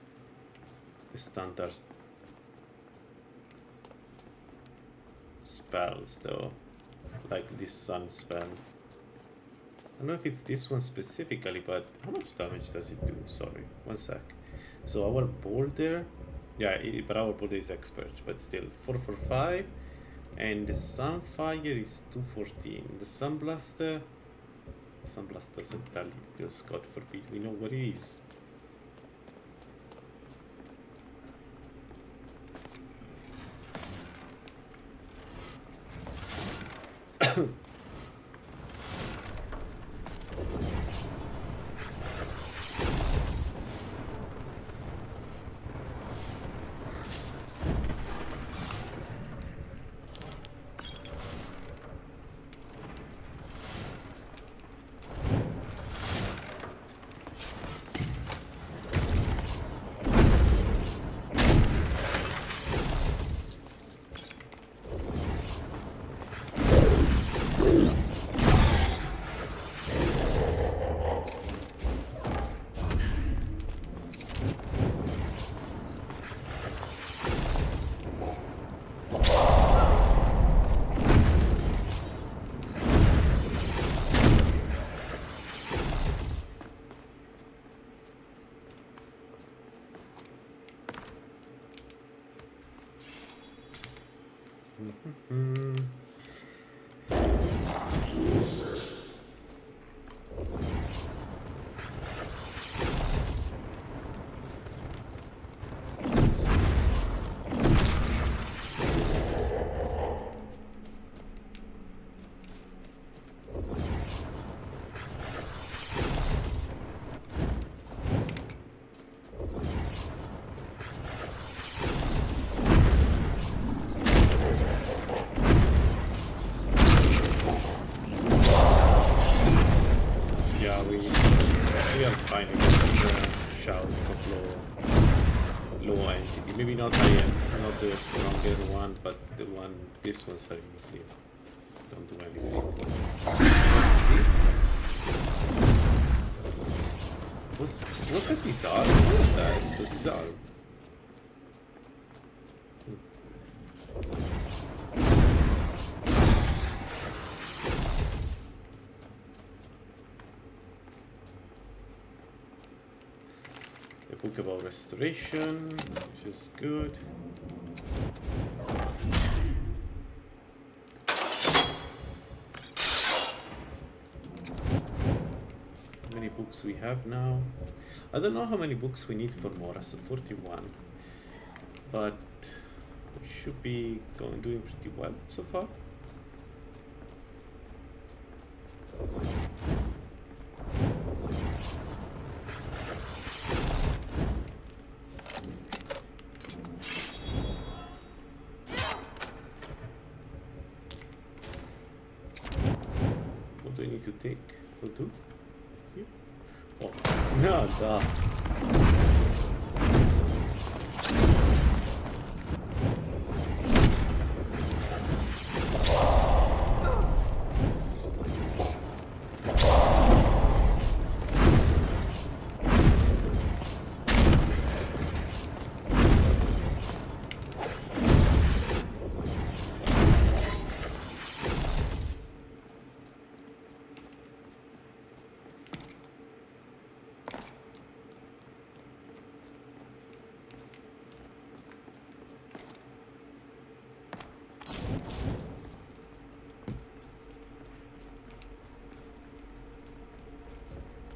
the standard spells though, like this sun spell. I don't know if it's this one specifically, but how much damage does it do? Sorry, one sec. So our boulder, yeah, but our boulder is expert, but still 445, and the sunfire is 214. The sunblast doesn't tell you because God forbid we know what it is. Maybe not not the stronger one, but the one. This one's are easier. Don't do anything. Let's see. Was that disarm? What was that? It was disarm. A book about restoration, which is good. How many books we have now? I don't know how many books we need for Mora, so 41. But we should be doing pretty well so far. What do I need to take? Will do? Here? Oh, no, duh.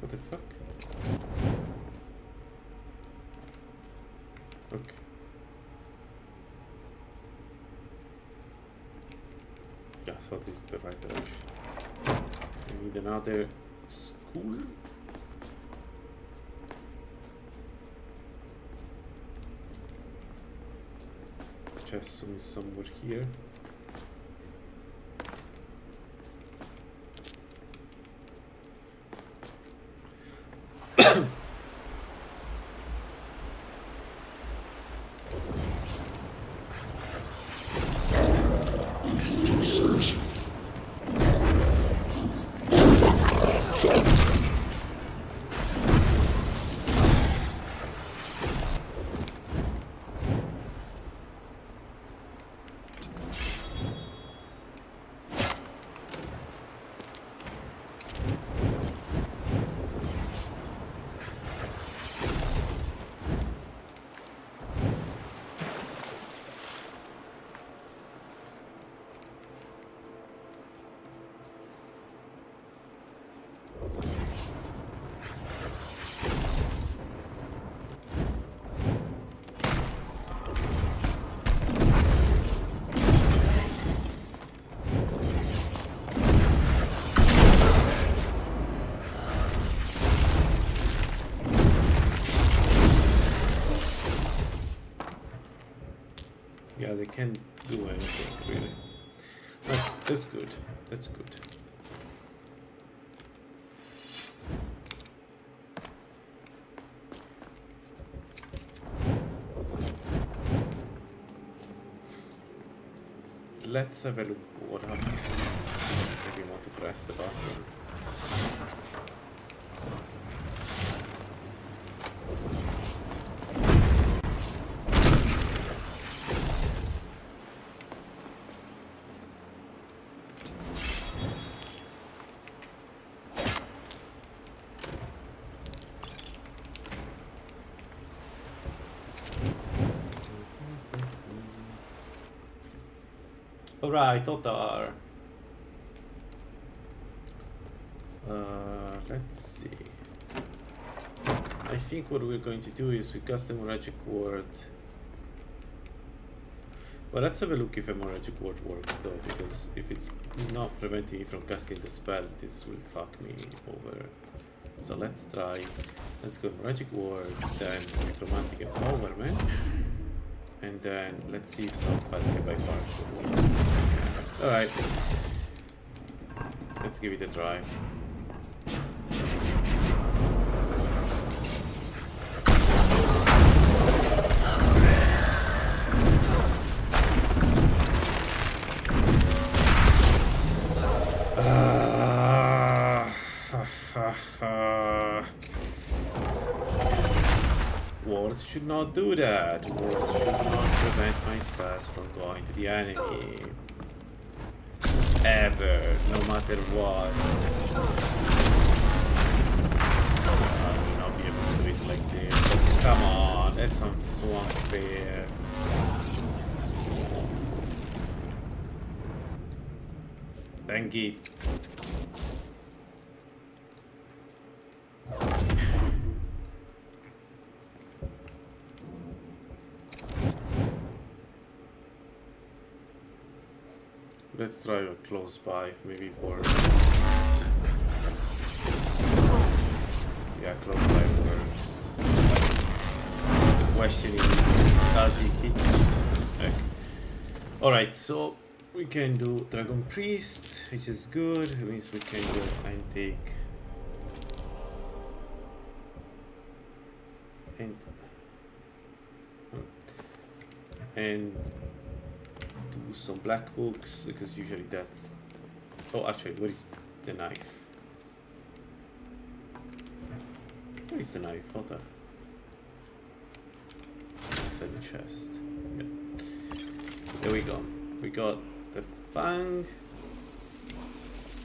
What the fuck? Okay. Yeah, so this is the right direction. We need another school. chest is somewhere here. Yeah, they can't do anything really. That's good. That's good. Let's have a look what happened. Maybe want to press the button. Alright, Otar. Let's see. I think what we're going to do is we cast a Moragic Ward. Well, let's have a look if a Moragic Ward works though, because if it's not preventing me from casting the spell, this will fuck me over. So let's try. Let's go Moragic Ward, then Necromantic Empowerment. And then let's see if Southfall can bypass the wall. Alright. Let's give it a try. Wards should not do that. Wards should not prevent my spells from going to the enemy. Ever, no matter what. I will not be able to do it like this. Come on, that's so unfair. Thank it. Let's try a close by, maybe it works. Yeah, close by works. The question is, does it hit? Okay. Alright, so we can do Dragon Priest, which is good. It means we can go and take and do some black books, because usually that's... Oh, actually, where is the knife? Where is the knife? Hold on. Inside the chest. Yeah. There we go. We got the Fang.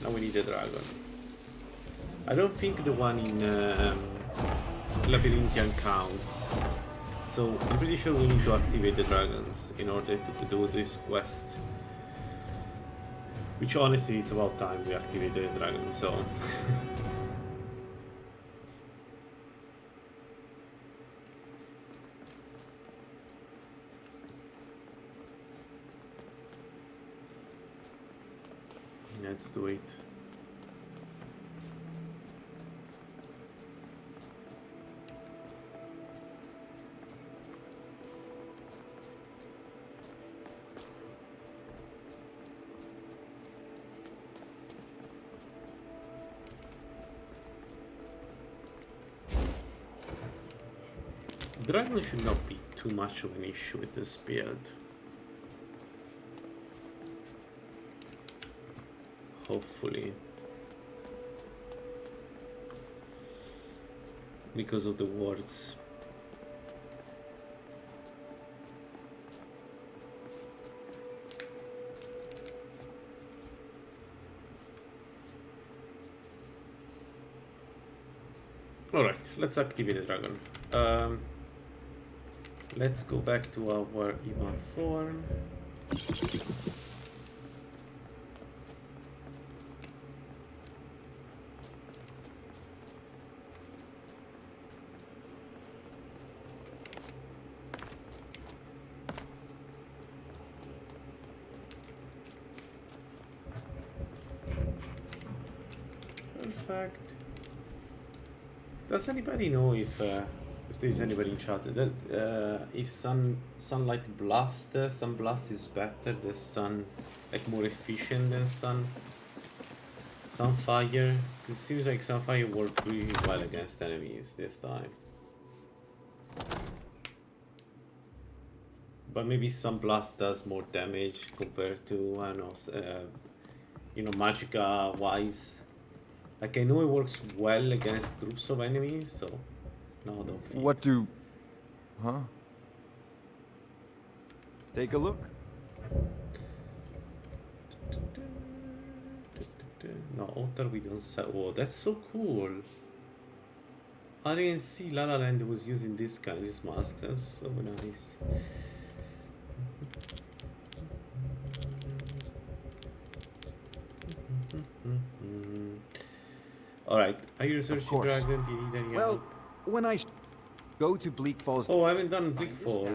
Now we need a dragon. I don't think the one in Labyrinthian counts. So I'm pretty sure we need to activate the dragons in order to do this quest. Which honestly, it's about time we activate the dragon, so... Let's do it. Dragon should not be too much of an issue with this build. Hopefully. Because of the wards. Alright, let's activate the dragon. Let's go back to our Ivan form. Perfect. Does anybody know if there's anybody in chat that if sunlight blast, sunblast is better than sun, like more efficient than sunfire? It seems like sunfire worked really well against enemies this time, but maybe sunblast does more damage compared to, I don't know, you know, magicka wise. Like, I know it works well against groups of enemies, so no, don't feel. What do... Huh? Take a look. No, altar we don't sell. Oh, that's so cool. I didn't see Lalaland was using these masks. That's so nice. Alright, are you researching dragon? Do you need any help? When I go to Bleak Falls... Oh, I haven't done Bleak Fall.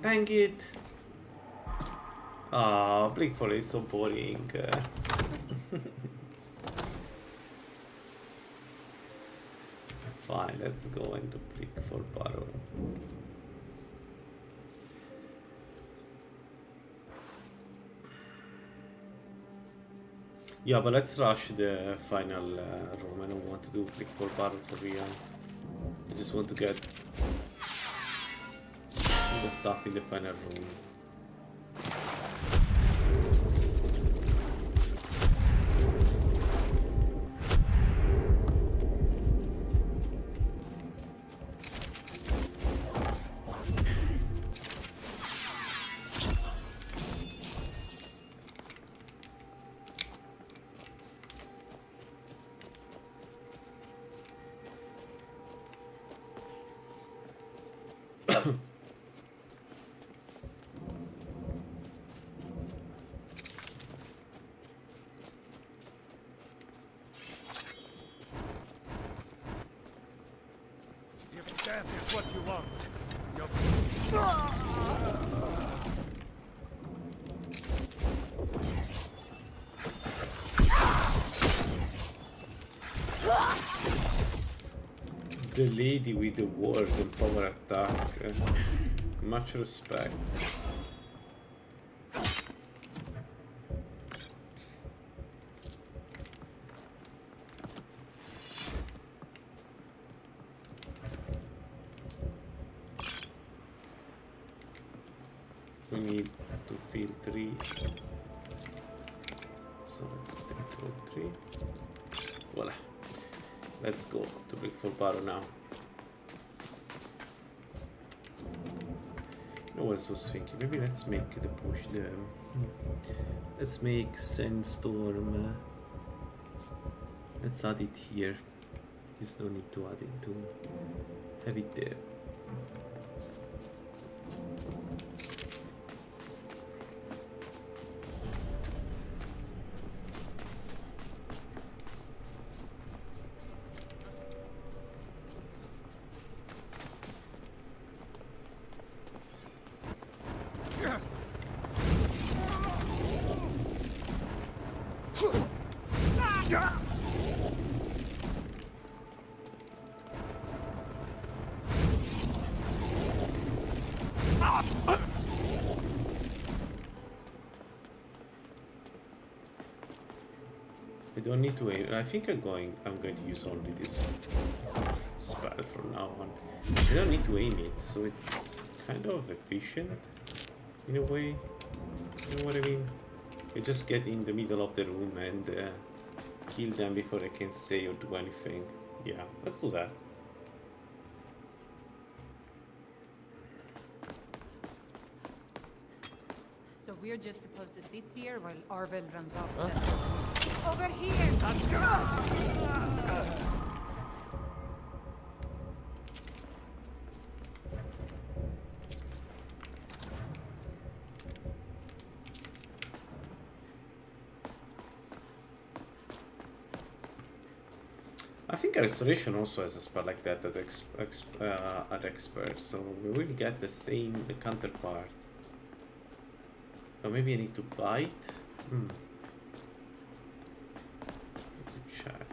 Dang it! Ah, Bleak Fall is so boring. Fine, let's go into Bleak Fall Battle. Yeah, but let's rush the final room. I don't want to do Bleak Fall Battle for real. I just want to get the stuff in the final room. Death is what you want. The lady with the word and power attack. Much respect. We need to fill 3. So let's take all 3. Voila. Let's go to Bleak Fall Battle now. You know what I was thinking? Maybe let's make the push there. Let's make Sandstorm. Let's add it here. There's no need to add it to have it there. I don't need to aim. I think I'm going to use only this. spell from now on. I don't need to aim it, so it's kind of efficient in a way. You know what I mean? You just get in the middle of the room and kill them before they can say or do anything. Yeah, let's do that. So we're just supposed to sit here while Arvel runs off. Over here! I think Restoration also has a spell like that at Expert, so we will get the same counterpart. Or maybe I need to bite? Need to check.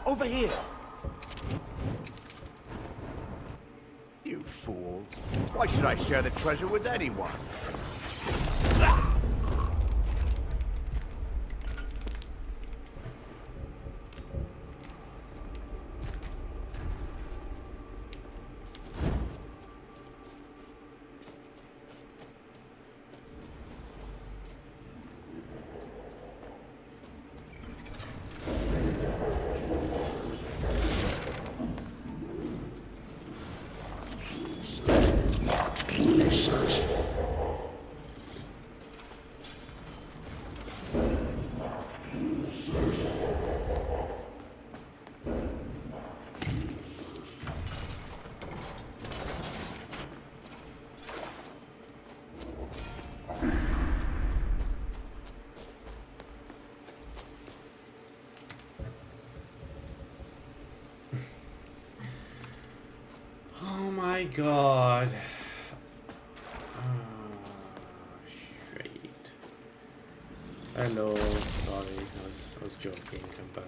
Over here! You fool. Why should I share the treasure with anyone? Oh my god. Shit. Hello, sorry, I was joking, I'm back.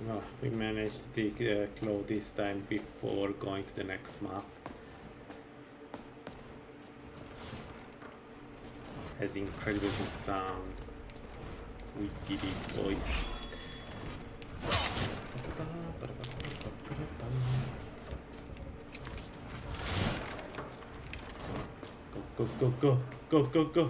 Oh, we managed to take Claw this time before going to the next map. As incredible as it sound, we did it, boys. Go, go, go, go, go, go.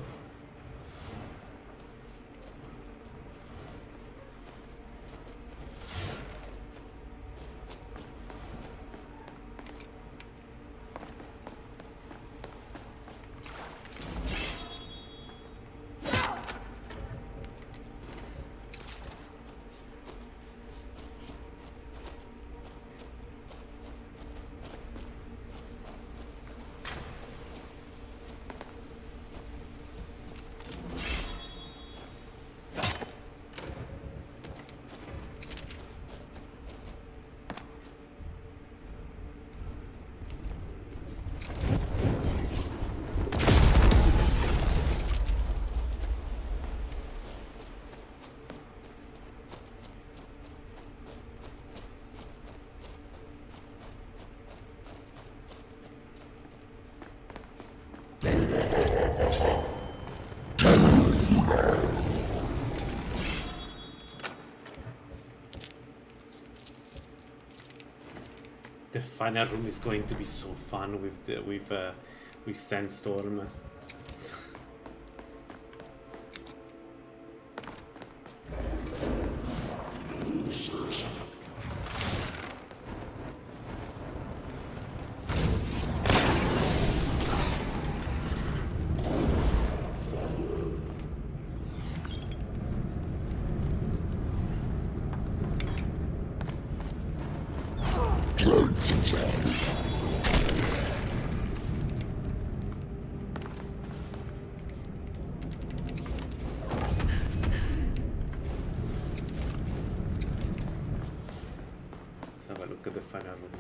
The final room is going to be so fun with Sandstorm. Let's have a look at the final room.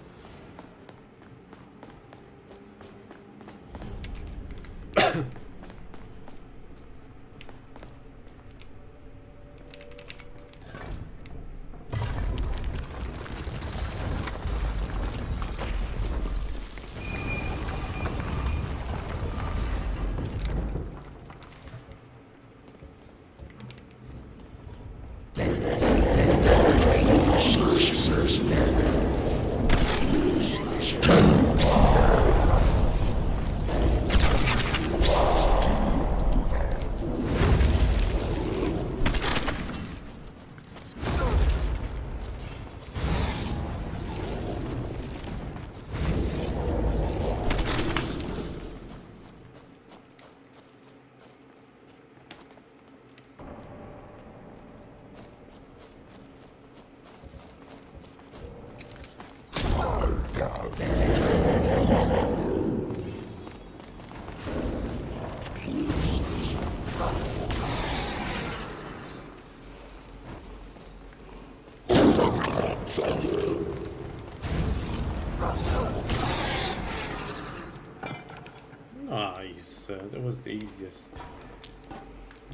Nice. That was the easiest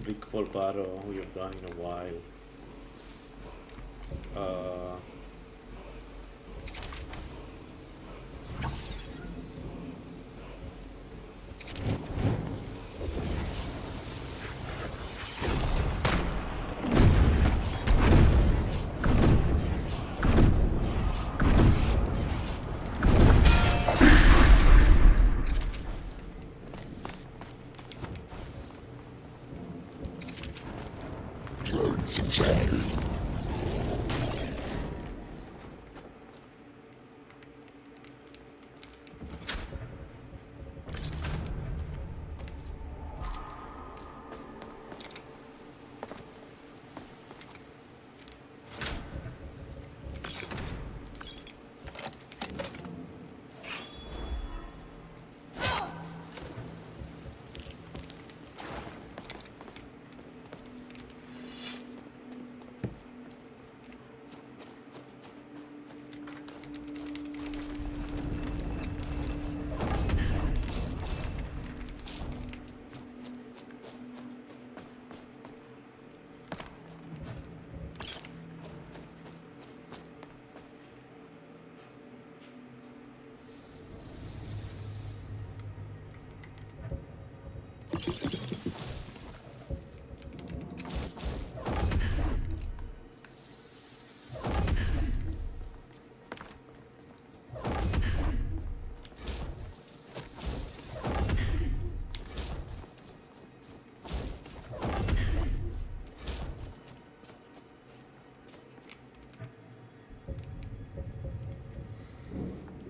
brickfall battle we have done in a while.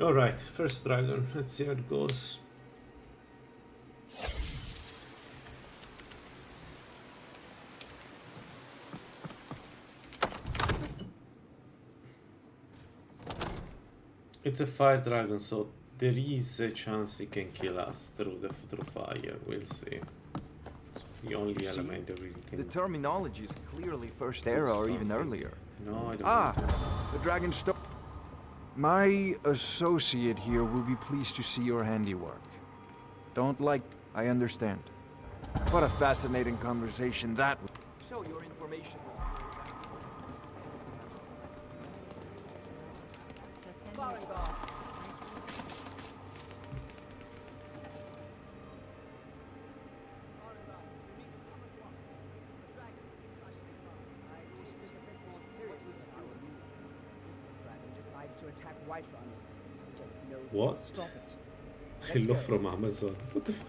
Alright, first dragon, let's see how it goes. It's a fire dragon, so there is a chance it can kill us through fire. We'll see. It's the only element that we can. The terminology is clearly first era or even earlier. No, I don't. The dragon stone. My associate here will be pleased to see your handiwork. Don't like... I understand. What a fascinating conversation that was. So your information was... To attack Whiterun. What? Hello from Amazon. What the fuck?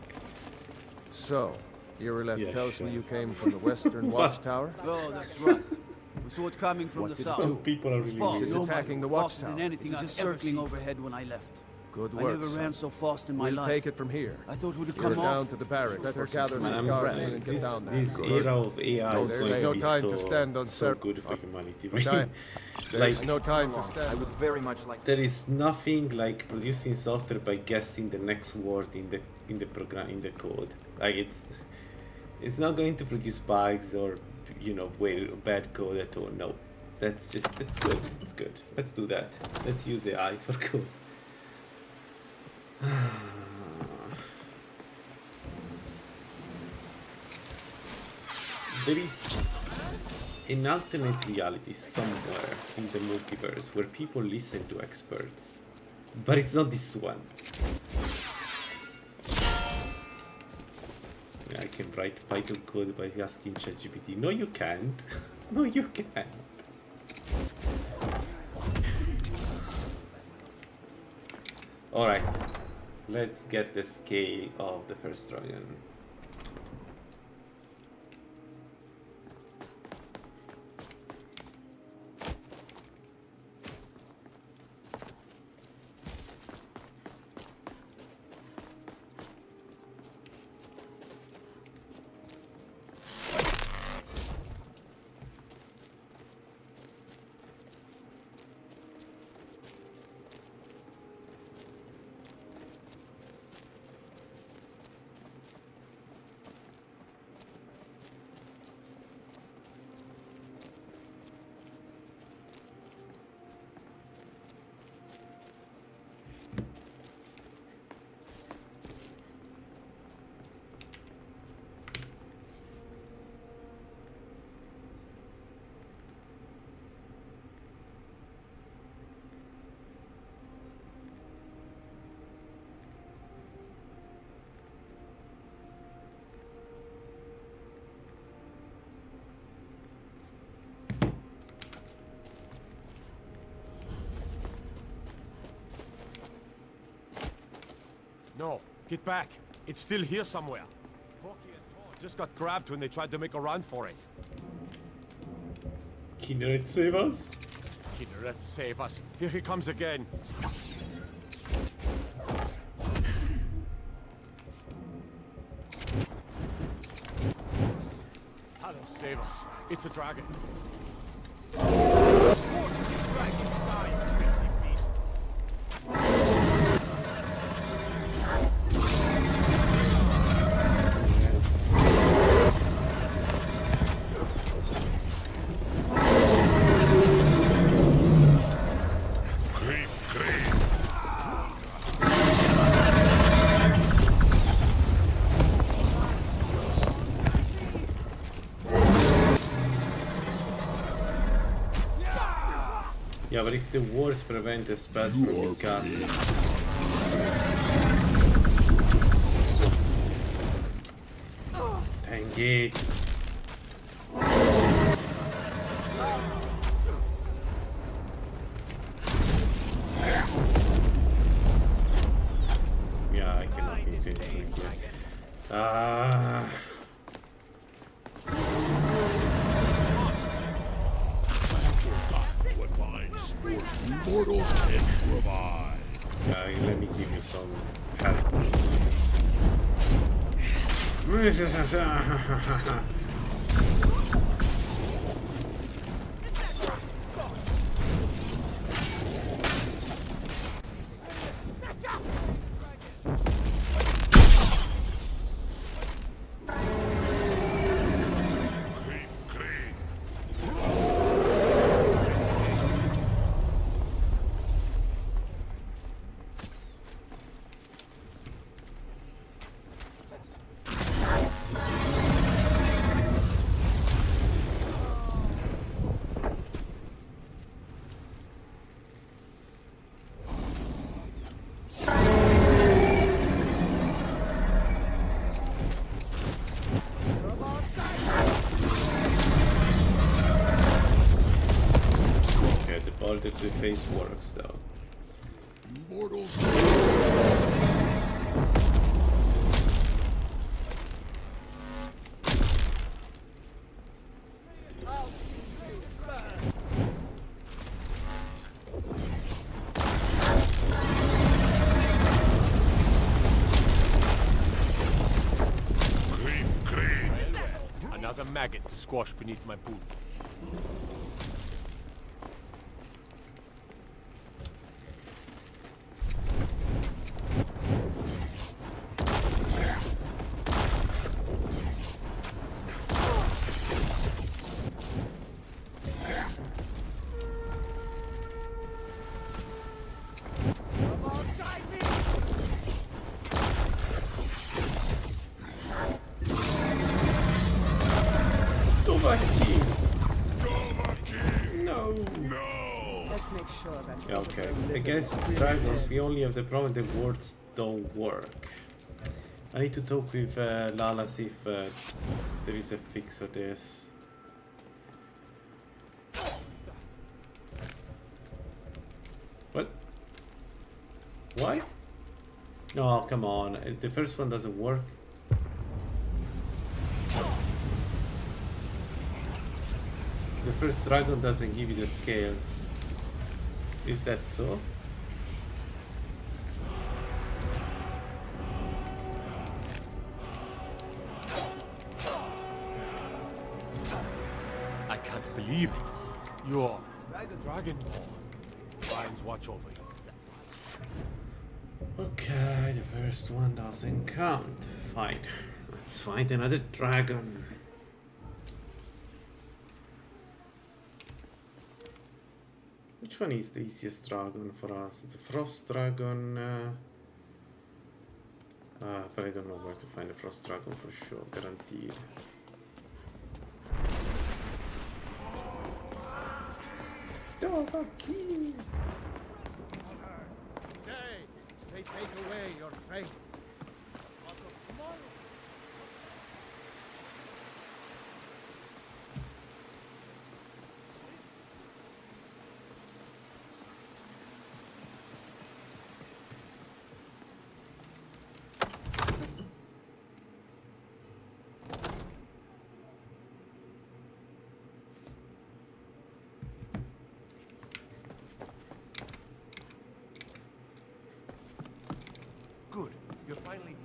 So, Ireleth Yeah, tells sure. me you came from the western watchtower? Oh, that's right. We saw it coming from the south. Some people are It was really fast, It's no attacking the matter, faster watchtower. than anything I've Just ever circling seen. overhead when I left. Good I work, never son. ran so fast in my We'll life. take it from here. I thought we'd You're come down off. to the barracks. Better gather Man, some I'm guards impressed. and get This, down there. this era of AI is There's going to no be time so, to stand on so cer- good for humanity. But Really. There's no time to stand. I would very much like. There is nothing like producing software by guessing the next word in the program, in the code. Like it's not going to produce bugs or bad code at all. No, that's good. It's good. Let's do that. Let's use AI for code. There is an alternate reality somewhere in the multiverse where people listen to experts, but it's not this one. I can write Python code by asking ChatGPT. No, you can't. No, you can't. Alright, let's get the scale of the first dragon. No, get back. It's still here somewhere. Porky and Todd just got grabbed when they tried to make a run for it. Kinneret, save us? Kinneret, save us. Here he comes again. Hello, save us. It's a dragon. Yeah, but if the wars prevent the spells from being casted. Dang it. Yeah, I cannot continue. Mortals can provide. Yeah, let me give you some help. Okay, the bolt to the face works though. mortals. Another maggot to squash beneath my boot. No. Let's make sure that. Yeah, okay. I guess dragons, we only have the problem the words don't work. I need to talk with Lala, see if there is a fix for this. What? Why? No, come on. The first one doesn't work. The first dragon doesn't give you the scales. Is that so? I can't believe it. You're Dragonborn. Lions watch over you. Okay, the first one doesn't count. Fine. Let's find another dragon. Which one is the easiest dragon for us? It's a frost dragon. But I don't know where to find a frost dragon for sure, guaranteed. They take away your faith.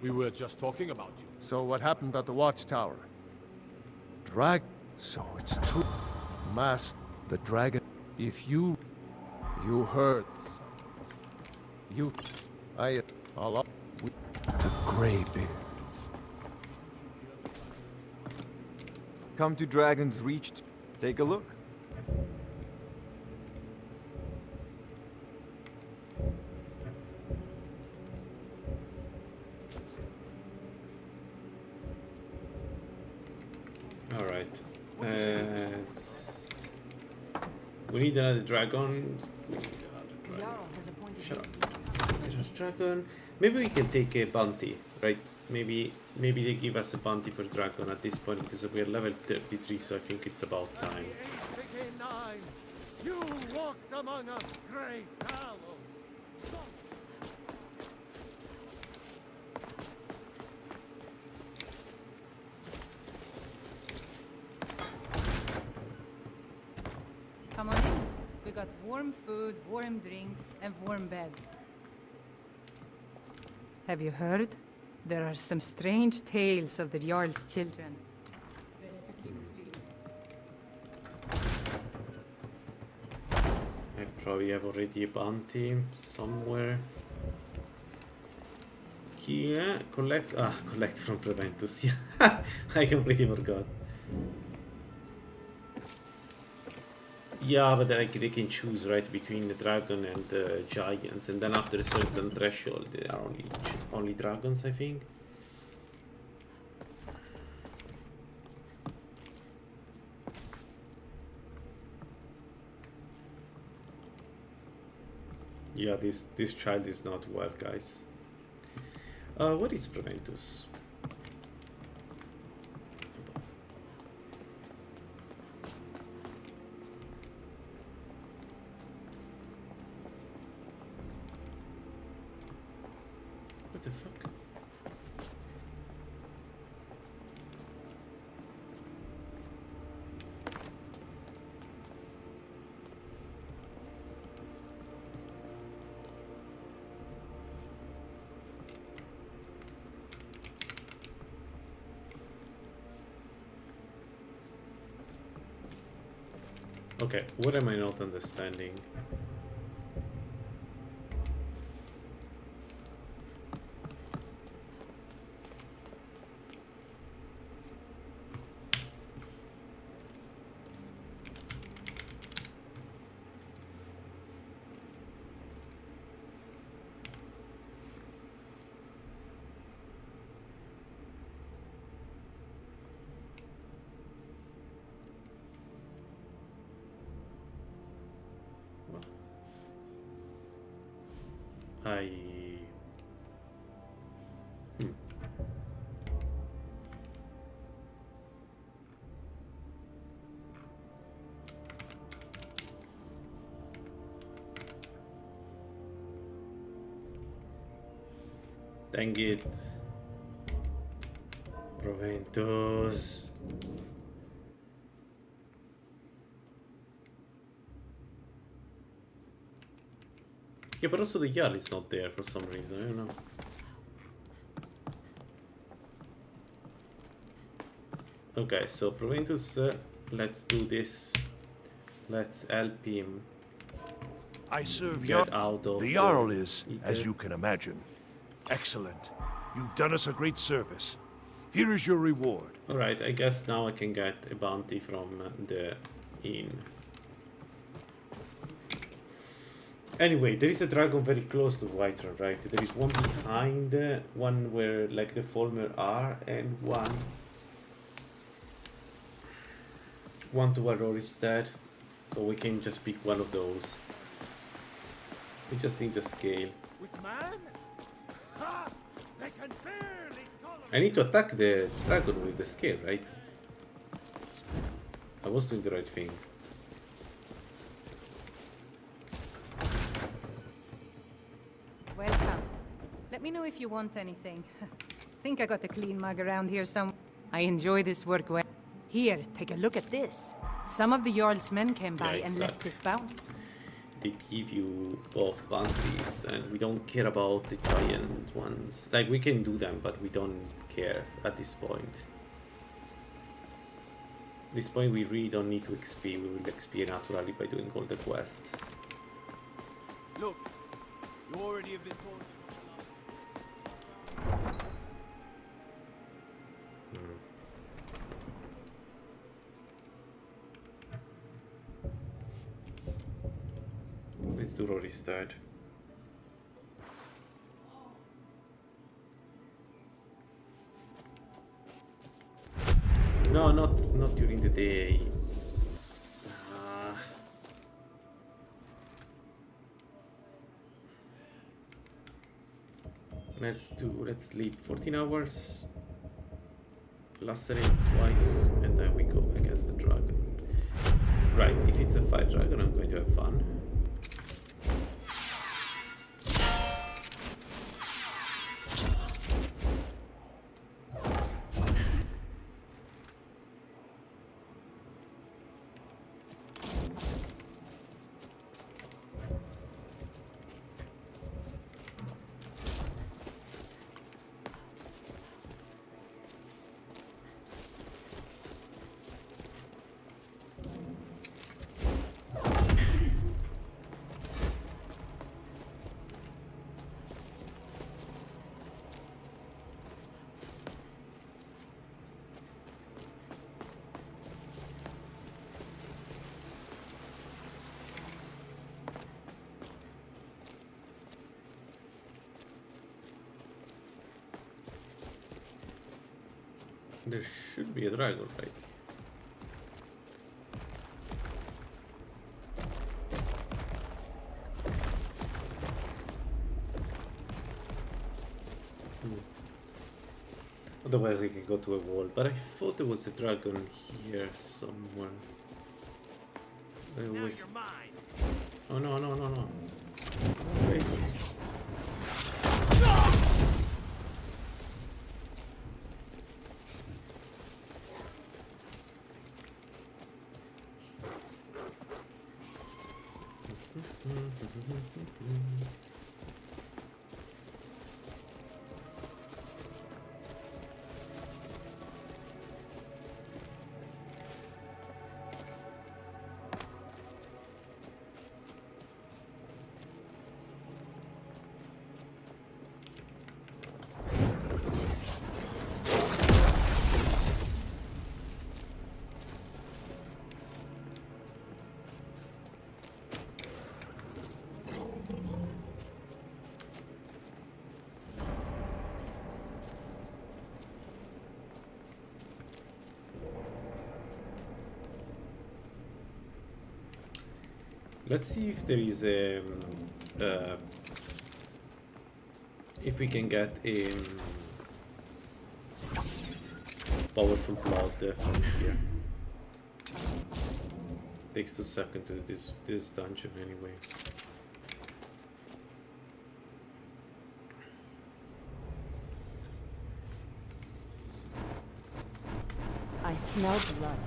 We were just talking about you. So what happened at the watchtower? So it's true. The dragon. If you heard. Allah. The Greybeards. Come to Dragon's Reach. Take a look. We need another dragon. Shut up. Dragon. Maybe we can take a bounty, right? Maybe they give us a bounty for dragon at this point because we are level 33, so I think it's about time. You walked among us, great Talos. Come on in. We got warm food, warm drinks, and warm beds. Have you heard? There are some strange tales of the Jarl's children. Best to keep clean. I probably have already a bounty somewhere. Yeah, collect from Preventus. Yeah, I completely forgot. Yeah, but they can choose, right, between the dragon and the giants, and then after a certain threshold, they are only dragons, I think. Yeah, this child is not well, guys. What is Preventus? What the fuck? Okay, what am I not understanding? I... Dang it. Proventus. Yeah, but also the Jarl is not there for some reason, I don't know. Okay, so Proventus, let's do this. Let's help him. I serve get out of the Jarl is, as you can imagine, excellent. You've done us a great service. Here is your reward. Alright, I guess now I can get a bounty from the inn. Anyway, there is a dragon very close to Whiterun, right? There is one behind, one where like the Folmer are, and one to where Rory is dead. So we can just pick one of those. We just need the scale. With man? Ha! They can barely tolerate. I need to attack the dragon with the scale, right? I was doing the right thing. Welcome. Let me know if you want anything. Think I got a clean mug around here some. I enjoy this work well. Here, take a look at this. Some of the Jarl's men came by and left this bounty. They give you both bounties, and we don't care about the giant ones. Like, we can do them, but we don't care at this point. At this point, we really don't need to XP. We will XP naturally by doing all the quests. Look, you already have been told. Let's do Rory's third. No, not during the day. Let's sleep 14 hours, lacerate twice, and then we go against the dragon. Right, if it's a fight dragon, I'm going to have fun. There should be a dragon, right? Otherwise we can go to a wall, but I thought there was a dragon here somewhere. Now you're mine. Oh no. Wait. Let's see if there is a if we can get a powerful blood from here. Takes 2 seconds to do this dungeon anyway. I smell blood.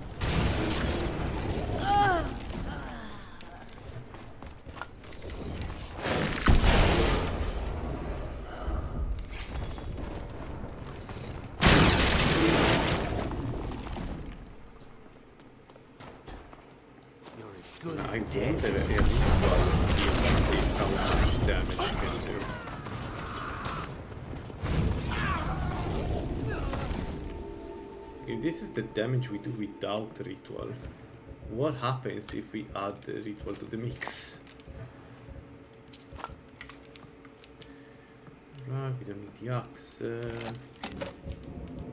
I wonder if how much damage you can do. If this is the damage we do without the ritual, what happens if we add the ritual to the mix? Right, we don't need the axe.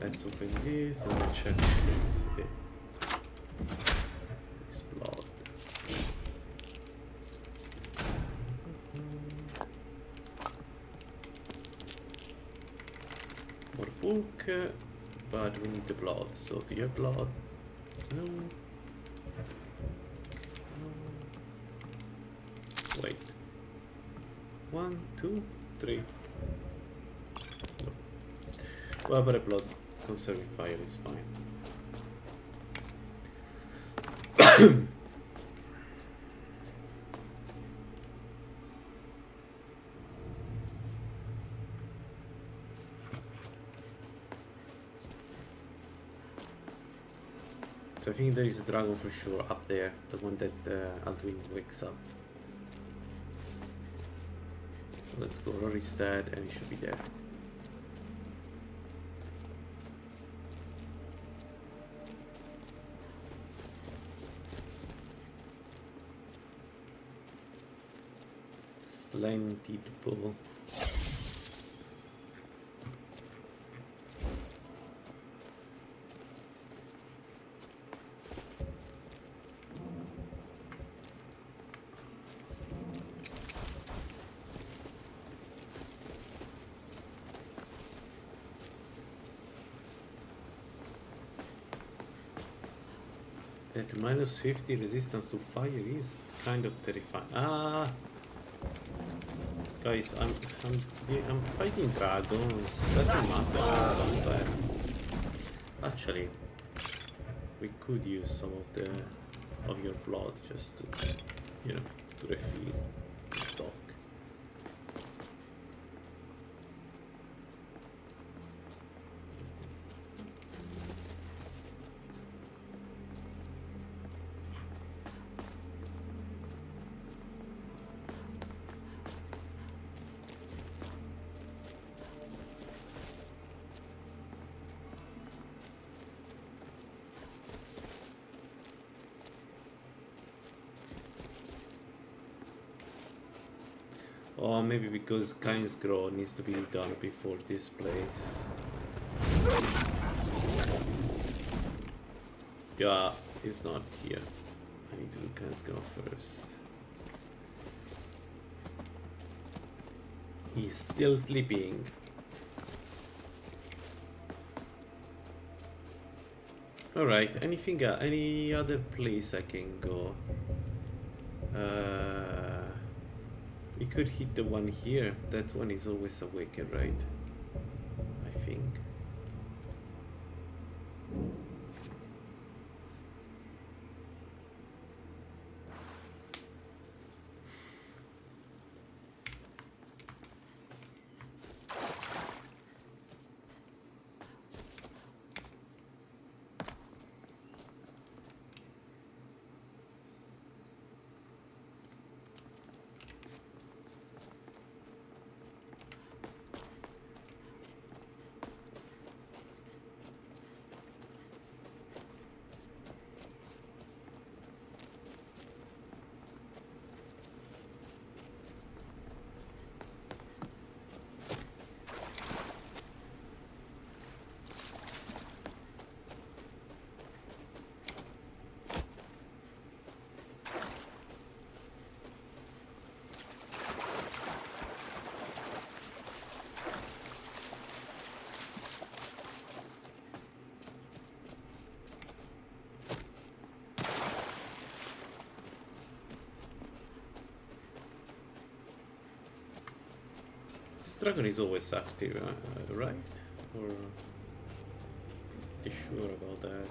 Let's open this and check this. Explode. More book, but we need the blood. So do you have blood? No. No. Wait. 1, 2, 3. No. Well, but a blood conserving fire is fine. So I think there is a dragon for sure up there, the one that Alduin wakes up. So let's go Rory's dead and he should be there. Splendid bull. That minus 50 resistance to fire is kind of terrifying. Ah, guys, I'm fighting dragons. Doesn't matter. Actually, we could use some of your blood just to, you know, to refill the stock. Or maybe because Kind's Grow needs to be done before this place. Yeah, he's not here. I need to do Kind's Grow first. He's still sleeping. Alright, anything else? Any other place I can go? We could hit the one here. That one is always awakened, right? I think. This dragon is always active, right? Or not sure about that.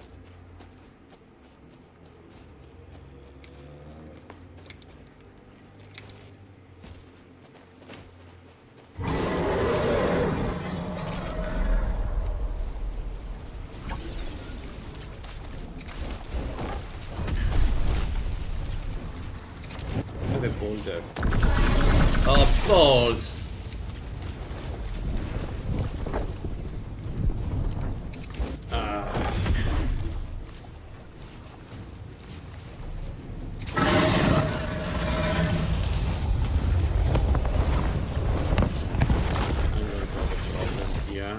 The boulder. Oh, balls! Ah. I'm gonna have a problem here.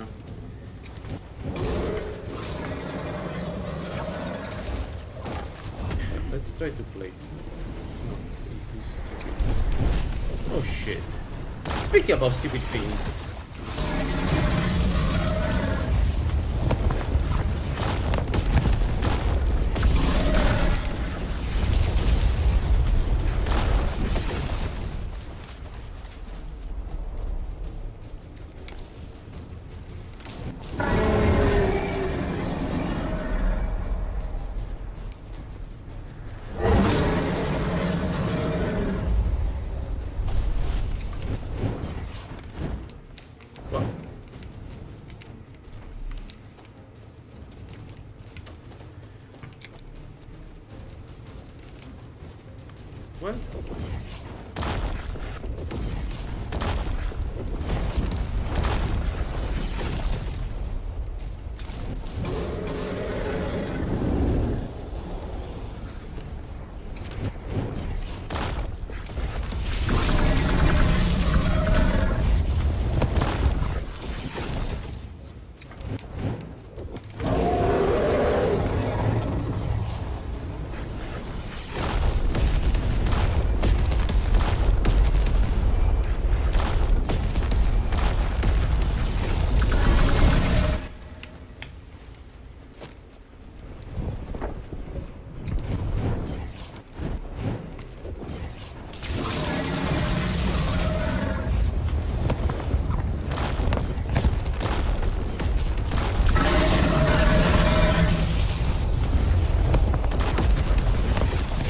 Let's try to play. Oh shit. Speaking about stupid things. What?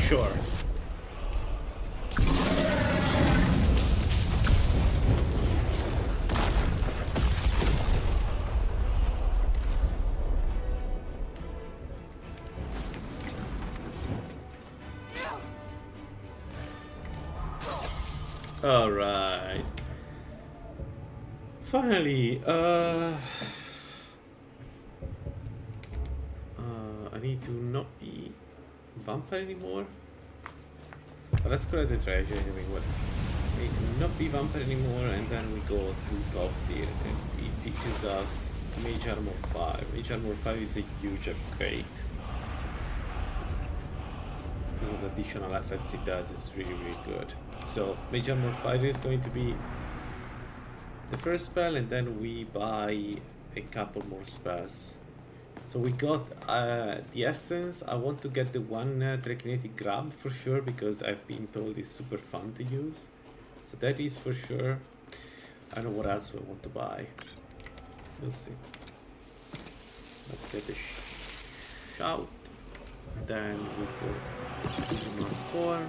Sure. All right. Finally, I need to not be vampire anymore. But let's collect the treasure anyway. What? We need to not be vampire anymore, and then we go to top tier, and it teaches us Mage Armor 5. Mage Armor 5 is a huge upgrade. Because of the additional effects it does, it's really, really good. So, Mage Armor 5 is going to be the first spell, and then we buy a couple more spells. So we got the essence. I want to get the one telekinetic grab for sure, because I've been told it's super fun to use. So that is for sure. I don't know what else we want to buy. We'll see. Let's get the shout. Then we go to number 4.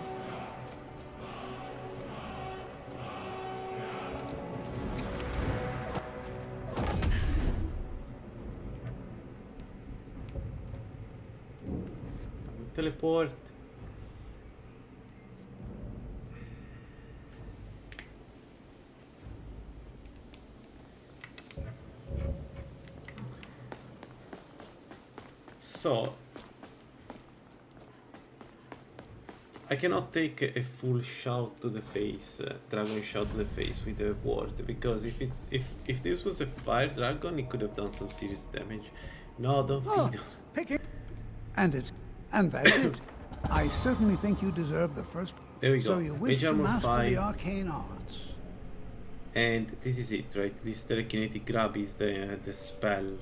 Teleport. So I cannot take a full shout to the face, dragon shout to the face with the ward, because if this was a fire dragon, it could have done some serious damage. No, don't feed. Pick it. And that's it. I certainly think you deserve the first. There we go. So you wish to master the arcane arts. And this is it, right? This telekinetic grab is the spell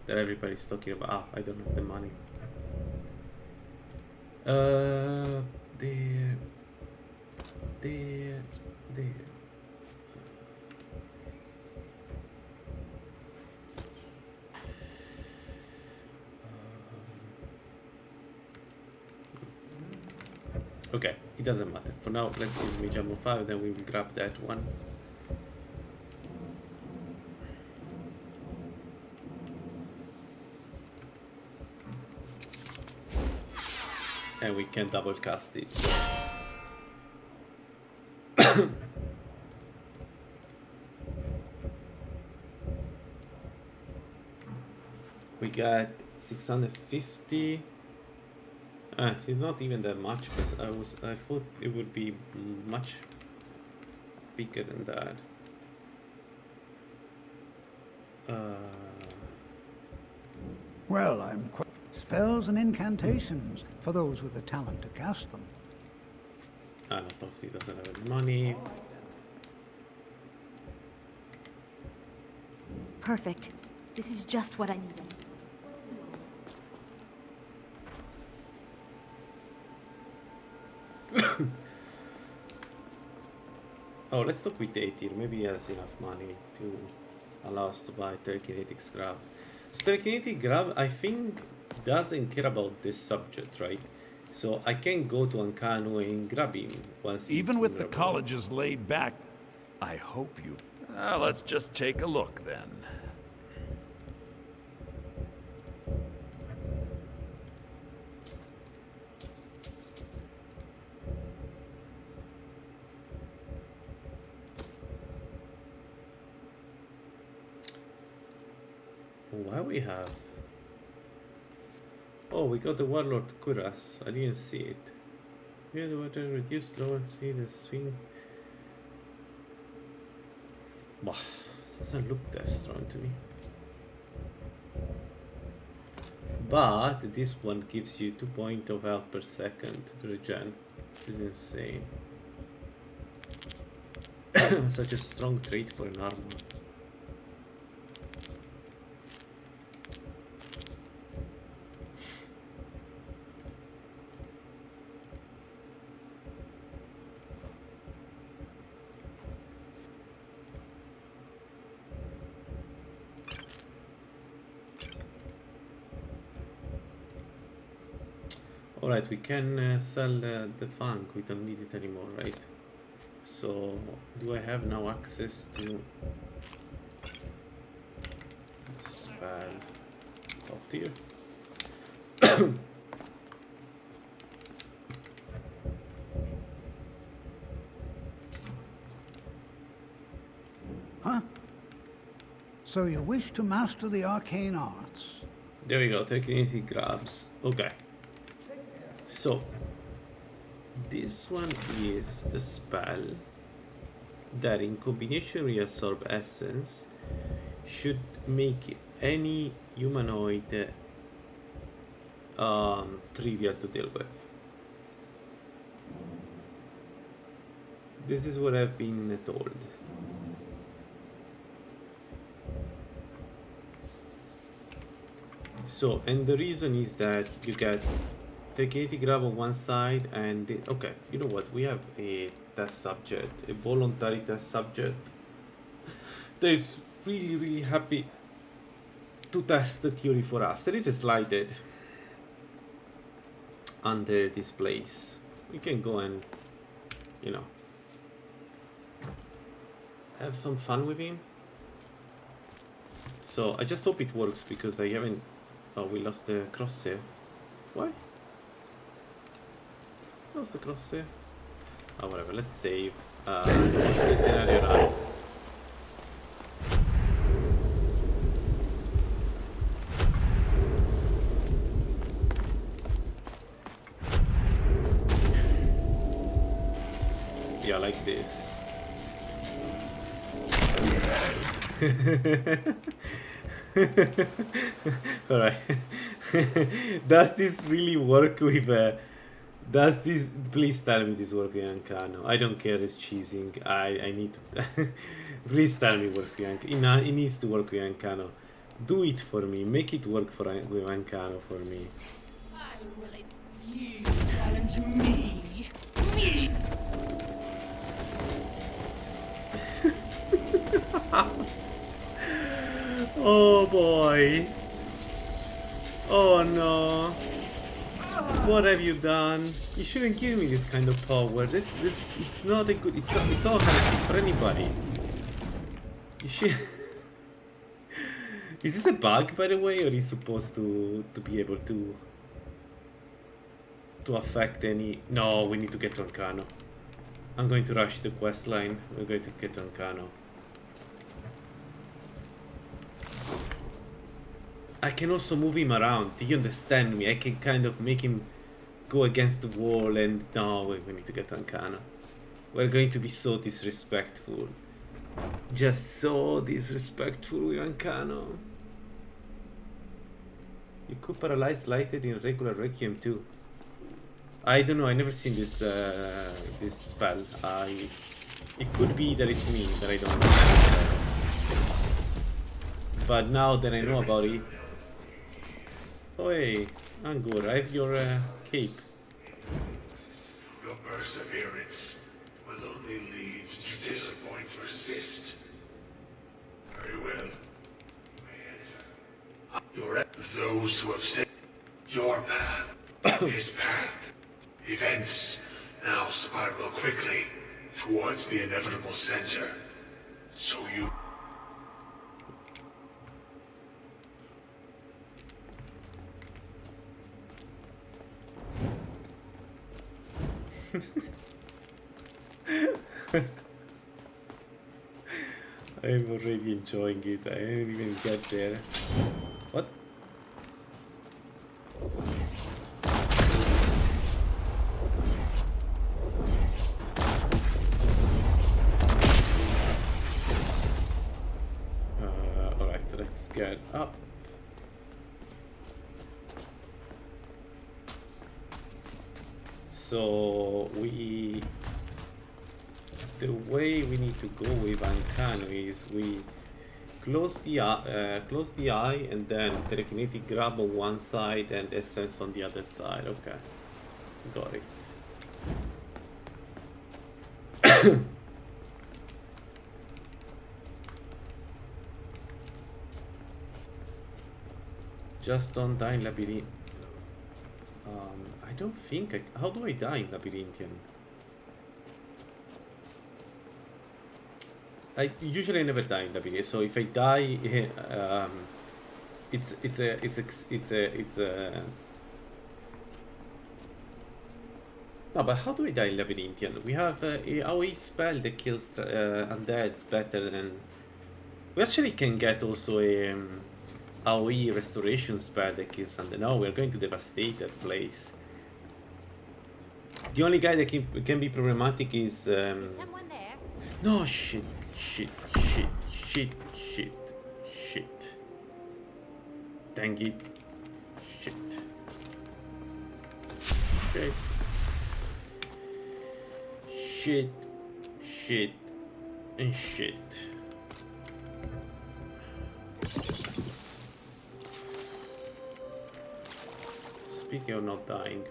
that everybody's talking about. Ah, I don't have the money. There. Okay, it doesn't matter. For now, let's use Mage Ammo 5, then we will grab that one. And we can double cast it. We got 650. It's not even that much, because I thought it would be much bigger than that. Well, I'm quite... Spells and incantations, for those with the talent to cast them. Not obviously doesn't have any money. Perfect. This is just what I needed. Oh, let's talk with Aether. Maybe he has enough money to allow us to buy Telekinetic Grab. So Telekinetic Grab, I think, doesn't care about this subject, right? So I can go to Ancano and grab him once. Even with the colleges laid back, I hope you... let's just take a look then. What we have? Oh, we got the Warlord Kuras. I didn't see it. Yeah, the water reduced lower speed and swing. Bah, doesn't look that strong to me. But this one gives you 2 points of health per second to regen, which is insane. Such a strong trait for an armor. Alright, we can sell the funk, we don't need it anymore, right? So, do I have now access to the spell top tier? Huh? So you wish to master the arcane arts? There we go, Telekinetic Grabs. Okay. So, this one is the spell that in combination with Absorb Essence should make any humanoid trivial to deal with. This is what I've been told. So, and the reason is that you get Telekinetic Grab on one side and... okay, you know what? We have a test subject, a voluntary test subject that is really, really happy to test the theory for us. There is a slide under this place. We can go and, you know, have some fun with him. So, I just hope it works because I haven't... oh, we lost the crosshair. Why? Lost the crosshair. Oh, whatever. Let's save. What's the scenario now? Yeah, like this. Alright. Does this really work with does this... please tell me this works with Ancano. I don't care, it's cheesing. I need to... please tell me it works with Ancano. It needs to work with Ancano. Do it for me. Make it work for with Ancano for me. I will let you challenge me. Me! Oh boy. Oh no. What have you done? You shouldn't give me this kind of power. It's not a good. It's not healthy for anybody. You should. Is this a bug, by the way, or is supposed to be able to affect any? No, we need to get to Ancano. I'm going to rush the quest line. We're going to get to Ancano. I can also move him around. Do you understand me? I can kind of make him go against the wall and... No, we need to get to Ancano. We're going to be so disrespectful. Just so disrespectful with Ancano. You could paralyze lighted in regular Requiem too. I don't know, I never seen this this spell. It could be that it's me that I don't know. But now that I know about it... Oh hey, Angur, I have your cape. Your perseverance will only lead to disappoint persist. Very well. You may enter. Those who have set your path, his path. Events now spiral quickly towards the inevitable center. So you... I'm already enjoying it. I didn't even get there. What? Alright, let's get up. So the way we need to go with Ancano is we close the eye and then telekinetic grab on one side and essence on the other side. Okay, got it. Just don't die in Labyrinth. I don't think how do I die in Labyrinthian? I usually never die in Labyrinth, so if I die, it's a no, but how do I die in Labyrinthian? We have a AoE spell that kills undeads better than... We actually can get also a AoE restoration spell that kills undead. No, we're going to devastate that place. The only guy that can be problematic is... Someone there? No, shit. Dang it. Shit. And shit. Speaking of not dying.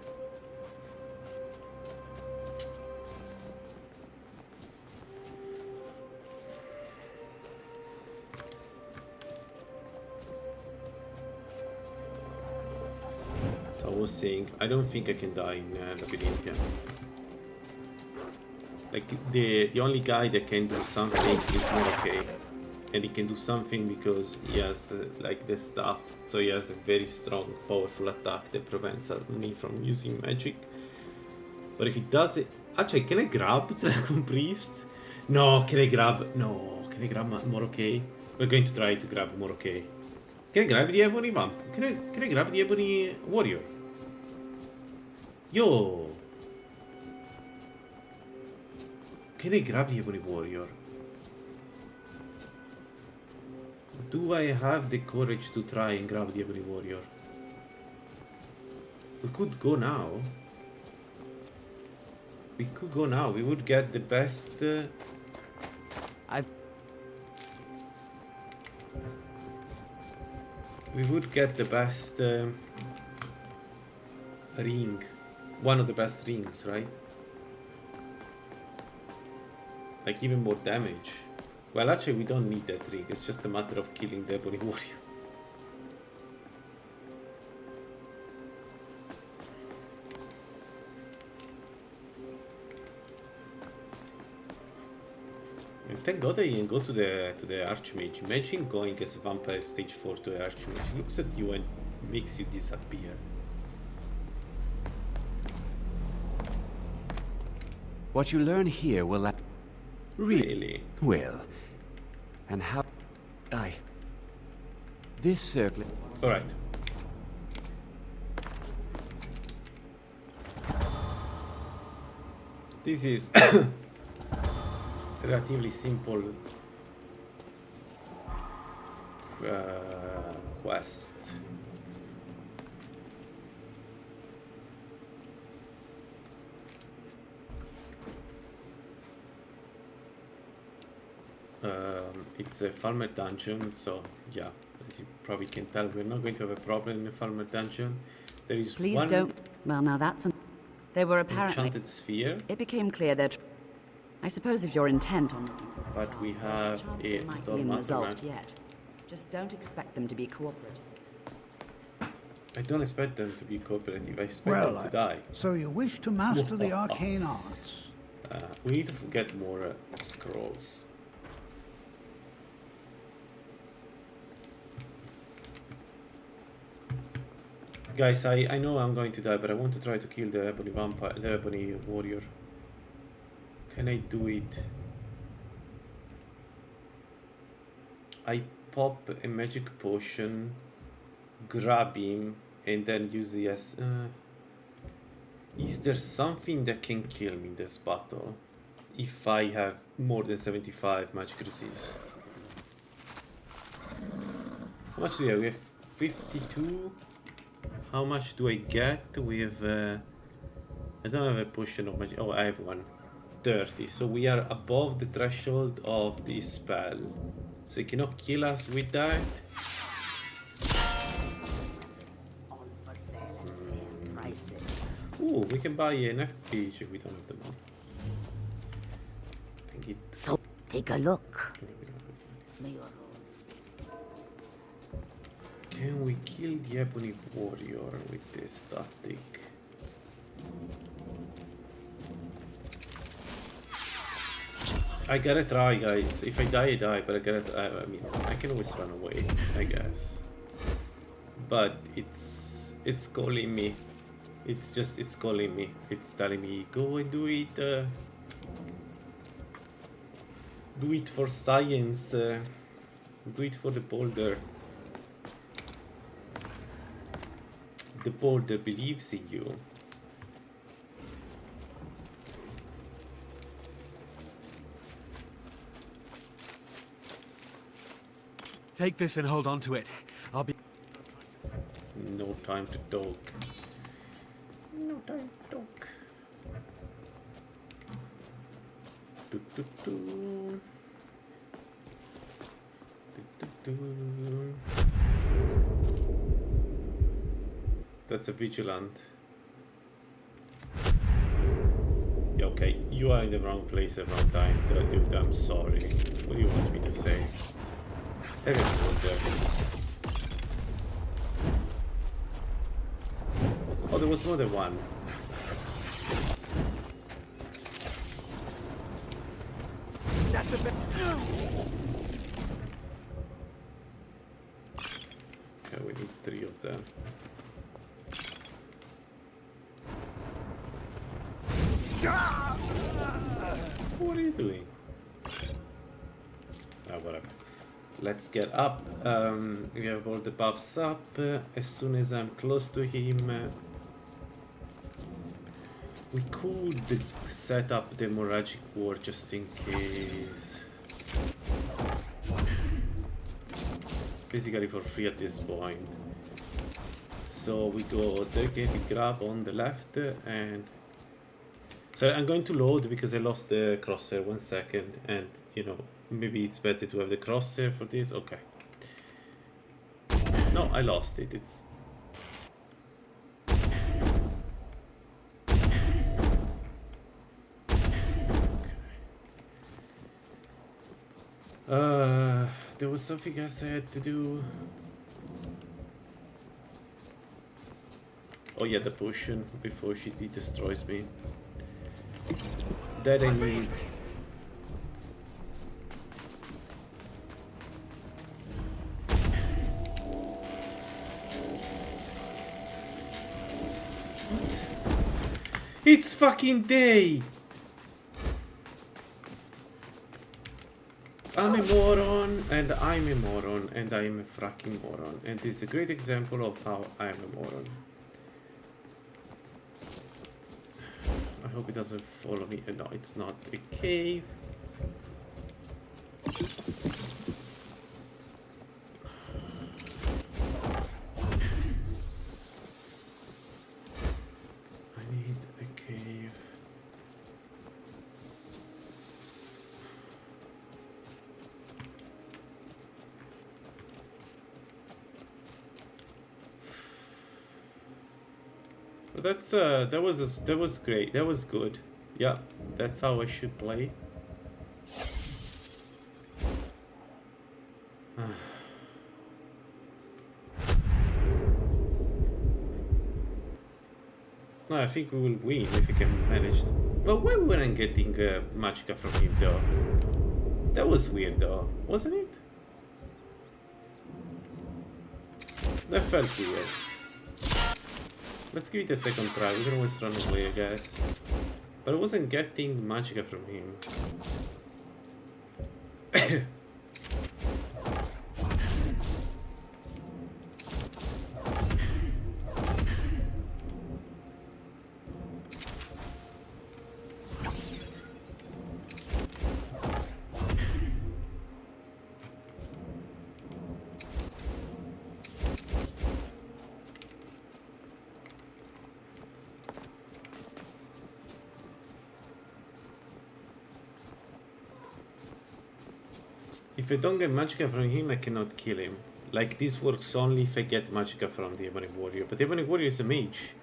So I was saying, I don't think I can die in Labyrinthia. Like the only guy that can do something is Mora, and he can do something because he has the stuff. So he has a very strong, powerful attack that prevents me from using magic. But if he does it, actually, can I grab Dragon Priest? No, can I grab Mora? We're going to try to grab Mora. Can I grab the Ebony Vamp? Can I grab the Ebony Warrior? Yo! Can I grab the Ebony Warrior? Do I have the courage to try and grab the Ebony Warrior? We could go now. We would get the best... We would get the best ring. One of the best rings, right? Like even more damage. Well, actually, we don't need that ring. It's just a matter of killing the Ebony Warrior. thank God I didn't go to the Archmage. Imagine going as a vampire stage 4 to the Archmage. He looks at you and makes you disappear. What you learn here will really well. And how this circlet. Alright. This is relatively simple quest. It's a farmer dungeon, so yeah, as you probably can tell, we're not going to have a problem in the farmer dungeon. There is Please one don't. Well, now that's they were apparently enchanted sphere. It became clear that. I suppose if you're intent on looking for the But star, we there's have a chance a they might be storm unresolved aftermath. yet. Just don't expect them to be cooperative. I don't expect them to be cooperative. I expect Well, them to die. so you wish to master the arcane arts? We need to get more scrolls. Guys, I know I'm going to die, but I want to try to kill the ebony vampire, the ebony warrior. Can I do it? I pop a magic potion, grab him, and then use the is there something that can kill me in this battle if I have more than 75 magic resist? How much do we have? We have 52. How much do I get? We have I don't have a potion of magic. Oh, I have one. 30. So we are above the threshold of the spell. So you cannot kill us with that. Ooh, we can buy an FH if we don't have the money. I think it... So, take a look. Can we kill the ebony warrior with this tactic? I gotta try, guys. If I die, I die, but I gotta... I mean, I can always run away, I guess. But it's calling me. It's calling me. It's telling me, go and do it. Do it for science. Do it for the boulder. The boulder believes in you. Take this and hold on to it. I'll be... No time to talk. No time to talk. Do, do, do. Do, do, do. That's a vigilant. Yeah, okay, you are in the wrong place at the wrong time. Dude, I'm sorry. What do you want me to say? Everyone there. Oh, there was more than one. That's the best. Okay, we need 3 of them. What are you doing? Ah, whatever. Let's get up. We have all the buffs up. As soon as I'm close to him, we could set up the hemorrhagic ward just in case. It's basically for free at this point. So we go dedicated grab on the left and... So I'm going to load because I lost the crosshair 1 second and, you know, maybe it's better to have the crosshair for this. Okay. No, I lost it. It's... Okay. There was something else I had to do. Oh yeah, the potion before she destroys me. That I need. It's fucking day! I'm a moron, and I'm a moron, and I'm a fucking moron. And this is a great example of how I'm a moron. I hope it doesn't follow me. No, it's not a cave. I need a cave. But that's that was great. That was good. Yeah, that's how I should play. No, I think we will win if we can manage. But why weren't getting Magicka from him though? That was weird though, wasn't it? That felt weird. Let's give it a second try. We can always run away, I guess. But I wasn't getting Magicka from him. If I don't get Magicka from him, I cannot kill him. Like, this works only if I get Magicka from the Ebony Warrior. But the Ebony Warrior is a mage.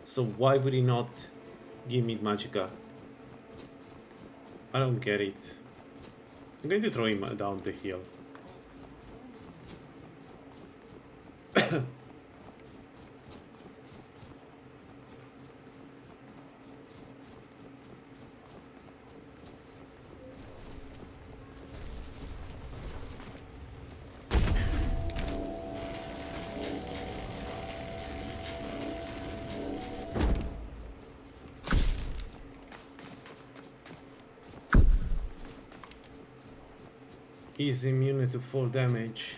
So why would he not give me Magicka? I don't get it. I'm going to throw him down the hill. He's immune to fall damage.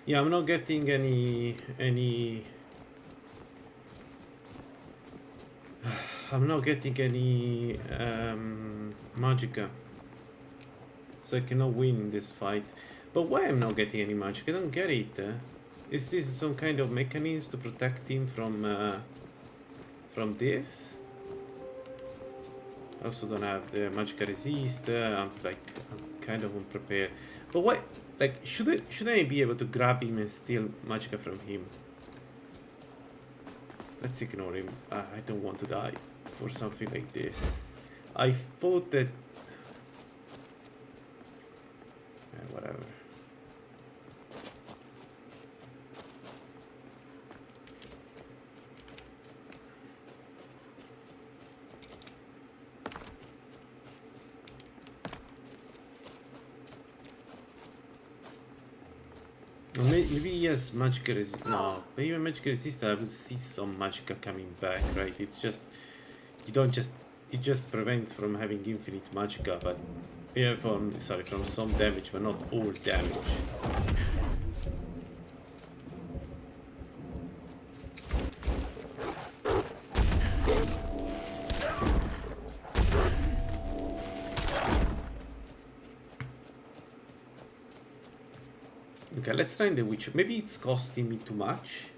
Yeah, I'm not getting any I'm not getting any Magicka. So I cannot win this fight. But why I'm not getting any Magicka? I don't get it. Is this some kind of mechanism to protect him from this? I also don't have the Magicka resist. I'm kind of unprepared. But why? Like, shouldn't I be able to grab him and steal Magicka from him? Let's ignore him. I don't want to die for something like this. I thought that... whatever. Maybe he has Magicka resist. No, but even Magicka resist, I will see some Magicka coming back, right? It's just you don't just it just prevents from having infinite Magicka, but yeah, from some damage, but not all damage. Okay, let's try the Witcher. Maybe it's costing me too much.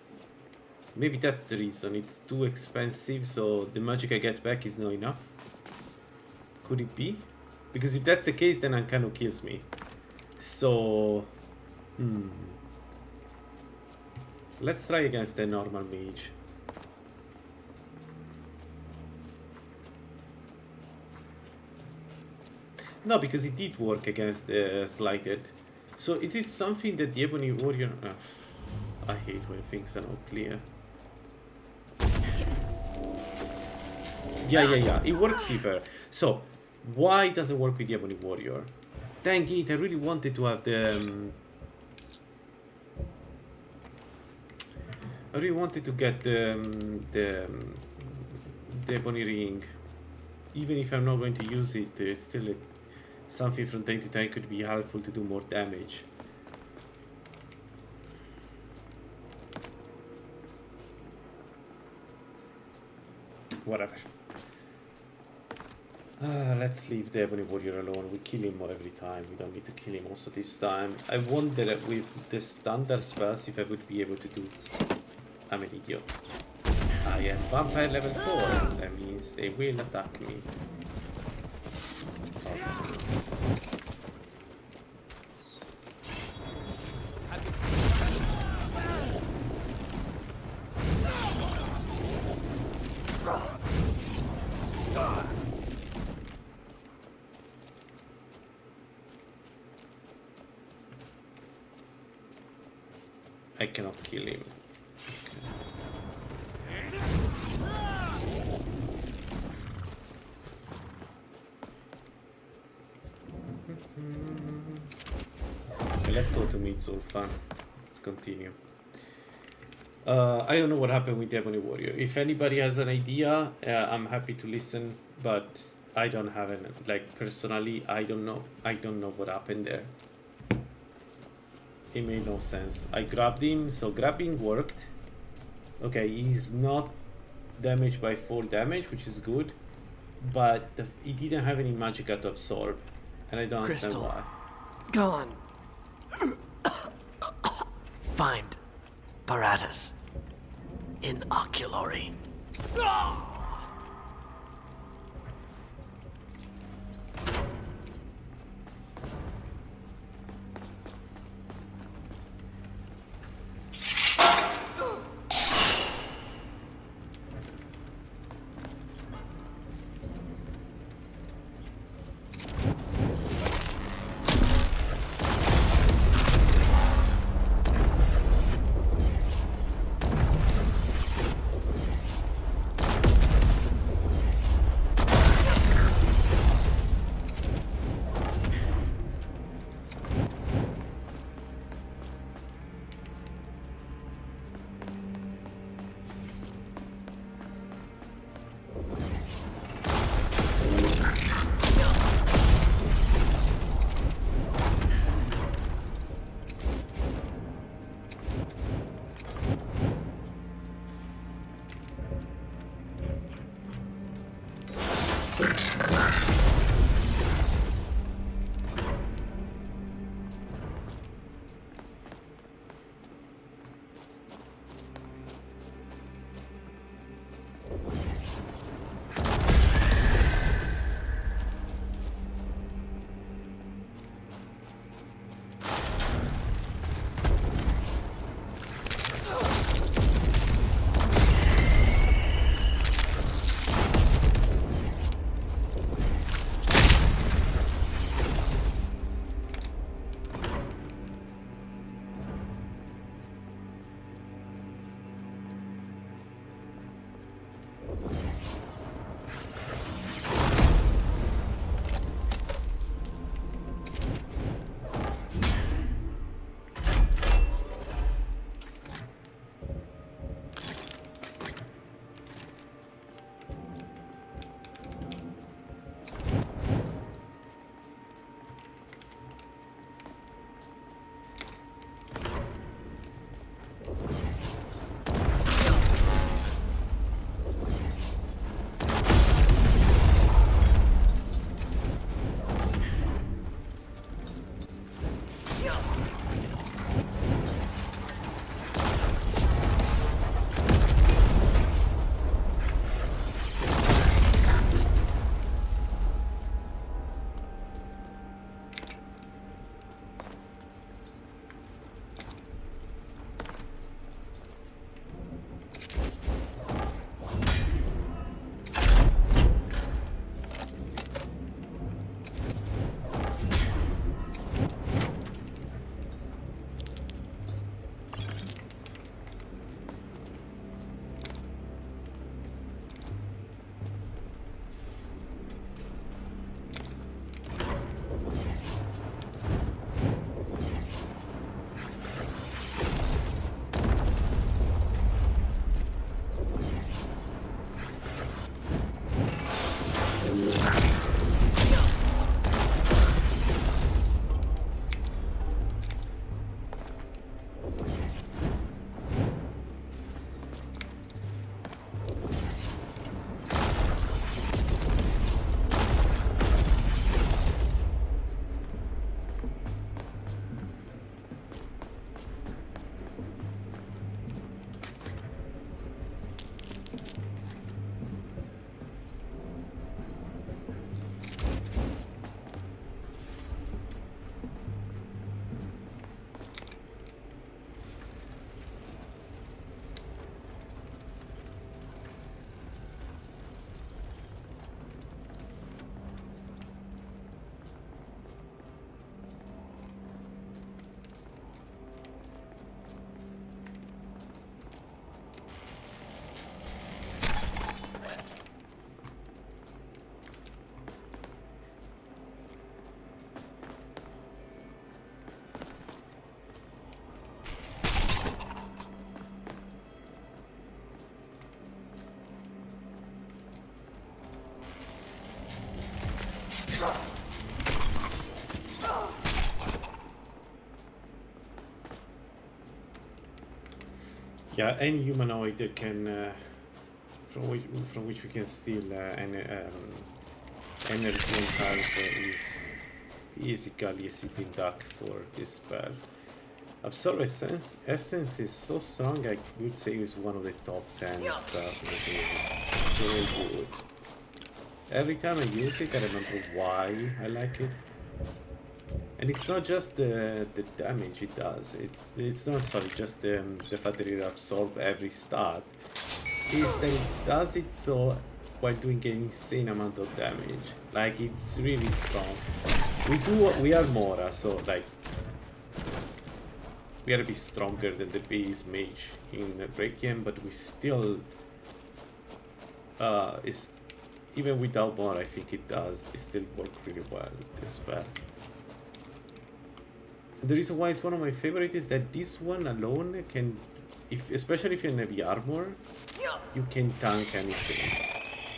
Maybe that's the reason. It's too expensive, so the magic I get back is not enough. Could it be? Because if that's the case, then Ankano kills me. So... Let's try against the normal mage. No, because it did work against the Slighted. So is this something that the Ebony Warrior... I hate when things are not clear. Yeah. It worked here. So, why does it work with the Ebony Warrior? Dang it, I really wanted to have the... I really wanted to get the Ebony Ring. Even if I'm not going to use it, still something from time to time could be helpful to do more damage. Whatever. Let's leave the Ebony Warrior alone. We kill him every time. We don't need to kill him also this time. I wonder with the standard spells if I would be able to do... I'm an idiot. I am Vampire level 4. That means they will attack me. Obviously. I cannot kill him. Okay, let's go to meet Zulfa. Let's continue. I don't know what happened with the Ebony Warrior. If anybody has an idea, I'm happy to listen, but I don't have an, like, personally, I don't know what happened there. It made no sense. I grabbed him, so grabbing worked. Okay, he's not damaged by full damage, which is good, but he didn't have any magicka to absorb, and I don't understand why. Gone. Find Paratus. Inoculary. Yeah, any humanoid that can from which we can steal energy and health is basically a sitting duck for this spell. Absorb Essence is so strong, I would say it's one of the top 10 spells in the game. It's so good. Every time I use it, I remember why I like it. And it's not just the damage it does. It's not just the fact that it absorbs every stat. It's that it does it so while doing an insane amount of damage. Like, it's really strong. We are Mora, so like we gotta be stronger than the base mage in Requiem, but we still even without Mora, I think it still work really well, this spell. The reason why it's one of my favorites is that this one alone can, especially if you have heavy armor, you can tank anything.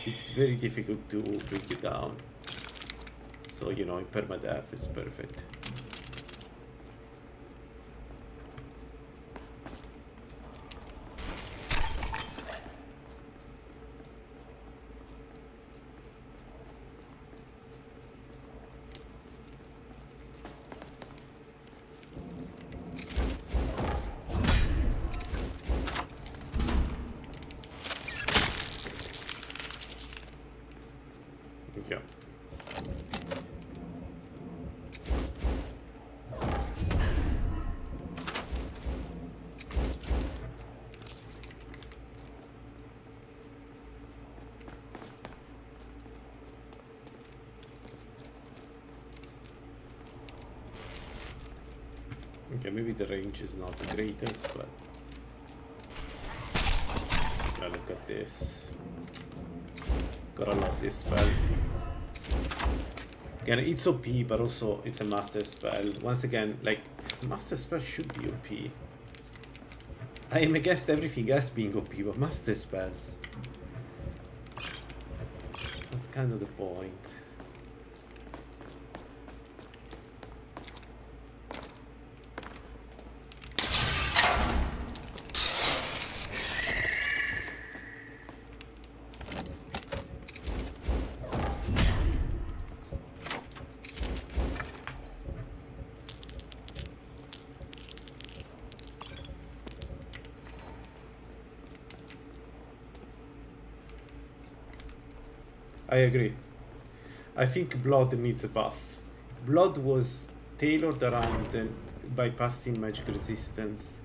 It's very difficult to bring you down. So, you know, in permadeath, it's perfect. Yeah. Okay, maybe the range is not the greatest, but yeah, look at this. Gotta love this spell. Again, it's OP, but also it's a master spell. Once again, like, master spell should be OP. I am against everything else being OP, but master spells. That's kind of the point. I agree. I think Blood needs a buff. Blood was tailored around bypassing magic resistance,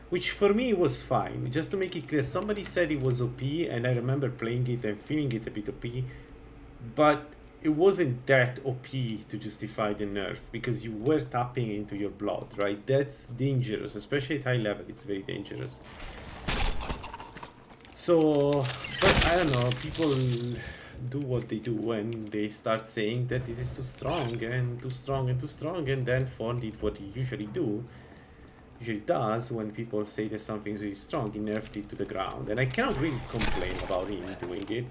which for me was fine. Just to make it clear, somebody said it was OP, and I remember playing it and feeling it a bit OP, but it wasn't that OP to justify the nerf, because you were tapping into your blood, right? That's dangerous, especially at high level, it's very dangerous. So, but I don't know, people do what they do when they start saying that this is too strong and too strong and too strong, and then Fawn did what he usually does when people say that something's really strong. He nerfed it to the ground, and I cannot really complain about him doing it,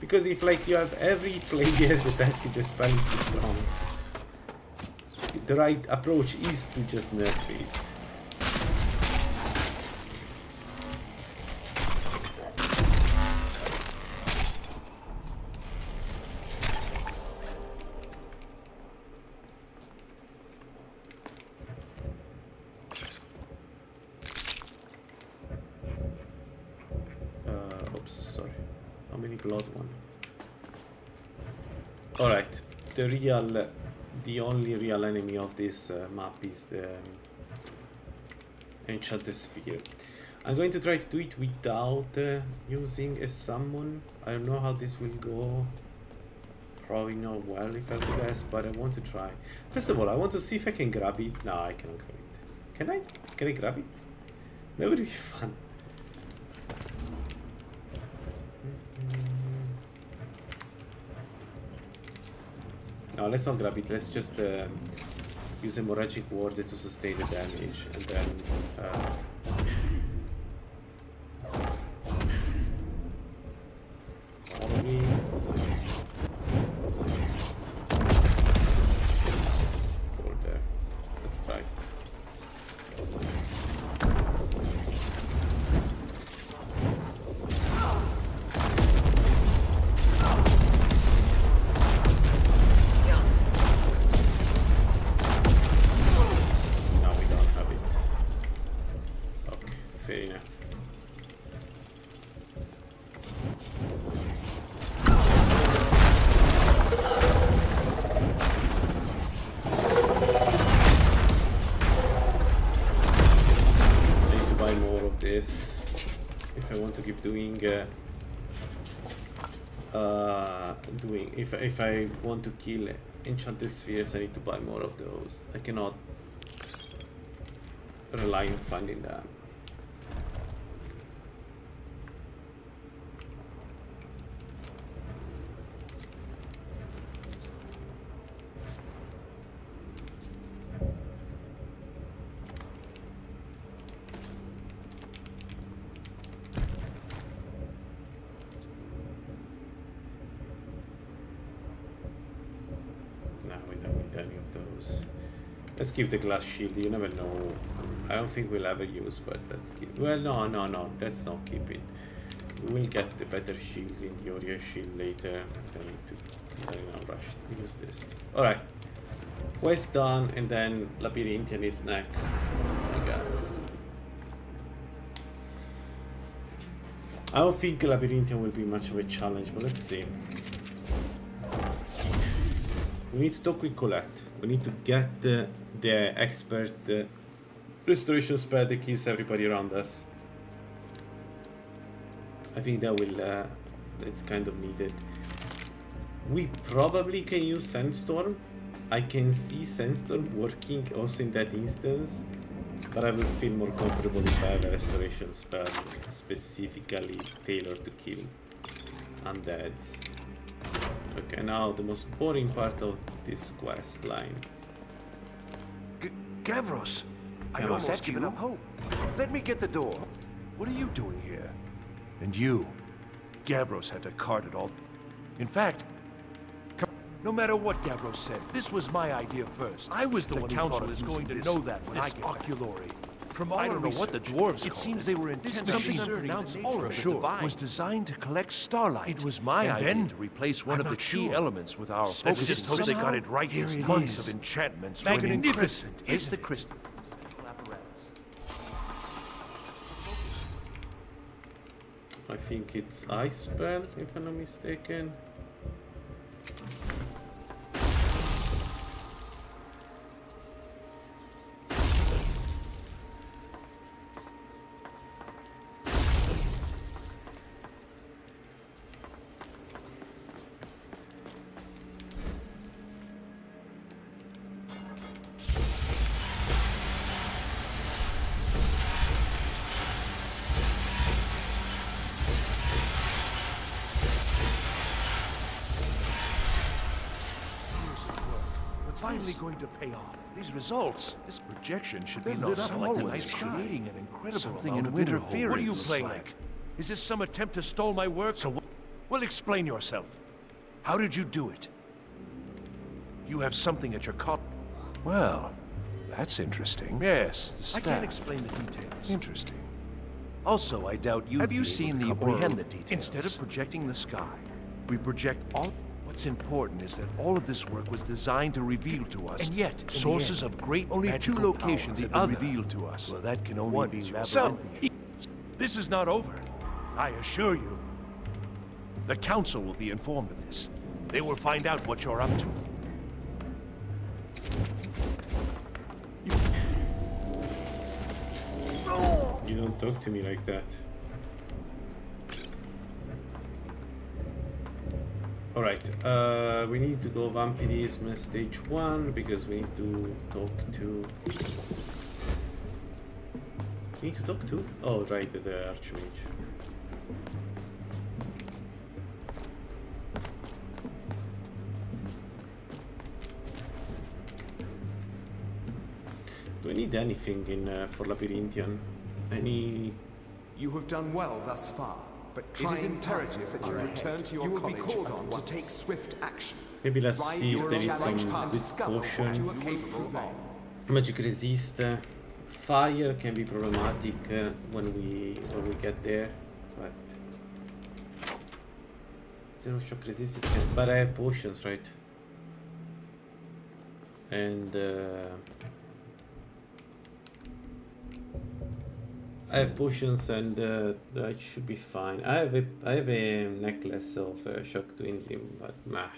because if like you have every player that tells you the spell is too strong, the right approach is to just nerf it. Blood one. Alright, the only real enemy of this map is the Enchanted Sphere. I'm going to try to do it without using a summon. I don't know how this will go. Probably not well if I do this, but I want to try. First of all, I want to see if I can grab it. No, I cannot grab it. Can I? Can I grab it? That would be fun. No, let's not grab it. Let's just use a Moragic Ward to sustain the damage, and then probably over there. Let's try. this if I want to keep doing if I want to kill enchanted spheres, I need to buy more of those. I cannot rely on finding them. Let's keep the glass shield. You never know. I don't think we'll ever use, but let's keep. Well, no. Let's not keep it. We will get the better shield in the Oreo shield later. I need to rush to use this. All right. West done, and then Labyrinthian is next, I guess. I don't think Labyrinthian will be much of a challenge, but let's see. We need to talk with Colette. We need to get the expert restoration spell that kills everybody around us. I think that will it's kind of needed. We probably can use Sandstorm. I can see Sandstorm working also in that instance, but I will feel more comfortable if I have a restoration spell specifically tailored to kill undeads. Okay, now the most boring part of this quest line. Gavros, I Come on. almost given up hope. Let me get the door. What are you doing here? And you? Gavros had to cart it all. In fact, no matter what Gavros said, this was my idea first. I was the one who thought is going to know that when I get Oculory. From all I don't know what the dwarves it seems they were intent something unpronounced all of sure was designed to collect starlight. It was my idea to replace one of the key elements with our focus. Just hope they got it right. Here it months of enchantments. Magnificent. It's the crystal. I think it's Ice Spell, if I'm not mistaken. Finally going to pay off. These results, this projection should be lit up like the night's creating an incredible something in interference. What are you playing like? Is this some attempt to stall my work? So, well, explain yourself. How did you do it? You have something at your call. Well, that's interesting. Yes, the staff. I can't explain the details. Interesting. Also, I doubt you. Have you seen the comprehend the details? Instead of projecting the sky, we project all. What's important is that all of this work was designed to reveal to us, and yet sources of great only two locations have been revealed to us. Well, that can only be labyrinthian. This is not over. I assure you. The council will be informed of this. They will find out what you're up to. You don't talk to me like that. Alright, we need to go Vampirism stage 1 because we need to talk to... We need to talk to? Oh, right, the Archmage. Do I need anything in for Labyrinthian? Any... You have done well thus far. But it is imperative that you return to your college and to take swift action. Maybe let's see if there is some good potion. Magic resist. Fire can be problematic when we get there, but zero shock resistance. But I have potions, right? And I have potions and that should be fine. I have a necklace of shock dwindling, but nah.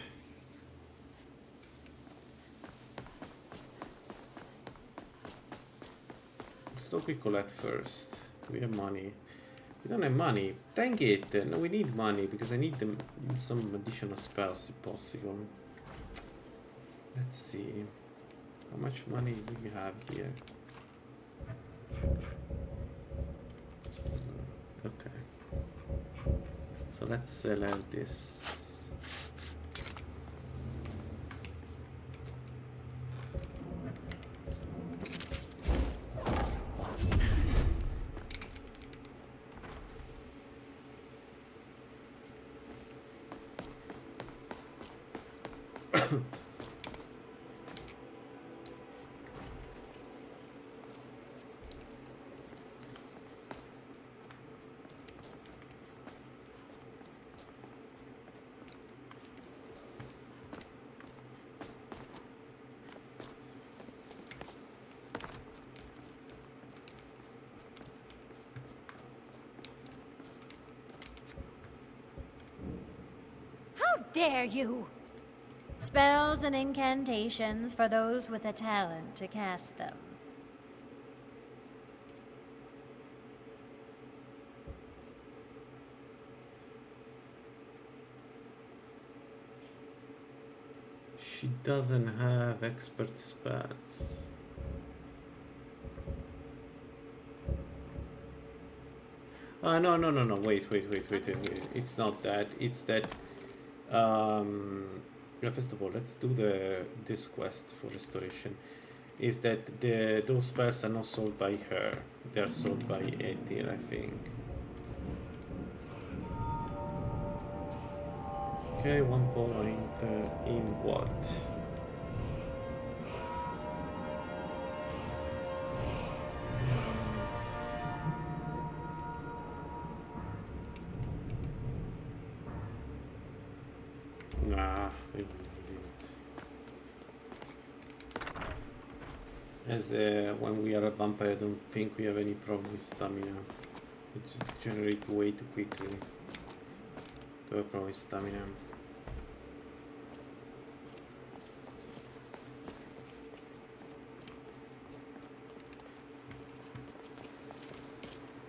Let's talk with Colette first. We have money. We don't have money. Dang it! No, we need money because I need them some additional spells if possible. Let's see. How much money do we have here? Okay. So let's sell out this. Dare you! Spells and incantations for those with a talent to cast them. She doesn't have expert spells. No, wait. It's not that. It's that. Yeah, first of all, let's do this quest for restoration. Is that those spells are not sold by her? They are sold by Etir, I think. Okay, 1 point in what? Nah, we will leave it. As when we are a vampire, I don't think we have any problem with stamina. It just generates way too quickly. To have a problem with stamina.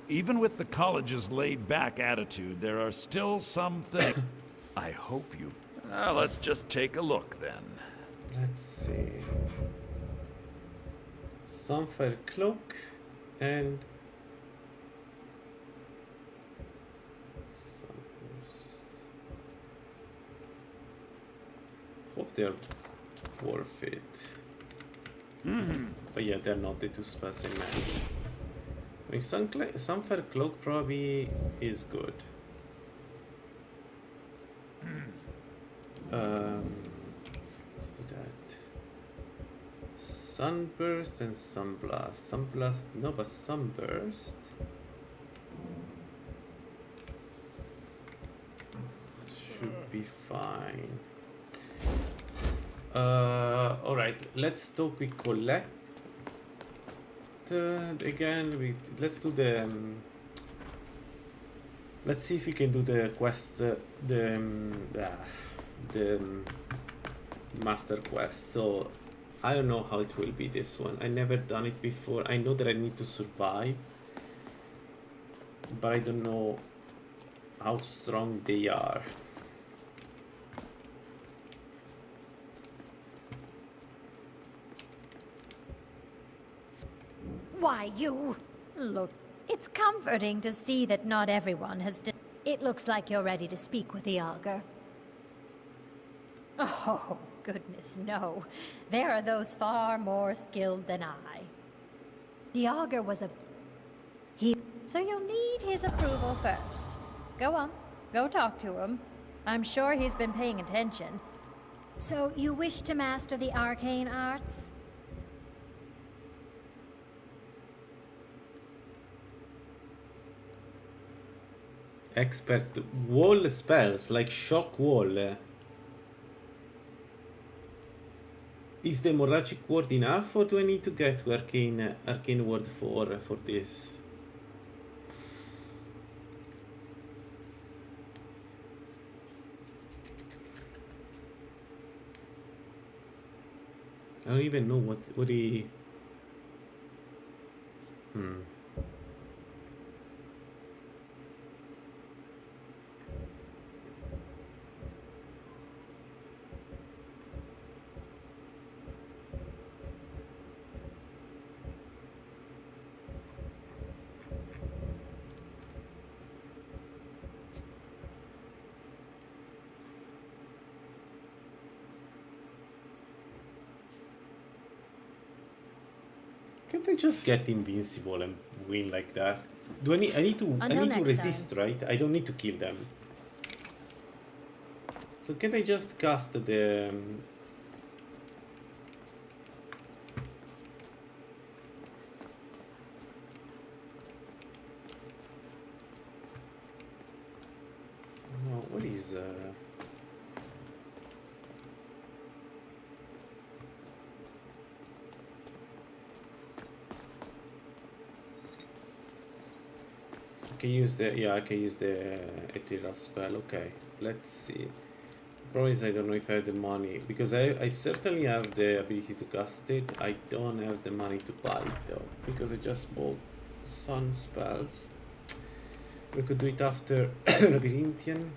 Even with the college's laid-back attitude, there are still some things. I hope you... let's just take a look, then. Let's see. Sunfire Cloak and... Sunburst. Hope they're worth it. But yeah, they're not the two spells I meant. I mean, Sunfire Cloak probably is good. Let's do that. Sunburst and Sunblast. Sunblast, no, but Sunburst should be fine. Alright, let's talk with Colette again. Let's do the let's see if we can do the quest, the master quest. So I don't know how it will be this one. I never done it before. I know that I need to survive, but I don't know how strong they are. Why, you... Look, it's comforting to see that not everyone has... It looks like you're ready to speak with the Augur. Oh, goodness, no. There are those far more skilled than I. The Augur was a... So you'll need his approval first. Go on, go talk to him. I'm sure he's been paying attention. So you wish to master the arcane arts? Expert wall spells like shock wall. Is the hemorrhagic ward enough, or do I need to get to arcane ward 4 for this? I don't even know what he... Can't I just get invincible and win like that? Do I need? I need to. Until I need to next resist, right? I don't need to kill them. So can I just cast the? No, what is? I can use the, yeah, I can use the ethereal spell. Okay, let's see. Problem is I don't know if I have the money, because I certainly have the ability to cast it. I don't have the money to buy it though, because I just bought sun spells. We could do it after Labyrinthian.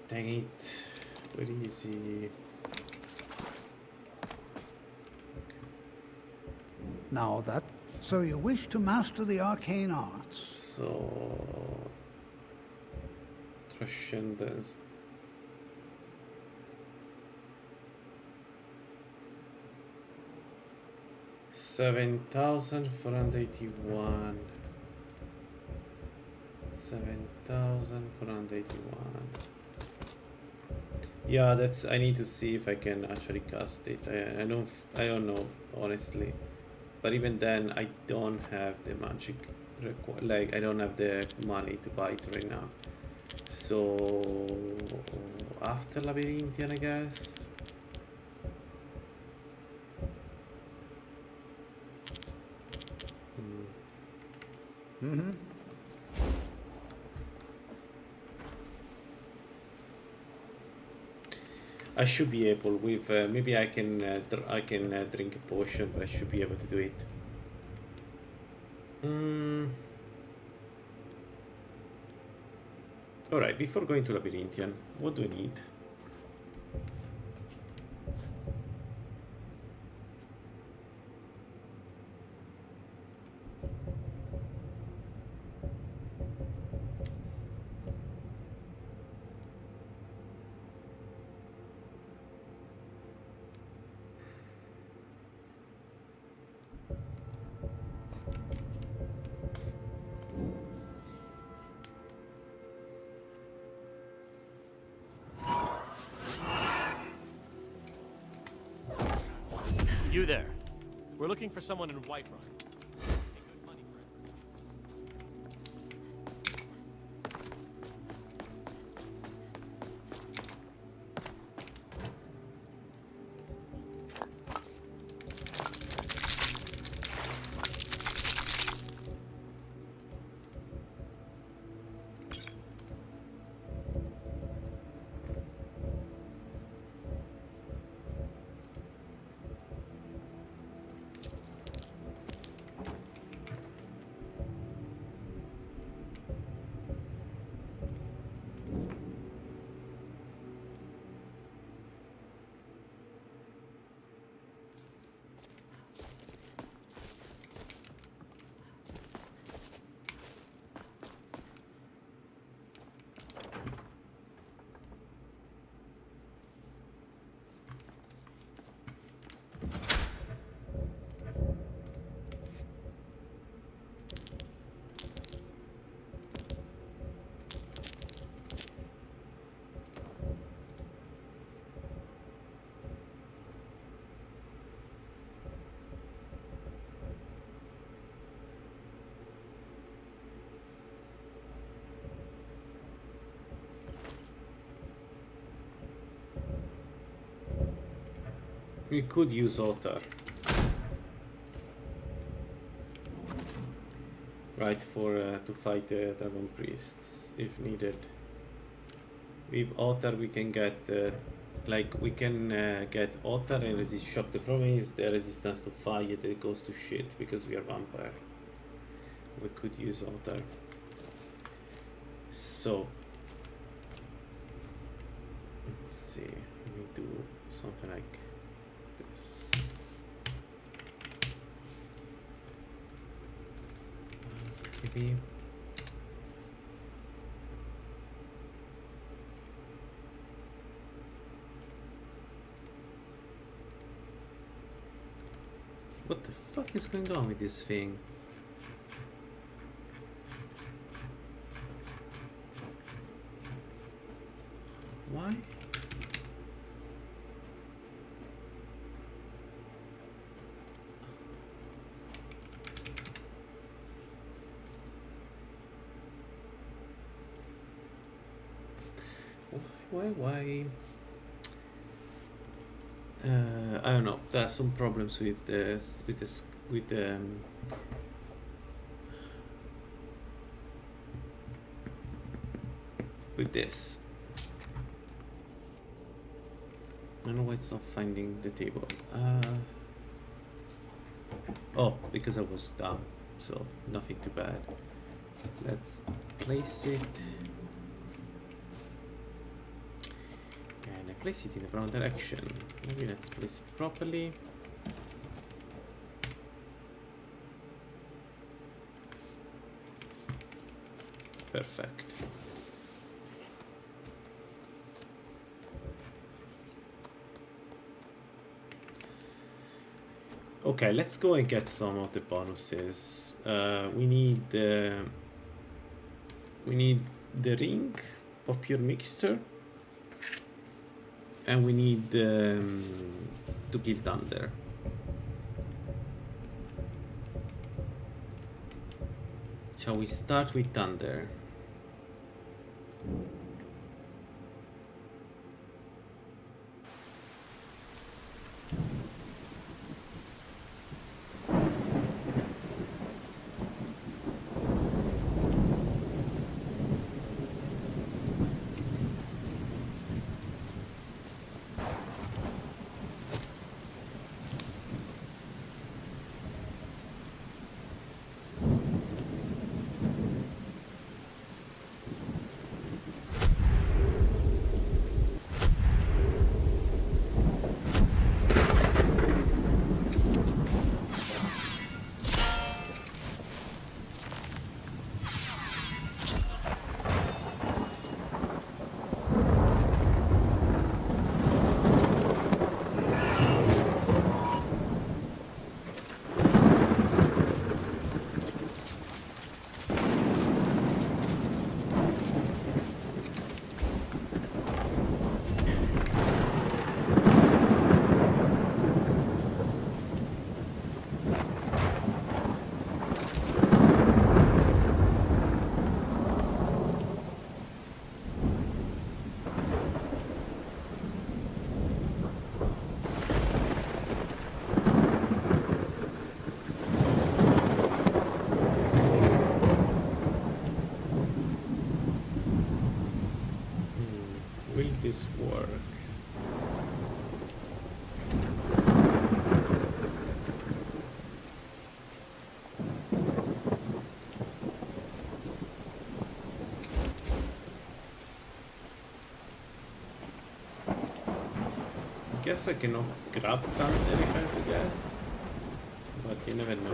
Dang it. Where is he? Now that... So you wish to master the arcane arts? So... Transcendence. $7,481. 7,481. Yeah, that's. I need to see if I can actually cast it. I don't know honestly, but even then, I don't have the magic. Like I don't have the money to buy it right now. So after Labyrinthian, I guess. Mm-hmm. I should be able with maybe I can drink a potion, but I should be able to do it. All right, before going to Labyrinthian, what do I need? You there. We're looking for someone in Whiterun. We could use Otar. Right, for to fight the dragon priests if needed. With Otar we can get Like, we can get Otter and resist shock. The problem is the resistance to fire that goes to shit because we are vampire. We could use Otter. So, let's see. Let me do something like this. Maybe. What the fuck is going on with this thing? Why? Why? I don't know. There are some problems with this, with this. I don't know why it's not finding the table. Oh, because I was down, so nothing too bad. Let's place it. And I place it in the wrong direction. Maybe let's place it properly. Perfect. Okay, let's go and get some of the bonuses. We need the ring of pure mixture, and we need to kill thunder. Shall we start with thunder? Will this work? Guess I cannot grab thunder if I have to guess, but you never know.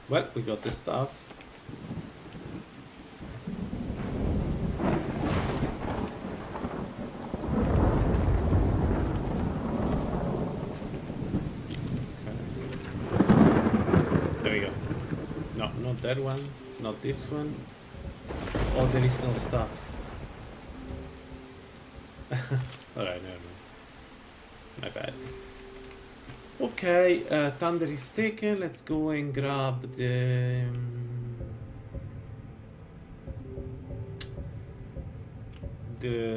Well, we got the stuff. There we go. No, not that one. Not this one. Oh, there is no stuff. Alright, never mind. My bad. Okay, Thunder is taken. Let's go and grab the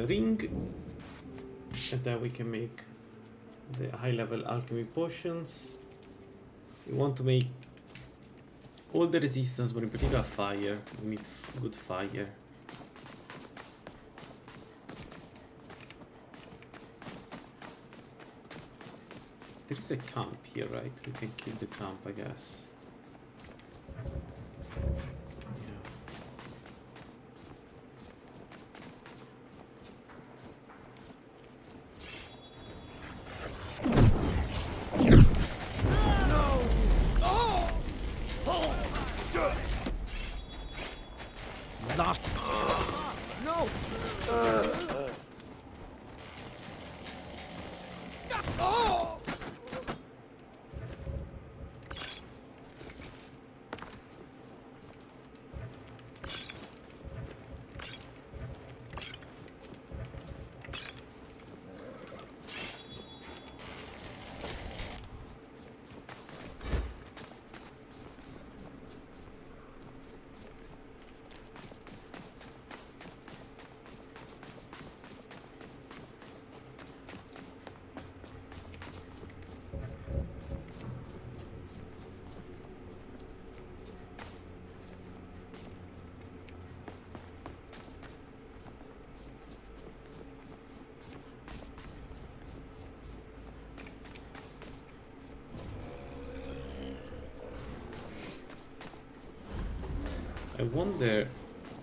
ring, and then we can make the high-level alchemy potions. We want to make all the resistance, but in particular fire. We need good fire. There is a camp here, right? We can kill the camp, I guess. I wonder,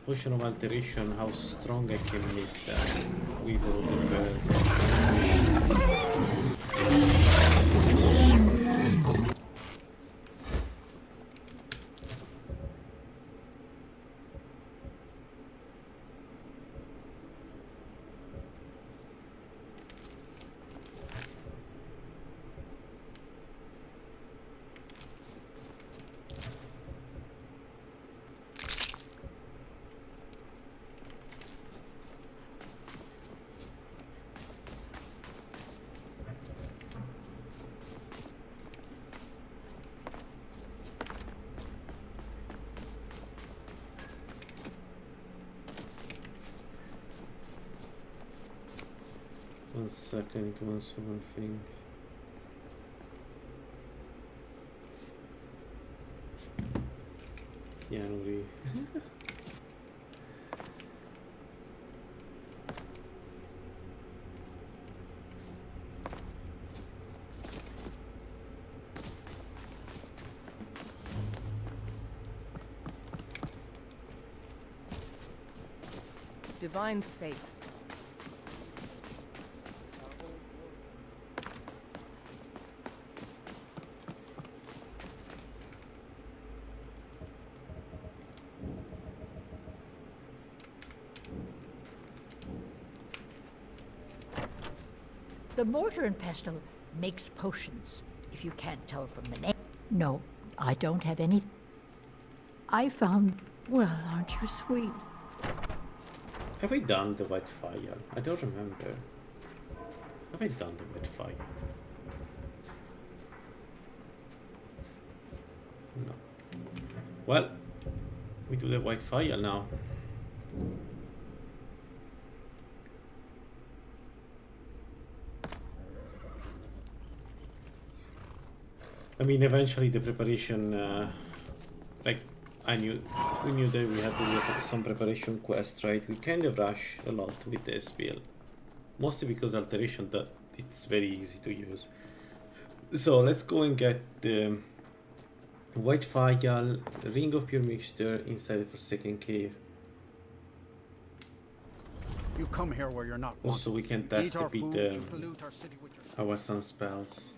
potion of alteration, how strong I can make that with all the birds. One second, it wants one thing. Yeah, no really. Divine safe. The mortar and pestle makes potions, if you can't tell from the name. No, I don't have any. I found... Well, aren't you sweet? Have I done the white fire? I don't remember. Have I done the white fire? No. Well, we do the white fire now. I mean, eventually the preparation, like, we knew that we had to do some preparation quest, right? We kind of rush a lot with this build. Mostly because Alteration, that it's very easy to use. So let's go and get the white phial, the ring of pure mixture inside the Forsaken Cave. You come here where you're not also, we can test a bit our sun spells.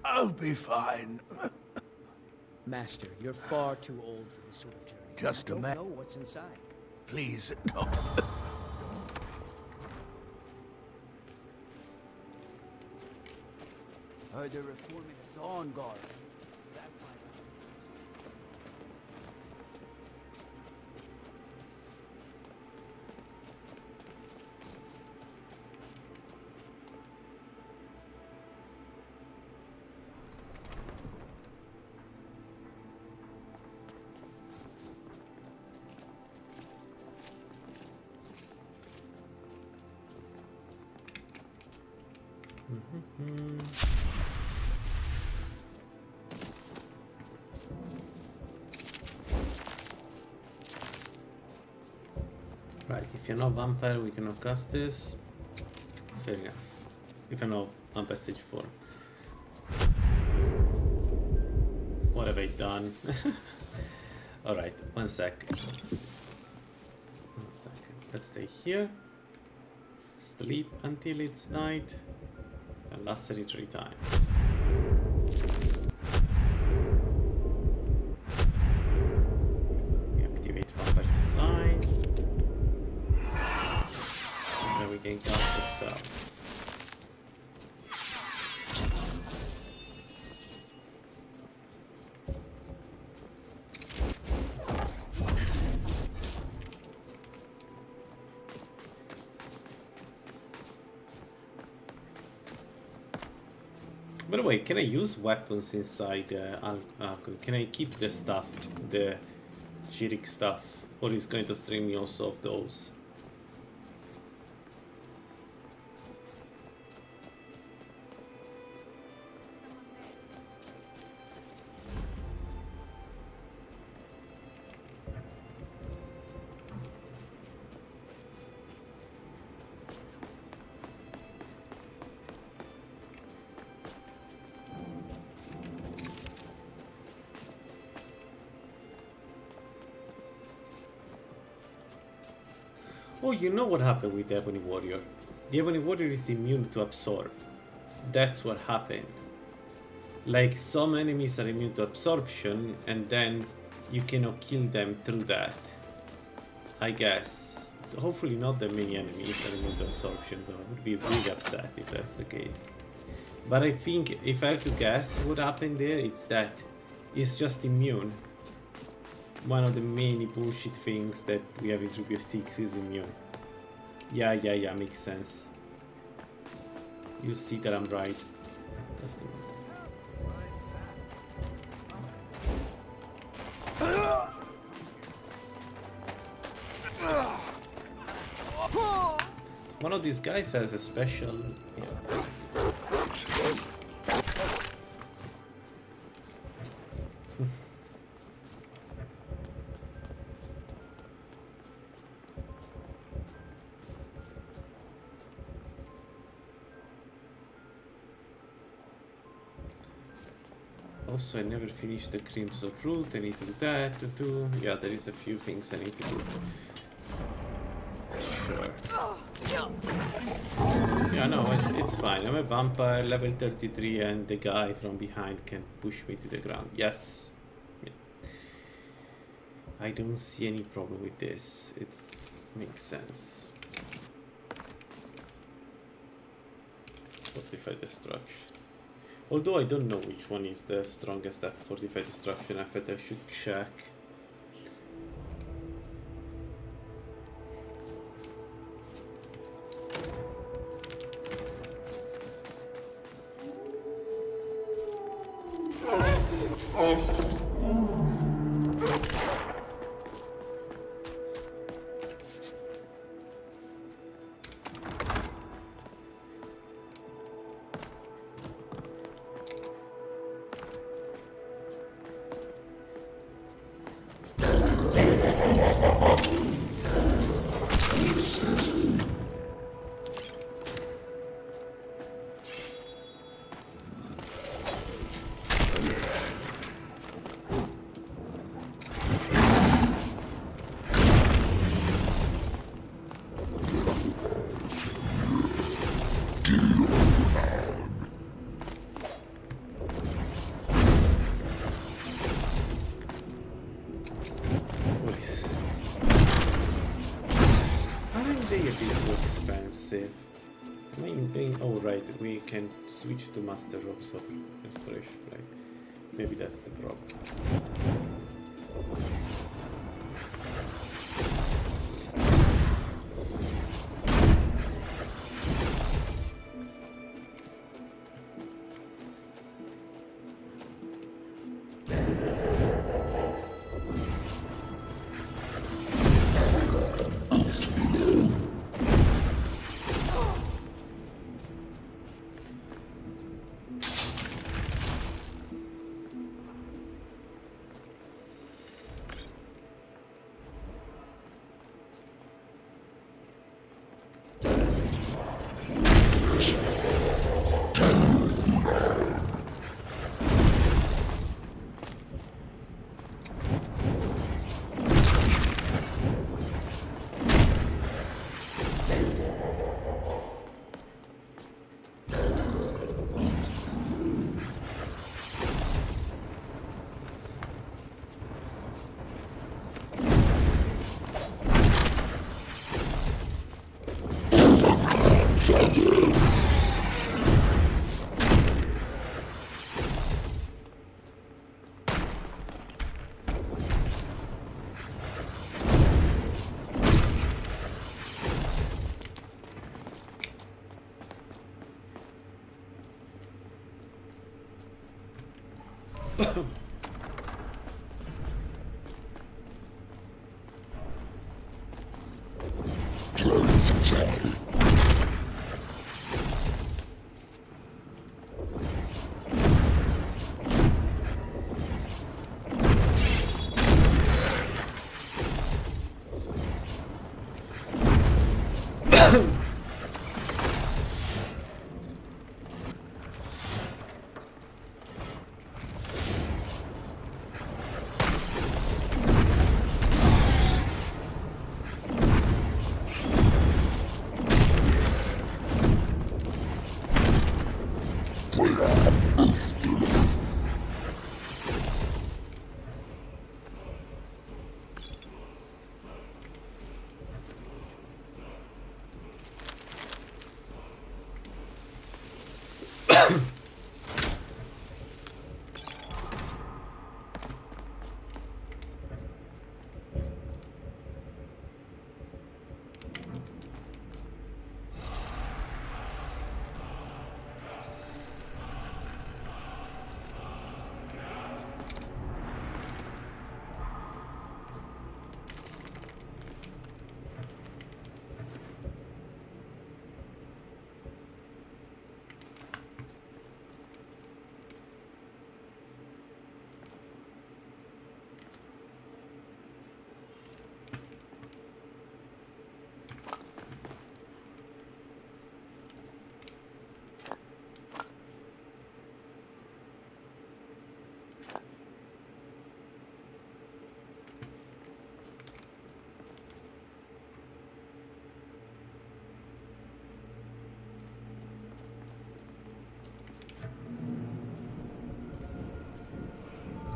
I'll be fine. Master, you're far too old for this sort of journey. Just a I minute. don't know what's inside. Please, no. Heard they're reforming the Dawn Guard. Right, if you're not vampire, we cannot cast this. Fair enough. If you're not vampire stage 4. What have I done? Alright, one sec. Let's stay here. Sleep until it's night. And lacerate 3 times. We activate vampire sign. And then we can cast the spells. By the way, can I use weapons inside Alchemy? Can I keep the stuff, the Chirik stuff? Or is going to stream me also of those? Oh, you know what happened with the Ebony Warrior? The Ebony Warrior is immune to absorb. That's what happened. Like, some enemies are immune to absorption, and then you cannot kill them through that. I guess. So hopefully not that many enemies are immune to absorption, though. I would be really upset if that's the case. But I think, if I have to guess what happened there, it's that it's just immune. One of the many bullshit things that we have in 3.6 is immune. Yeah, makes sense. You see that I'm right. That's the one. One of these guys has a special... Also, I never finished the Crimson Root. I need to do that to do. Yeah, there is a few things I need to do. Sure. Yeah, no, it's fine. I'm a vampire, level 33, and the guy from behind can push me to the ground. Yes. Yeah. I don't see any problem with this. It makes sense. Fortified Destruction. Although I don't know which one is the strongest at Fortified Destruction effect, I should check. Oh right, we can switch to Master Robes of Restoration, right? Maybe that's the problem.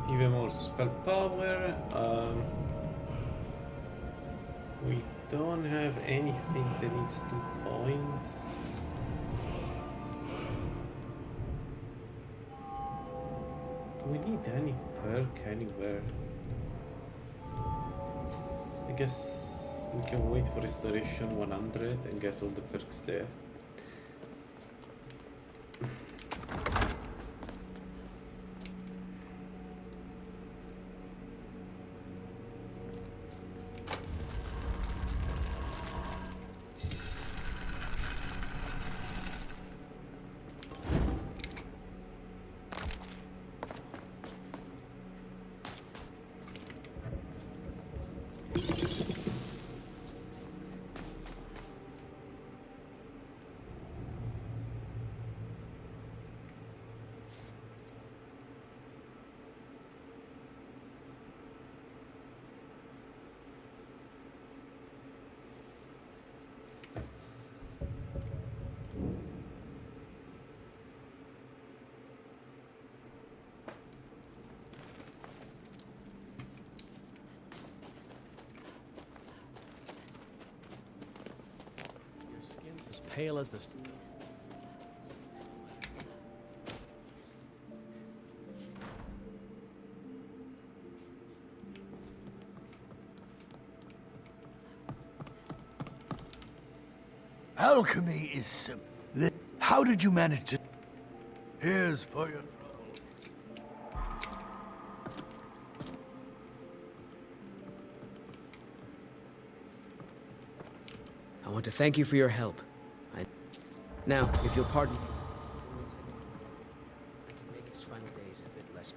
Even more spell power. We don't have anything that needs 2 points. Do we need any perk anywhere? I guess we can wait for restoration 100 and get all the perks there. As pale as this. Alchemy is simple. How did you manage to... Here's for your trouble. I want to thank you for your help. Now, if you'll pardon me, I can make his final days a bit less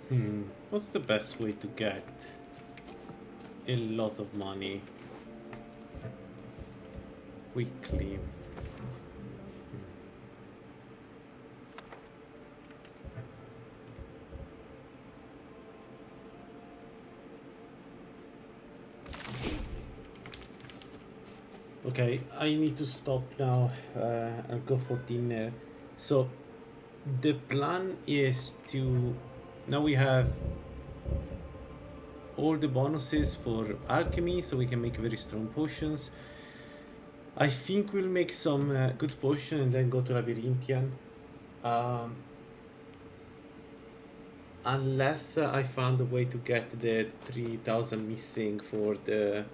painful. What's the best way to get a lot of money quickly? Okay, I need to stop now. I'll go for dinner. So the plan is to... Now we have all the bonuses for alchemy, so we can make very strong potions. I think we'll make some good potion and then go to Labyrinthian. Unless I found a way to get the 3000 missing for the...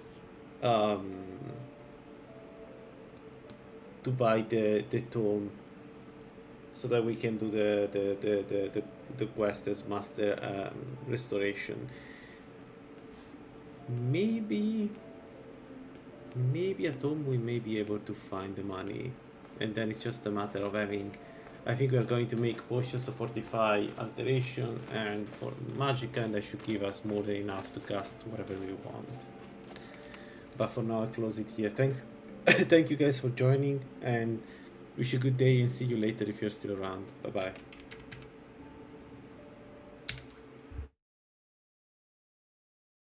to buy the tome. so that we can do the quest as master restoration. Maybe at home we may be able to find the money, and then it's just a matter of having. I think we are going to make potions to fortify alteration and for magic, and that should give us more than enough to cast whatever we want. But for now, I'll close it here. Thanks, thank you guys for joining, and wish you a good day, and see you later if you're still around. Bye bye.